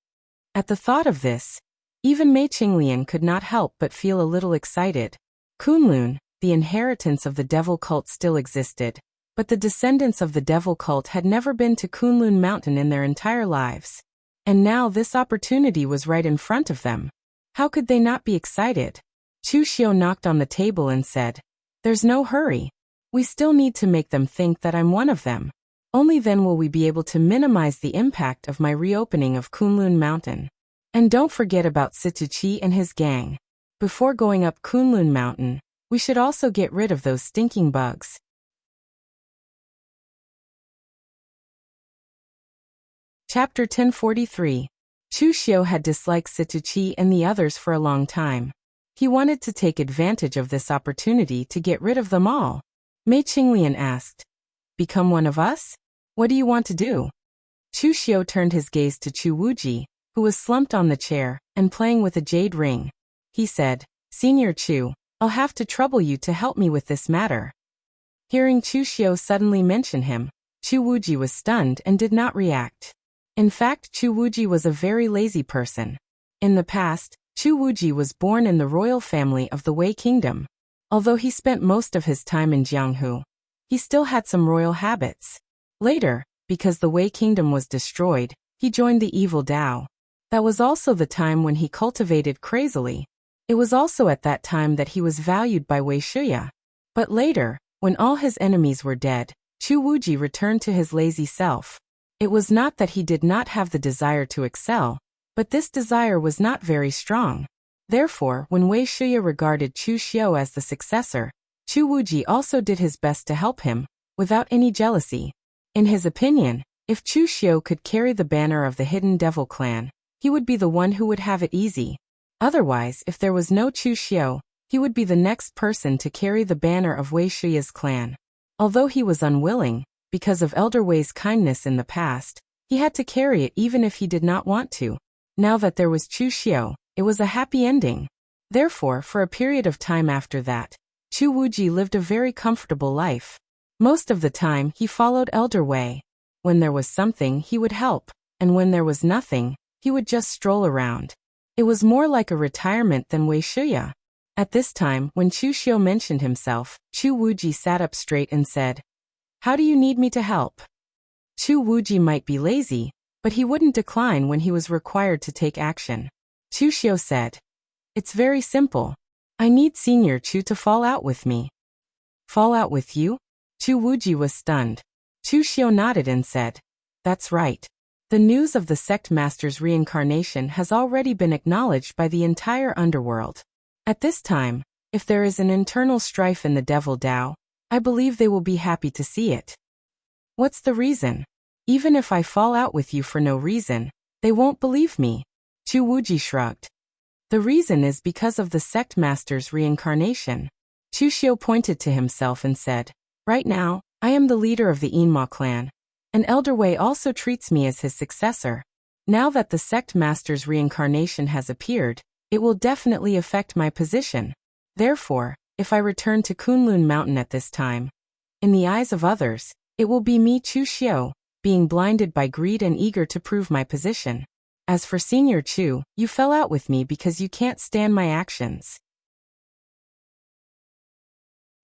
At the thought of this, even Mei Qinglian could not help but feel a little excited. Kunlun, the inheritance of the devil cult, still existed, but the descendants of the devil cult had never been to Kunlun Mountain in their entire lives. And now this opportunity was right in front of them. How could they not be excited? Chu Xiu knocked on the table and said, there's no hurry. We still need to make them think that I'm one of them. Only then will we be able to minimize the impact of my reopening of Kunlun Mountain. And don't forget about Situchi and his gang. Before going up Kunlun Mountain, we should also get rid of those stinking bugs. Chapter 1043. Chu Xiu had disliked Situchi and the others for a long time. He wanted to take advantage of this opportunity to get rid of them all. Mei Qinglian asked, become one of us? What do you want to do? Chu Xiu turned his gaze to Chu Wuji, who was slumped on the chair and playing with a jade ring. He said, Senior Chu, I'll have to trouble you to help me with this matter. Hearing Chu Xiu suddenly mention him, Chu Wuji was stunned and did not react. In fact, Chu Wuji was a very lazy person. In the past, Chu Wuji was born in the royal family of the Wei Kingdom. Although he spent most of his time in Jianghu, he still had some royal habits. Later, because the Wei Kingdom was destroyed, he joined the evil Dao. That was also the time when he cultivated crazily. It was also at that time that he was valued by Wei Shuya. But later, when all his enemies were dead, Chu Wuji returned to his lazy self. It was not that he did not have the desire to excel, but this desire was not very strong. Therefore, when Wei Shuya regarded Chu Xiu as the successor, Chu Wuji also did his best to help him, without any jealousy. In his opinion, If Chu Xiu could carry the banner of the hidden devil clan, he would be the one who would have it easy. Otherwise, if there was no Chu Xiu, he would be the next person to carry the banner of Wei Shiya's clan. Although he was unwilling, because of Elder Wei's kindness in the past, he had to carry it even if he did not want to. Now that there was Chu Xiu, it was a happy ending. Therefore, for a period of time after that, Chu Wuji lived a very comfortable life. Most of the time, he followed Elder Wei. When there was something, he would help, and when there was nothing, he would just stroll around. It was more like a retirement than Wei Shiya. At this time, when Chu Xiu mentioned himself, Chu Wuji sat up straight and said, "How do you need me to help?" Chu Wuji might be lazy, but he wouldn't decline when he was required to take action. Chu Xiu said, "It's very simple. I need Senior Chu to fall out with me." "Fall out with you?" Chu Wuji was stunned. Chu Xiu nodded and said, "That's right. The news of the sect master's reincarnation has already been acknowledged by the entire underworld. At this time, if there is an internal strife in the Devil Dao, I believe they will be happy to see it." "What's the reason? Even if I fall out with you for no reason, they won't believe me." Chu Wuji shrugged. "The reason is because of the sect master's reincarnation." Chu Xiu pointed to himself and said, "Right now, I am the leader of the Yinma clan, and Elder Wei also treats me as his successor. Now that the sect master's reincarnation has appeared, it will definitely affect my position. Therefore, if I return to Kunlun Mountain at this time, in the eyes of others, it will be me Chu Xiu, being blinded by greed and eager to prove my position. As for Senior Chu, you fell out with me because you can't stand my actions.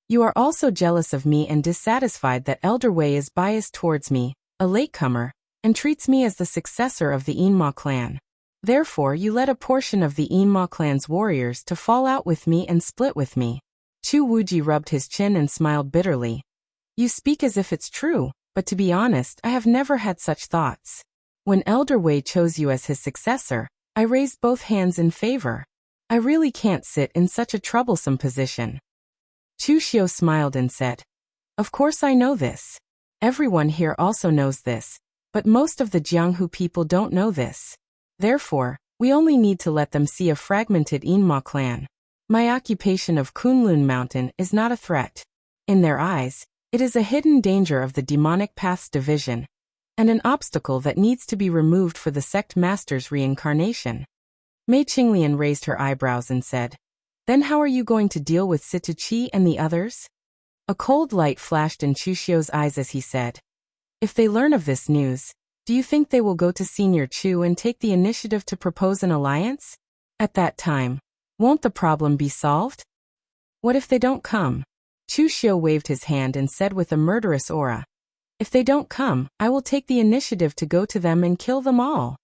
You are also jealous of me and dissatisfied that Elder Wei is biased towards me, a latecomer, and treats me as the successor of the Yinma clan. Therefore you led a portion of the Yinma clan's warriors to fall out with me and split with me." Chu Wuji rubbed his chin and smiled bitterly. "You speak as if it's true, but to be honest, I have never had such thoughts. When Elder Wei chose you as his successor, I raised both hands in favor. I really can't sit in such a troublesome position." Chu Xiu smiled and said, "Of course I know this. Everyone here also knows this, but most of the Jianghu people don't know this. Therefore, we only need to let them see a fragmented Yinma clan. My occupation of Kunlun Mountain is not a threat. In their eyes, it is a hidden danger of the demonic path's division, and an obstacle that needs to be removed for the sect master's reincarnation." Mei Qinglian raised her eyebrows and said, "Then how are you going to deal with Situchi and the others?" A cold light flashed in Chu Xiu's eyes as he said, "If they learn of this news, do you think they will go to Senior Chu and take the initiative to propose an alliance? At that time, won't the problem be solved? What if they don't come?" Chu Xiu waved his hand and said with a murderous aura, "If they don't come, I will take the initiative to go to them and kill them all."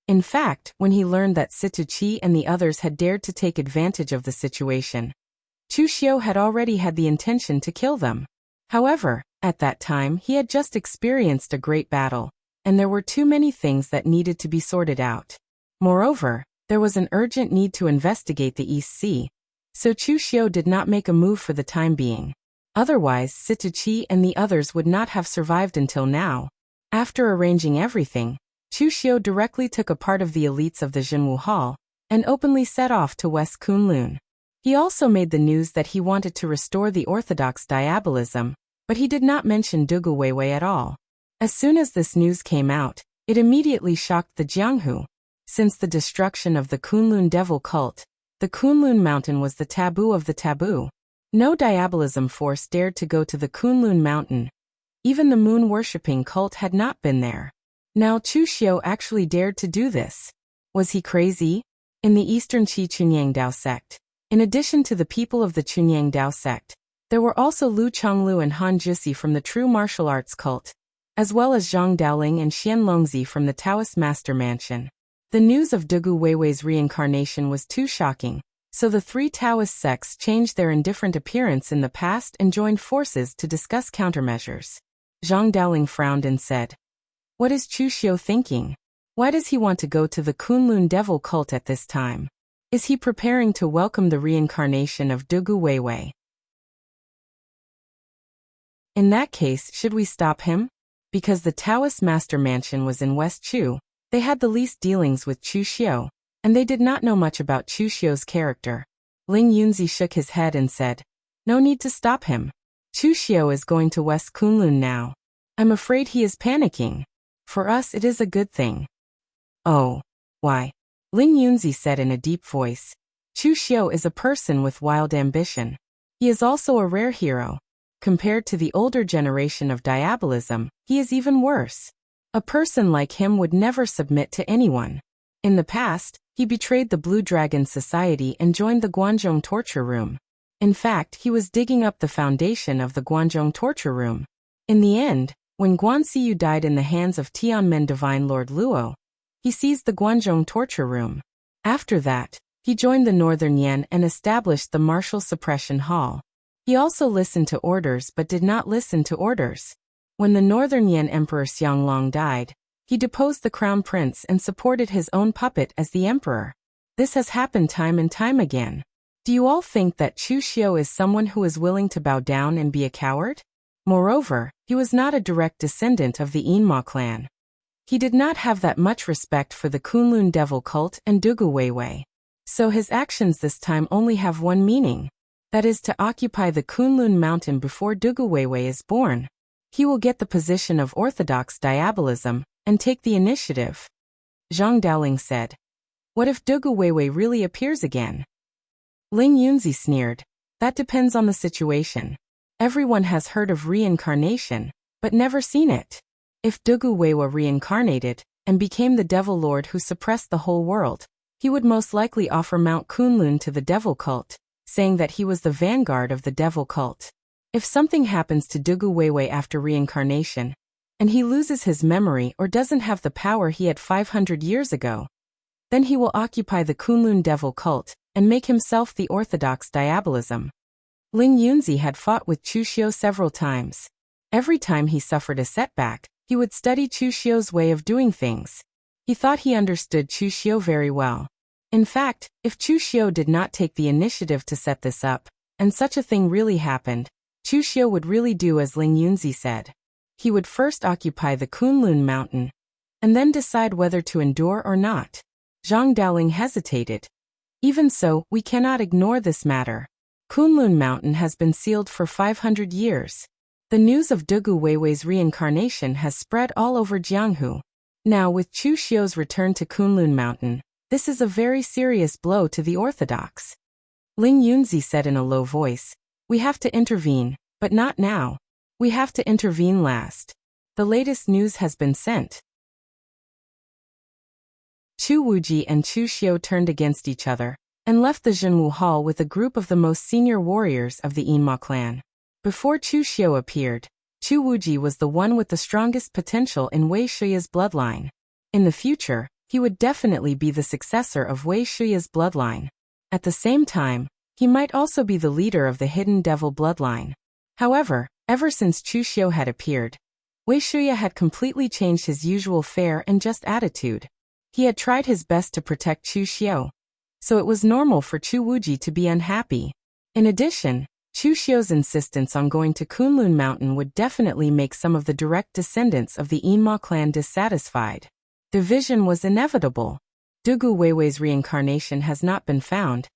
In fact, when he learned that Situchi and the others had dared to take advantage of the situation, Chu Xiu had already had the intention to kill them. However, at that time he had just experienced a great battle, and there were too many things that needed to be sorted out. Moreover, there was an urgent need to investigate the East Sea, so Chu Xiu did not make a move for the time being. Otherwise, Situchi and the others would not have survived until now. After arranging everything, Chu Xiu directly took a part of the elites of the Jinwu Hall and openly set off to West Kunlun. He also made the news that he wanted to restore the orthodox diabolism, but he did not mention Dugu Weiwei at all. As soon as this news came out, it immediately shocked the Jianghu. Since the destruction of the Kunlun devil cult, the Kunlun mountain was the taboo of the taboo. No diabolism force dared to go to the Kunlun mountain. Even the moon-worshipping cult had not been there. Now Chu Xiu actually dared to do this. Was he crazy? In the Eastern Qi Chunyang Dao sect, in addition to the people of the Chunyang Dao sect, there were also Lu Chonglu and Han Jusi from the true martial arts cult, as well as Zhang Daoling and Xian Longzi from the Taoist master mansion. The news of Dugu Weiwei's reincarnation was too shocking, so the three Taoist sects changed their indifferent appearance in the past and joined forces to discuss countermeasures. Zhang Daoling frowned and said, "What is Chu Xiu thinking? Why does he want to go to the Kunlun devil cult at this time? Is he preparing to welcome the reincarnation of Dugu Weiwei? In that case, should we stop him?" Because the Taoist master mansion was in West Chu, they had the least dealings with Chu Xiu, and they did not know much about Chu Xiu's character. Ling Yunzi shook his head and said, "No need to stop him. Chu Xiu is going to West Kunlun now. I'm afraid he is panicking. For us it is a good thing." "Oh. Why?" Ling Yunzi said in a deep voice. "Chu Xiu is a person with wild ambition. He is also a rare hero. Compared to the older generation of diabolism, he is even worse. A person like him would never submit to anyone. In the past, he betrayed the Blue Dragon Society and joined the Guanzhong torture room. In fact, he was digging up the foundation of the Guanzhong torture room. In the end, when Guan Xiyu died in the hands of Tianmen Divine Lord Luo, he seized the Guanzhong torture room. After that, he joined the Northern Yan and established the Martial Suppression Hall. He also listened to orders but did not listen to orders. When the Northern Yan Emperor Xianglong died, he deposed the crown prince and supported his own puppet as the emperor. This has happened time and time again. Do you all think that Chu Xiu is someone who is willing to bow down and be a coward? Moreover, he was not a direct descendant of the Yinma clan. He did not have that much respect for the Kunlun devil cult and Dugu Weiwei. So his actions this time only have one meaning. That is to occupy the Kunlun mountain before Dugu Weiwei is born. He will get the position of orthodox diabolism and take the initiative." Zhang Daoling said. "What if Dugu Weiwei really appears again?" Ling Yunzi sneered. "That depends on the situation. Everyone has heard of reincarnation, but never seen it. If Dugu Weiwei reincarnated and became the devil lord who suppressed the whole world, he would most likely offer Mount Kunlun to the devil cult, saying that he was the vanguard of the devil cult. If something happens to Dugu Weiwei after reincarnation, and he loses his memory or doesn't have the power he had 500 years ago, then he will occupy the Kunlun devil cult and make himself the orthodox diabolism." Ling Yunzi had fought with Chu Xiu several times. Every time he suffered a setback, he would study Chu Xiu's way of doing things. He thought he understood Chu Xiu very well. In fact, if Chu Xiu did not take the initiative to set this up, and such a thing really happened, Chu Xiu would really do as Ling Yunzi said. He would first occupy the Kunlun mountain, and then decide whether to endure or not. Zhang Daoling hesitated. "Even so, we cannot ignore this matter. Kunlun mountain has been sealed for 500 years. The news of Dugu Weiwei's reincarnation has spread all over Jianghu. Now with Chu Xiu's return to Kunlun mountain, this is a very serious blow to the orthodox." Ling Yunzi said in a low voice, "We have to intervene, but not now. We have to intervene last. The latest news has been sent." Chu Wuji and Chu Xiu turned against each other, and left the Zhenwu Hall with a group of the most senior warriors of the Yinma clan. Before Chu Xiu appeared, Chu Wuji was the one with the strongest potential in Wei Shuya's bloodline. In the future, he would definitely be the successor of Wei Shuya's bloodline. At the same time, he might also be the leader of the hidden devil bloodline. However, ever since Chu Xiu had appeared, Wei Shuya had completely changed his usual fair and just attitude. He had tried his best to protect Chu Xiu, so it was normal for Chu Wuji to be unhappy. In addition, Chu Xiu's insistence on going to Kunlun Mountain would definitely make some of the direct descendants of the Yinma clan dissatisfied. Division was inevitable. Dugu Weiwei's reincarnation has not been found,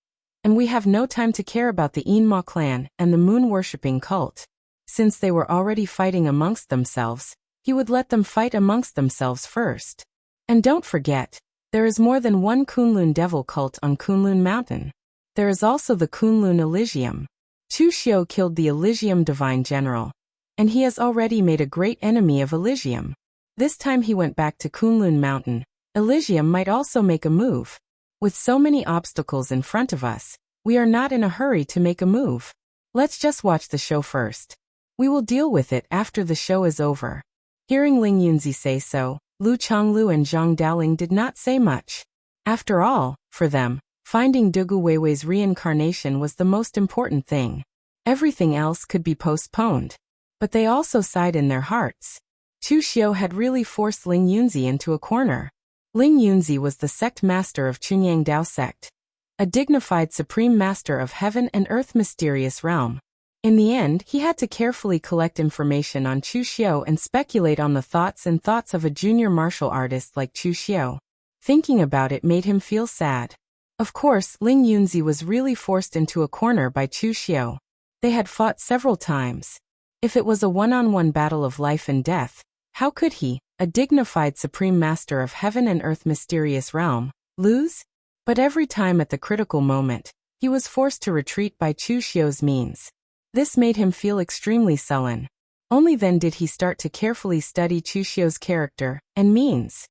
and we have no time to care about the Yinma clan and the moon-worshipping cult. Since they were already fighting amongst themselves, he would let them fight amongst themselves first. And don't forget, there is more than one Kunlun devil cult on Kunlun Mountain. There is also the Kunlun Elysium. Chu Xiu killed the Elysium Divine General, and he has already made a great enemy of Elysium. This time he went back to Kunlun Mountain. Elysium might also make a move. With so many obstacles in front of us, we are not in a hurry to make a move. Let's just watch the show first. We will deal with it after the show is over." Hearing Ling Yunzi say so, Lu Chonglu and Zhang Daoling did not say much. After all, for them, finding Dugu Weiwei's reincarnation was the most important thing. Everything else could be postponed. But they also sighed in their hearts. Chu Xiu had really forced Ling Yunzi into a corner. Ling Yunzi was the sect master of Chunyang Dao sect, a dignified supreme master of heaven and earth mysterious realm. In the end, he had to carefully collect information on Chu Xiu and speculate on the thoughts of a junior martial artist like Chu Xiu. Thinking about it made him feel sad. Of course, Ling Yunzi was really forced into a corner by Chu Xiu. They had fought several times. If it was a one-on-one battle of life and death, how could he, a dignified supreme master of heaven and earth mysterious realm, lose? But every time at the critical moment, he was forced to retreat by Chu Xiu's means. This made him feel extremely sullen. Only then did he start to carefully study Chu Xiu's character and means.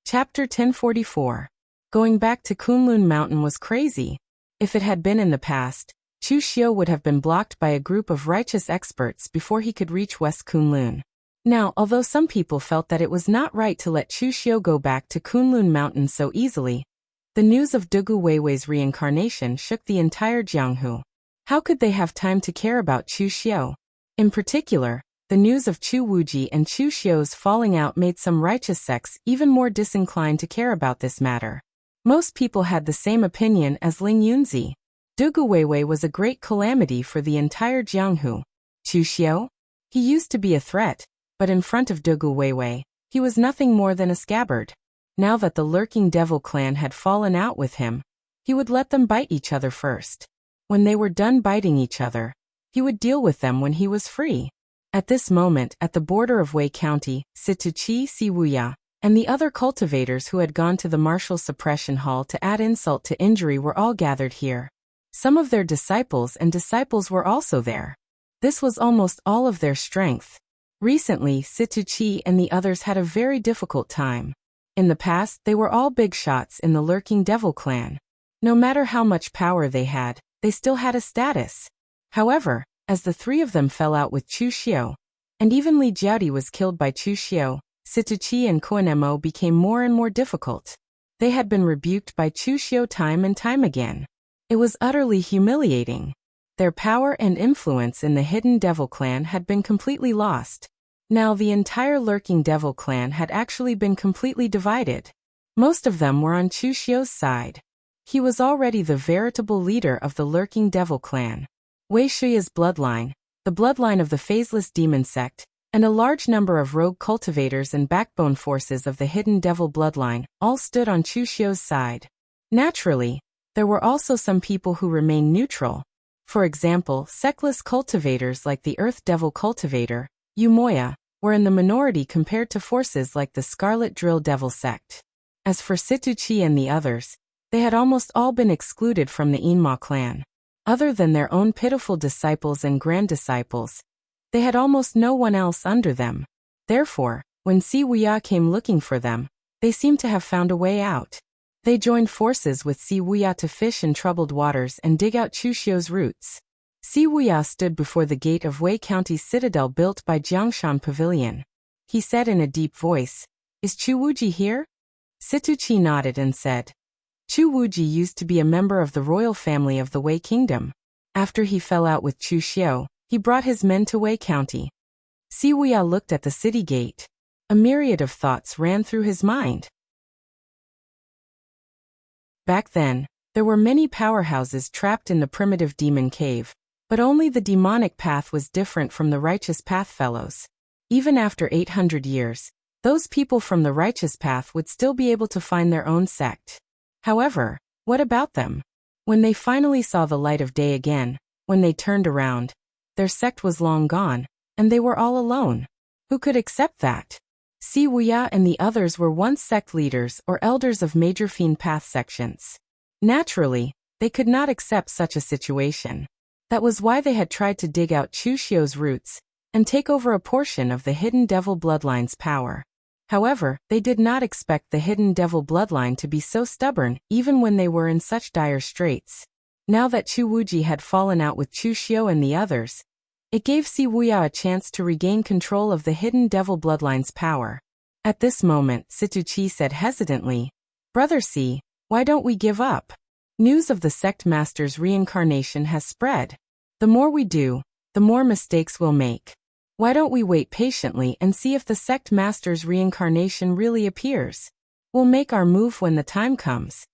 Chapter 1044. Going back to Kunlun Mountain was crazy. If it had been in the past, Chu Xiu would have been blocked by a group of righteous experts before he could reach West Kunlun. Now, although some people felt that it was not right to let Chu Xiu go back to Kunlun Mountain so easily, the news of Dugu Weiwei's reincarnation shook the entire Jianghu. How could they have time to care about Chu Xiu? In particular, the news of Chu Wuji and Chu Xiu's falling out made some righteous sects even more disinclined to care about this matter. Most people had the same opinion as Ling Yunzi. Dugu Weiwei was a great calamity for the entire Jianghu. Chu Xiu? He used to be a threat, but in front of Dugu Weiwei, he was nothing more than a scabbard. Now that the lurking devil clan had fallen out with him, he would let them bite each other first. When they were done biting each other, he would deal with them when he was free. At this moment, at the border of Wei County, Situchi Si Wuya, and the other cultivators who had gone to the martial suppression hall to add insult to injury were all gathered here. Some of their disciples were also there. This was almost all of their strength. Recently, Situchi and the others had a very difficult time. In the past, they were all big shots in the lurking devil clan. No matter how much power they still had a status. However, as the three of them fell out with Chu Xiu, and even Li Jiaodi was killed by Chu Xiu, Situchi and Koenemo became more and more difficult. They had been rebuked by Chu Xiu time and time again. It was utterly humiliating. Their power and influence in the hidden devil clan had been completely lost. Now the entire lurking devil clan had actually been completely divided. Most of them were on Chu Xiu's side. He was already the veritable leader of the lurking devil clan. Wei Shuya's bloodline, the bloodline of the phaseless demon sect, and a large number of rogue cultivators and backbone forces of the hidden devil bloodline all stood on Chu Xiu's side. Naturally, there were also some people who remained neutral. For example, sectless cultivators like the Earth Devil cultivator, Yu Moya, were in the minority compared to forces like the Scarlet Drill Devil sect. As for Situchi and the others, they had almost all been excluded from the Inma clan. Other than their own pitiful disciples and grand disciples, they had almost no one else under them. Therefore, when Si Wuya came looking for them, they seemed to have found a way out. They joined forces with Si Wuya to fish in troubled waters and dig out Chu Xiu's roots. Si Wuya stood before the gate of Wei County's citadel built by Jiangshan Pavilion. He said in a deep voice, "Is Chu Wuji here?" Situchi nodded and said, "Chu Wuji used to be a member of the royal family of the Wei Kingdom. After he fell out with Chu Xiu, he brought his men to Wei County." Si Wuya looked at the city gate. A myriad of thoughts ran through his mind. Back then, there were many powerhouses trapped in the primitive demon cave, but only the demonic path was different from the righteous path fellows. Even after 800 years, those people from the righteous path would still be able to find their own sect. However, what about them? When they finally saw the light of day again, when they turned around, their sect was long gone, and they were all alone. Who could accept that? Si Wuya and the others were once sect leaders or elders of major fiend path sections. Naturally, they could not accept such a situation. That was why they had tried to dig out Chu Xiu's roots and take over a portion of the hidden devil bloodline's power. However, they did not expect the hidden devil bloodline to be so stubborn even when they were in such dire straits. Now that Chu Wuji had fallen out with Chu Xiu and the others, it gave Si Wuya a chance to regain control of the hidden devil bloodline's power. At this moment, Situchi said hesitantly, "Brother Si, why don't we give up? News of the sect master's reincarnation has spread. The more we do, the more mistakes we'll make. Why don't we wait patiently and see if the sect master's reincarnation really appears? We'll make our move when the time comes."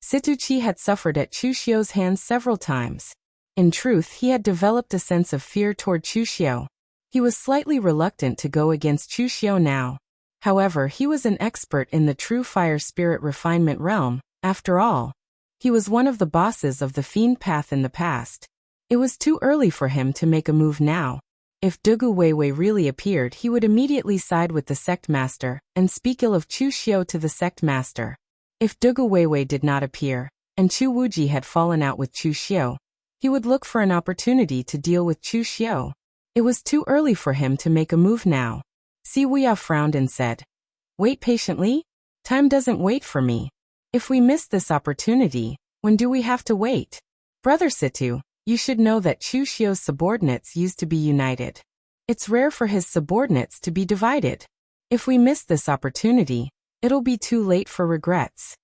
Situchi had suffered at Chu Xiu's hands several times. In truth, he had developed a sense of fear toward Chu Xiu. He was slightly reluctant to go against Chu Xiu now. However, he was an expert in the true fire spirit refinement realm, after all. He was one of the bosses of the fiend path in the past. It was too early for him to make a move now. If Dugu Weiwei really appeared, he would immediately side with the sect master and speak ill of Chu Xiu to the sect master. If Dugu Weiwei did not appear, and Chu Wuji had fallen out with Chu Xiu, he would look for an opportunity to deal with Chu Xiu. It was too early for him to make a move now. Si Wuya frowned and said, "Wait patiently? Time doesn't wait for me. If we miss this opportunity, when do we have to wait? Brother Situ, you should know that Chu Xiu's subordinates used to be united. It's rare for his subordinates to be divided. If we miss this opportunity, it'll be too late for regrets."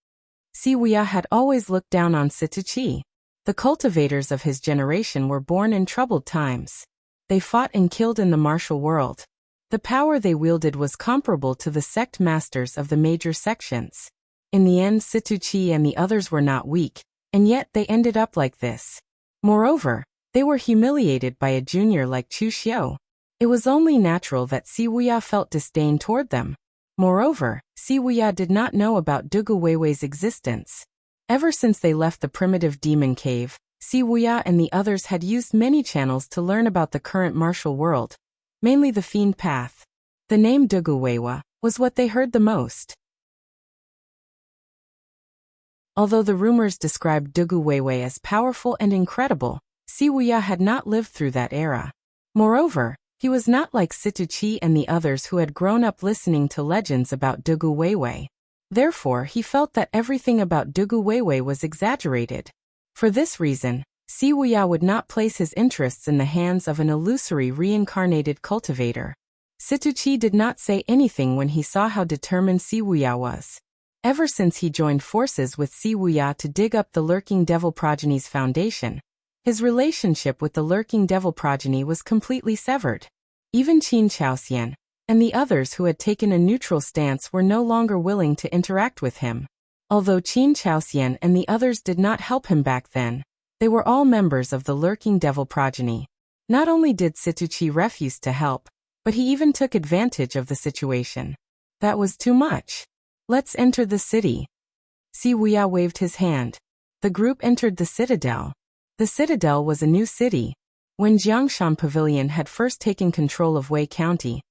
Si Wuya had always looked down on Situchi. The cultivators of his generation were born in troubled times. They fought and killed in the martial world. The power they wielded was comparable to the sect masters of the major sections. In the end, Situchi and the others were not weak, and yet they ended up like this. Moreover, they were humiliated by a junior like Chu Xiu. It was only natural that Si Wuya felt disdain toward them. Moreover, Si Wuya did not know about Dugu Weiwei's existence. Ever since they left the primitive demon cave, Si Wuya and the others had used many channels to learn about the current martial world, mainly the fiend path. The name Dugu Weiwa was what they heard the most. Although the rumors described Dugu Weiwei as powerful and incredible, Si Wuya had not lived through that era. Moreover, he was not like Situchi and the others who had grown up listening to legends about Dugu Weiwei. Therefore, he felt that everything about Dugu Weiwei was exaggerated. For this reason, Si Wuya would not place his interests in the hands of an illusory reincarnated cultivator. Situchi did not say anything when he saw how determined Si Wuya was. Ever since he joined forces with Si Wuya to dig up the lurking devil progeny's foundation, his relationship with the lurking devil progeny was completely severed. Even Qin Chaoxian and the others who had taken a neutral stance were no longer willing to interact with him. Although Qin Chaoxian and the others did not help him back then, they were all members of the lurking devil progeny. Not only did Situchi refuse to help, but he even took advantage of the situation. That was too much. "Let's enter the city." Si Wuya waved his hand. The group entered the citadel. The citadel was a new city. When Jiangshan Pavilion had first taken control of Wei County,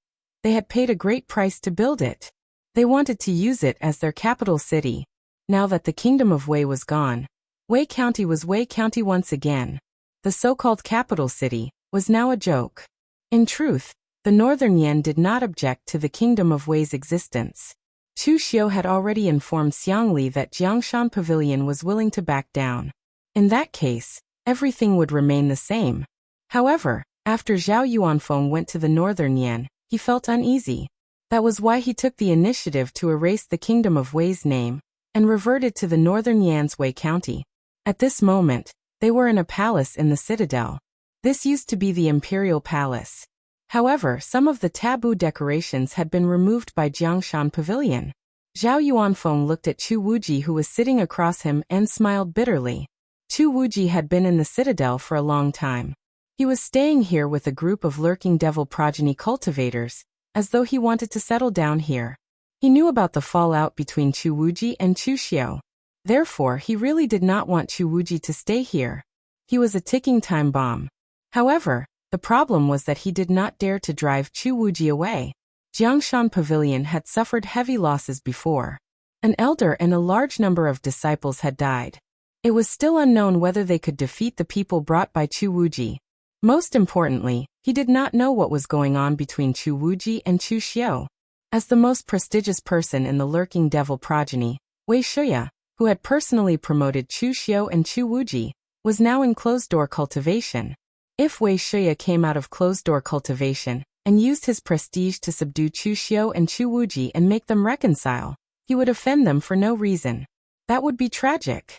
they had paid a great price to build it. They wanted to use it as their capital city. Now that the kingdom of Wei was gone, Wei County was Wei County once again. The so-called capital city was now a joke. In truth, the Northern Yan did not object to the kingdom of Wei's existence. Chu Xiu had already informed Xiangli that Jiangshan Pavilion was willing to back down. In that case, everything would remain the same. However, after Zhao Yuanfeng went to the Northern Yan, he felt uneasy. That was why he took the initiative to erase the kingdom of Wei's name and reverted to the Northern Yan's Wei County. At this moment, they were in a palace in the citadel. This used to be the imperial palace. However, some of the taboo decorations had been removed by Jiangshan Pavilion. Zhao Yuanfeng looked at Chu Wuji, who was sitting across him, and smiled bitterly. Chu Wuji had been in the citadel for a long time. He was staying here with a group of lurking devil progeny cultivators, as though he wanted to settle down here. He knew about the fallout between Chu Wuji and Chu Xiu. Therefore, he really did not want Chu Wuji to stay here. He was a ticking time bomb. However, the problem was that he did not dare to drive Chu Wuji away. Jiangshan Pavilion had suffered heavy losses before. An elder and a large number of disciples had died. It was still unknown whether they could defeat the people brought by Chu Wuji. Most importantly, he did not know what was going on between Chu Wuji and Chu Xiu. As the most prestigious person in the lurking devil progeny, Wei Shuya, who had personally promoted Chu Xiu and Chu Wuji, was now in closed-door cultivation. If Wei Shuya came out of closed-door cultivation and used his prestige to subdue Chu Xiu and Chu Wuji and make them reconcile, he would offend them for no reason. That would be tragic.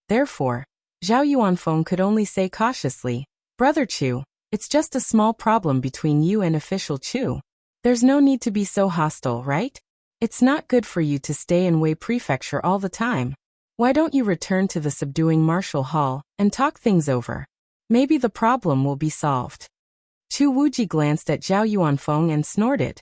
Therefore, Zhao Yuanfeng could only say cautiously, "Brother Chu, it's just a small problem between you and official Chu. There's no need to be so hostile, right?" It's not good for you to stay in Wei Prefecture all the time. Why don't you return to the subduing Martial Hall and talk things over? Maybe the problem will be solved. Chu Wuji glanced at Zhao Yuanfeng and snorted.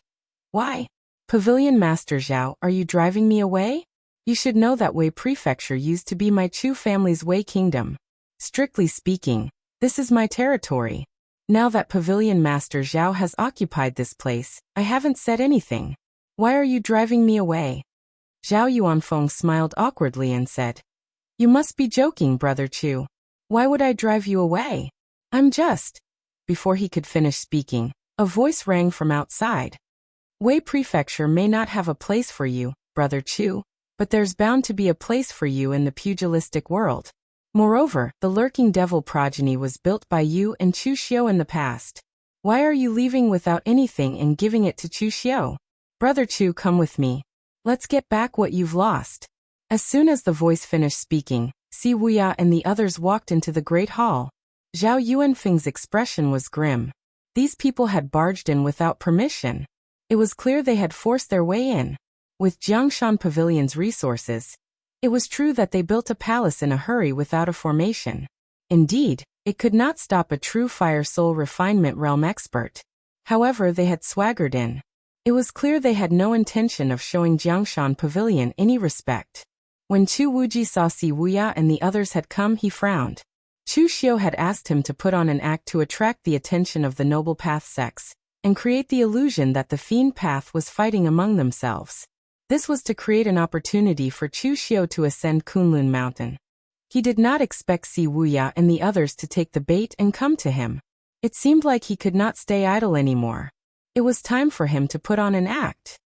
Why? Pavilion Master Zhao, are you driving me away? You should know that Wei Prefecture used to be my Chu family's Wei Kingdom. Strictly speaking, this is my territory. Now that Pavilion Master Zhao has occupied this place, I haven't said anything. Why are you driving me away? Zhao Yuanfeng smiled awkwardly and said, You must be joking, Brother Chu. Why would I drive you away? I'm just... Before he could finish speaking, a voice rang from outside. Wei Prefecture may not have a place for you, Brother Chu, but there's bound to be a place for you in the pugilistic world. Moreover, the lurking devil progeny was built by you and Chu Xiu in the past. Why are you leaving without anything and giving it to Chu Xiu? Brother Chu, come with me. Let's get back what you've lost. As soon as the voice finished speaking, Si Wuya and the others walked into the great hall. Zhao Yuanfeng's expression was grim. These people had barged in without permission. It was clear they had forced their way in. With Jiangshan Pavilion's resources, it was true that they built a palace in a hurry without a formation. Indeed, it could not stop a true fire soul refinement realm expert. However, they had swaggered in. It was clear they had no intention of showing Jiangshan Pavilion any respect. When Chu Wuji saw Si Wuya and the others had come, he frowned. Chu Xiu had asked him to put on an act to attract the attention of the Noble Path sects, and create the illusion that the Fiend Path was fighting among themselves. This was to create an opportunity for Chu Xiu to ascend Kunlun Mountain. He did not expect Si Wuya and the others to take the bait and come to him. It seemed like he could not stay idle anymore. It was time for him to put on an act.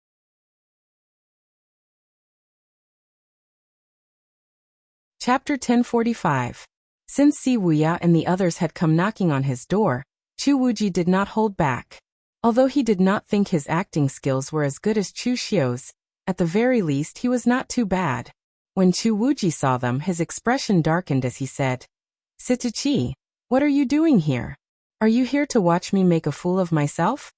Chapter 1045. Since Si Wuya and the others had come knocking on his door, Chu Wuji did not hold back. Although he did not think his acting skills were as good as Chu Xiu's, at the very least he was not too bad. When Chu Wuji saw them, his expression darkened as he said, Situchi, what are you doing here? Are you here to watch me make a fool of myself?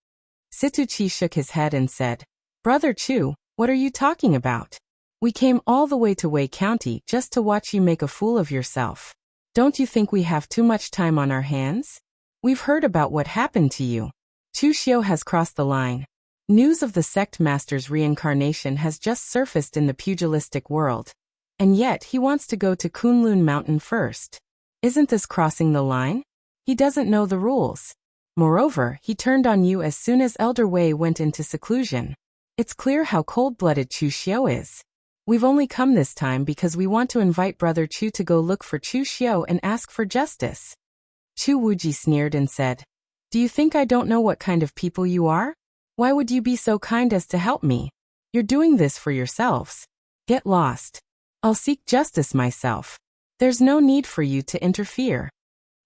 Situchi shook his head and said, Brother Chu, what are you talking about? We came all the way to Wei County just to watch you make a fool of yourself. Don't you think we have too much time on our hands? We've heard about what happened to you. Chu Xiu has crossed the line. News of the sect master's reincarnation has just surfaced in the pugilistic world. And yet he wants to go to Kunlun Mountain first. Isn't this crossing the line? He doesn't know the rules. Moreover, he turned on you as soon as Elder Wei went into seclusion. It's clear how cold-blooded Chu Xiu is. We've only come this time because we want to invite Brother Chu to go look for Chu Xiu and ask for justice. Chu Wuji sneered and said, Do you think I don't know what kind of people you are? Why would you be so kind as to help me? You're doing this for yourselves. Get lost. I'll seek justice myself. There's no need for you to interfere.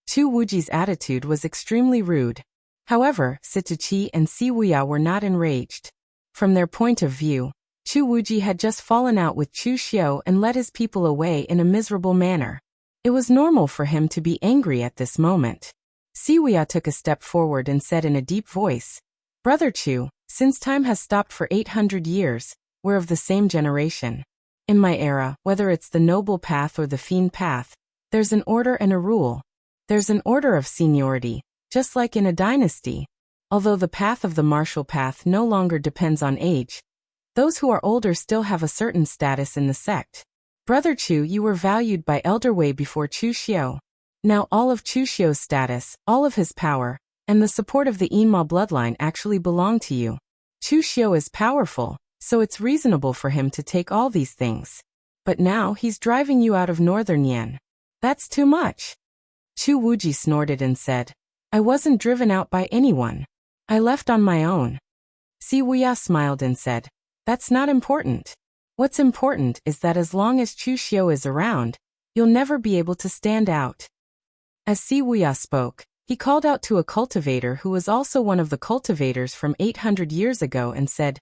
Chu Wuji's attitude was extremely rude. However, Situchi and Si Wuya were not enraged. From their point of view, Chu Wuji had just fallen out with Chu Xiu and led his people away in a miserable manner. It was normal for him to be angry at this moment. Si Wuya took a step forward and said in a deep voice, Brother Chu, since time has stopped for 800 years, we're of the same generation. In my era, whether it's the noble path or the fiend path, there's an order and a rule. There's an order of seniority, just like in a dynasty. Although the path of the martial path no longer depends on age, those who are older still have a certain status in the sect. Brother Chu, you were valued by Elder Wei before Chu Xiu. Now all of Chu Xiu's status, all of his power, and the support of the Yinma bloodline actually belong to you. Chu Xiu is powerful, so it's reasonable for him to take all these things. But now he's driving you out of Northern Yan. That's too much. Chu Wuji snorted and said, I wasn't driven out by anyone. I left on my own. Si Wuya smiled and said, That's not important. What's important is that as long as Chu Xiu is around, you'll never be able to stand out. As Si Wuya spoke, he called out to a cultivator who was also one of the cultivators from 800 years ago and said,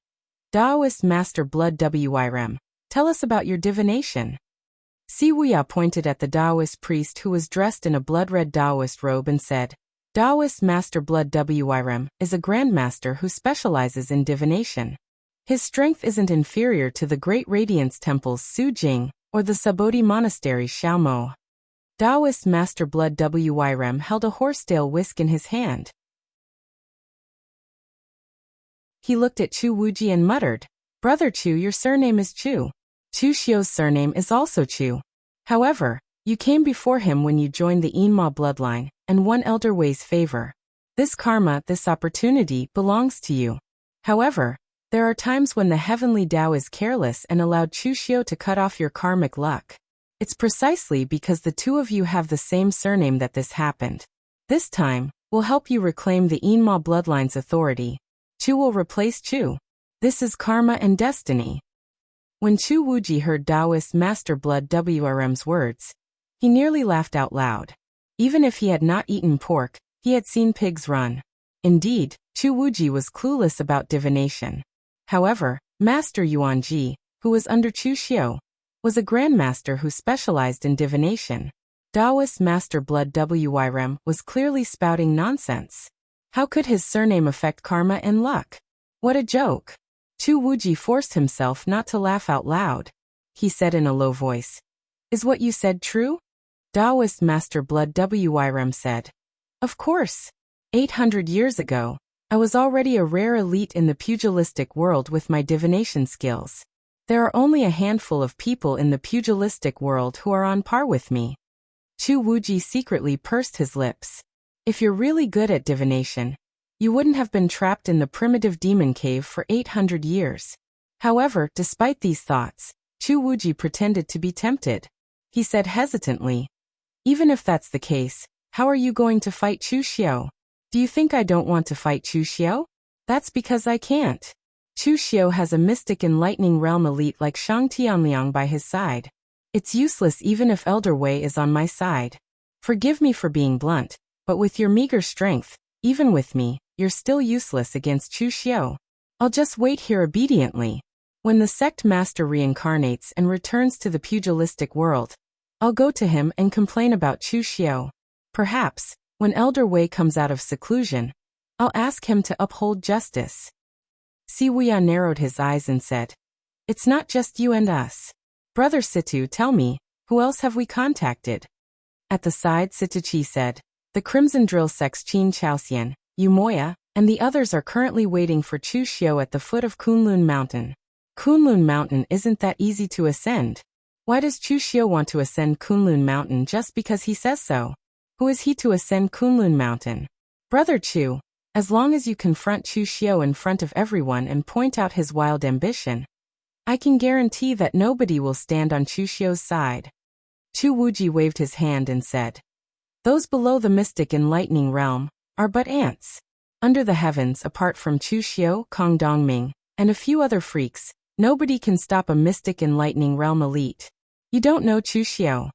Taoist Master Blood Wirem, tell us about your divination. Si Wuya pointed at the Taoist priest who was dressed in a blood-red Taoist robe and said, Taoist Master Blood Wirem is a grandmaster who specializes in divination. His strength isn't inferior to the great radiance temples Su Jing or the Subodhi monasteries Xiaomo. Taoist Master Blood Wyrem held a horsetail whisk in his hand. He looked at Chu Wuji and muttered, "Brother Chu, your surname is Chu. Chu Xiu's surname is also Chu. However, you came before him when you joined the Yinma bloodline and won Elder Wei's favor. This karma, this opportunity, belongs to you. However, there are times when the heavenly Tao is careless and allowed Chu Xiu to cut off your karmic luck. It's precisely because the two of you have the same surname that this happened. This time, we'll help you reclaim the Yinma bloodline's authority. Chu will replace Chu. This is karma and destiny." When Chu Wuji heard Taoist Master Blood Wrm's words, he nearly laughed out loud. Even if he had not eaten pork, he had seen pigs run. Indeed, Chu Wuji was clueless about divination. However, Master Yuanji, who was under Chu Xiu, was a grandmaster who specialized in divination. Taoist Master Blood Wrm was clearly spouting nonsense. How could his surname affect karma and luck? What a joke! Chu Wuji forced himself not to laugh out loud. He said in a low voice, "Is what you said true?" Taoist Master Blood Wrm said, "Of course. 800 years ago, I was already a rare elite in the pugilistic world with my divination skills. There are only a handful of people in the pugilistic world who are on par with me." Chu Wuji secretly pursed his lips. If you're really good at divination, you wouldn't have been trapped in the primitive demon cave for 800 years. However, despite these thoughts, Chu Wuji pretended to be tempted. He said hesitantly, "Even if that's the case, how are you going to fight Chu Xiu? Do you think I don't want to fight Chu Xiu? That's because I can't. Chu Xiu has a mystic enlightening realm elite like Shang Tianliang by his side. It's useless even if Elder Wei is on my side. Forgive me for being blunt, but with your meager strength, even with me, you're still useless against Chu Xiu. I'll just wait here obediently. When the sect master reincarnates and returns to the pugilistic world, I'll go to him and complain about Chu Xiu. Perhaps, when Elder Wei comes out of seclusion, I'll ask him to uphold justice." Si Wuya narrowed his eyes and said, "It's not just you and us. Brother Situ, tell me, who else have we contacted?" At the side, Situchi said, "The Crimson Drill sect's Qin Chaoxian, Yumoya, and the others are currently waiting for Chu Xiu at the foot of Kunlun Mountain. Kunlun Mountain isn't that easy to ascend. Why does Chu Xiu want to ascend Kunlun Mountain just because he says so? Who is he to ascend Kunlun Mountain? Brother Chu, as long as you confront Chu Xiu in front of everyone and point out his wild ambition, I can guarantee that nobody will stand on Chu Xiu's side." Chu Wuji waved his hand and said, "Those below the mystic enlightening realm are but ants. Under the heavens, apart from Chu Xiu, Kong Dongming, and a few other freaks, nobody can stop a mystic enlightening realm elite. You don't know Chu Xiu.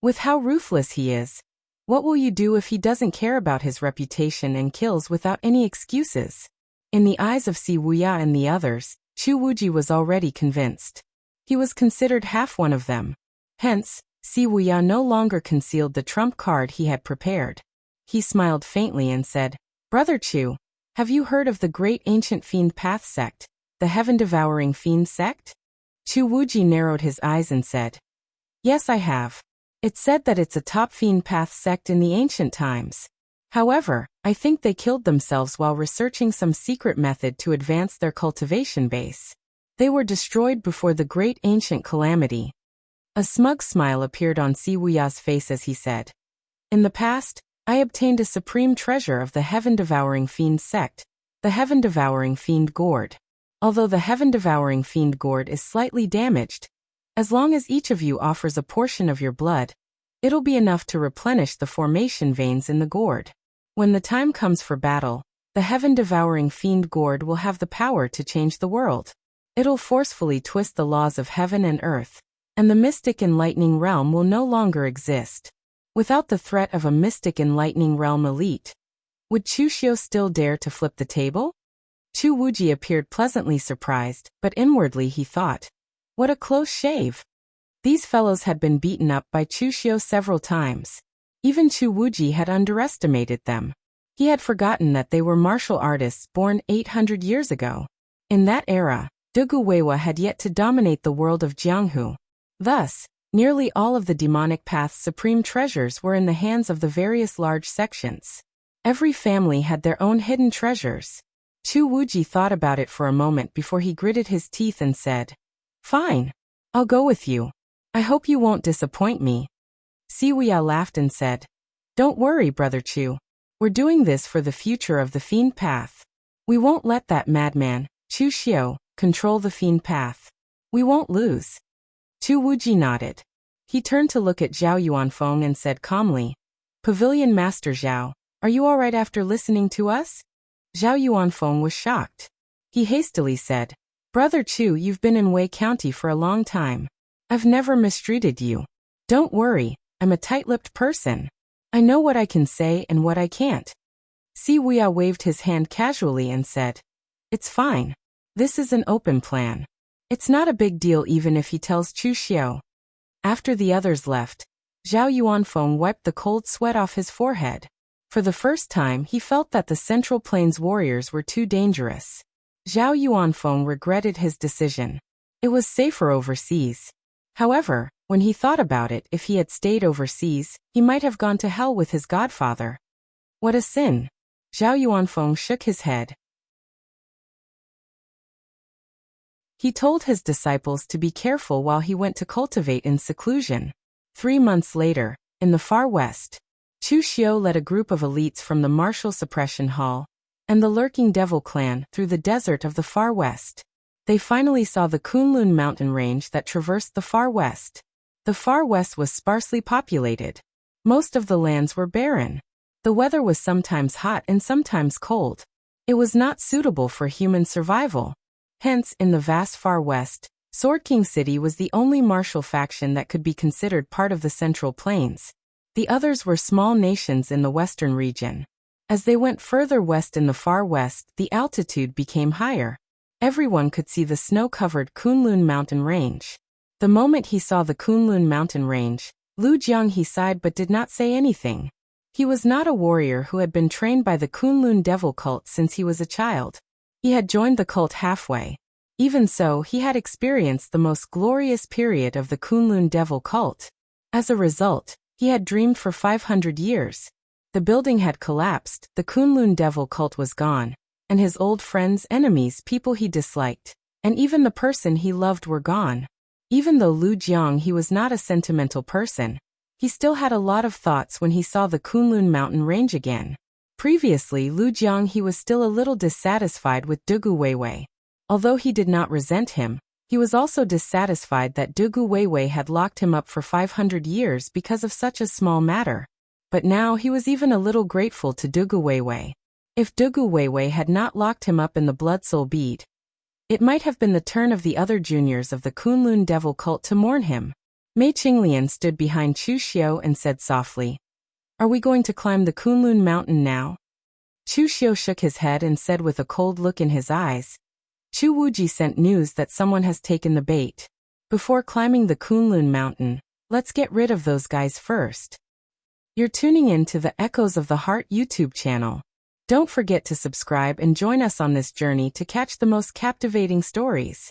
With how ruthless he is, what will you do if he doesn't care about his reputation and kills without any excuses?" In the eyes of Si Wuya and the others, Chu Wuji was already convinced. He was considered half one of them. Hence, Si Wuya no longer concealed the trump card he had prepared. He smiled faintly and said, "Brother Chu, have you heard of the great ancient fiend path sect, the heaven-devouring fiend sect?" Chu Wuji narrowed his eyes and said, "Yes, I have. It's said that it's a top fiend path sect in the ancient times. However, I think they killed themselves while researching some secret method to advance their cultivation base. They were destroyed before the great ancient calamity." A smug smile appeared on Si Wuya's face as he said, "In the past, I obtained a supreme treasure of the heaven-devouring fiend sect, the heaven-devouring fiend gourd. Although the heaven-devouring fiend gourd is slightly damaged, as long as each of you offers a portion of your blood, it'll be enough to replenish the formation veins in the gourd. When the time comes for battle, the heaven-devouring fiend gourd will have the power to change the world. It'll forcefully twist the laws of heaven and earth, and the mystic enlightening realm will no longer exist. Without the threat of a mystic enlightening realm elite, would Chu Xiu still dare to flip the table?" Chu Wuji appeared pleasantly surprised, but inwardly he thought, "What a close shave." These fellows had been beaten up by Chu Xiu several times. Even Chu Wuji had underestimated them. He had forgotten that they were martial artists born 800 years ago. In that era, Dugu Weiwa had yet to dominate the world of Jianghu. Thus, nearly all of the demonic path's supreme treasures were in the hands of the various large sections. Every family had their own hidden treasures. Chu Wuji thought about it for a moment before he gritted his teeth and said, "Fine. I'll go with you. I hope you won't disappoint me." Siwuya laughed and said, "Don't worry, Brother Chu. We're doing this for the future of the fiend path. We won't let that madman, Chu Xiao, control the fiend path. We won't lose." Chu Wuji nodded. He turned to look at Zhao Yuanfeng and said calmly, "Pavilion Master Zhao, are you all right after listening to us?" Zhao Yuanfeng was shocked. He hastily said, "Brother Chu, you've been in Wei County for a long time. I've never mistreated you. Don't worry, I'm a tight-lipped person. I know what I can say and what I can't." Siwuya waved his hand casually and said, "It's fine. This is an open plan. It's not a big deal even if he tells Chu Xiao." After the others left, Zhao Yuanfeng wiped the cold sweat off his forehead. For the first time, he felt that the Central Plains warriors were too dangerous. Zhao Yuanfeng regretted his decision. It was safer overseas. However, when he thought about it, if he had stayed overseas, he might have gone to hell with his godfather. What a sin! Zhao Yuanfeng shook his head. He told his disciples to be careful while he went to cultivate in seclusion. 3 months later, in the far west, Chu Xiao led a group of elites from the Martial Suppression Hall and the lurking Devil Clan through the desert of the far west. They finally saw the Kunlun mountain range that traversed the far west. The far west was sparsely populated. Most of the lands were barren. The weather was sometimes hot and sometimes cold. It was not suitable for human survival. Hence, in the vast far west, Sword King City was the only martial faction that could be considered part of the Central Plains. The others were small nations in the western region. As they went further west in the far west, the altitude became higher. Everyone could see the snow-covered Kunlun mountain range. The moment he saw the Kunlun mountain range, Lu Jianghe sighed but did not say anything. He was not a warrior who had been trained by the Kunlun devil cult since he was a child. He had joined the cult halfway. Even so, he had experienced the most glorious period of the Kunlun devil cult. As a result, he had dreamed for 500 years. The building had collapsed, the Kunlun devil cult was gone, and his old friends, enemies, people he disliked, and even the person he loved were gone. Even though Lu Jianghe was not a sentimental person, he still had a lot of thoughts when he saw the Kunlun mountain range again. Previously, Lu Jianghe was still a little dissatisfied with Dugu Weiwei. Although he did not resent him, he was also dissatisfied that Dugu Weiwei had locked him up for 500 years because of such a small matter. But now he was even a little grateful to Dugu Weiwei. If Dugu Weiwei had not locked him up in the Blood Soul Bead, it might have been the turn of the other juniors of the Kunlun devil cult to mourn him. Mei Qinglian stood behind Chu Xiao and said softly, "Are we going to climb the Kunlun mountain now?" Chu Xiao shook his head and said with a cold look in his eyes, "Chu Wuji sent news that someone has taken the bait. Before climbing the Kunlun mountain, let's get rid of those guys first." You're tuning in to the Echoes of the Heart YouTube channel. Don't forget to subscribe and join us on this journey to catch the most captivating stories.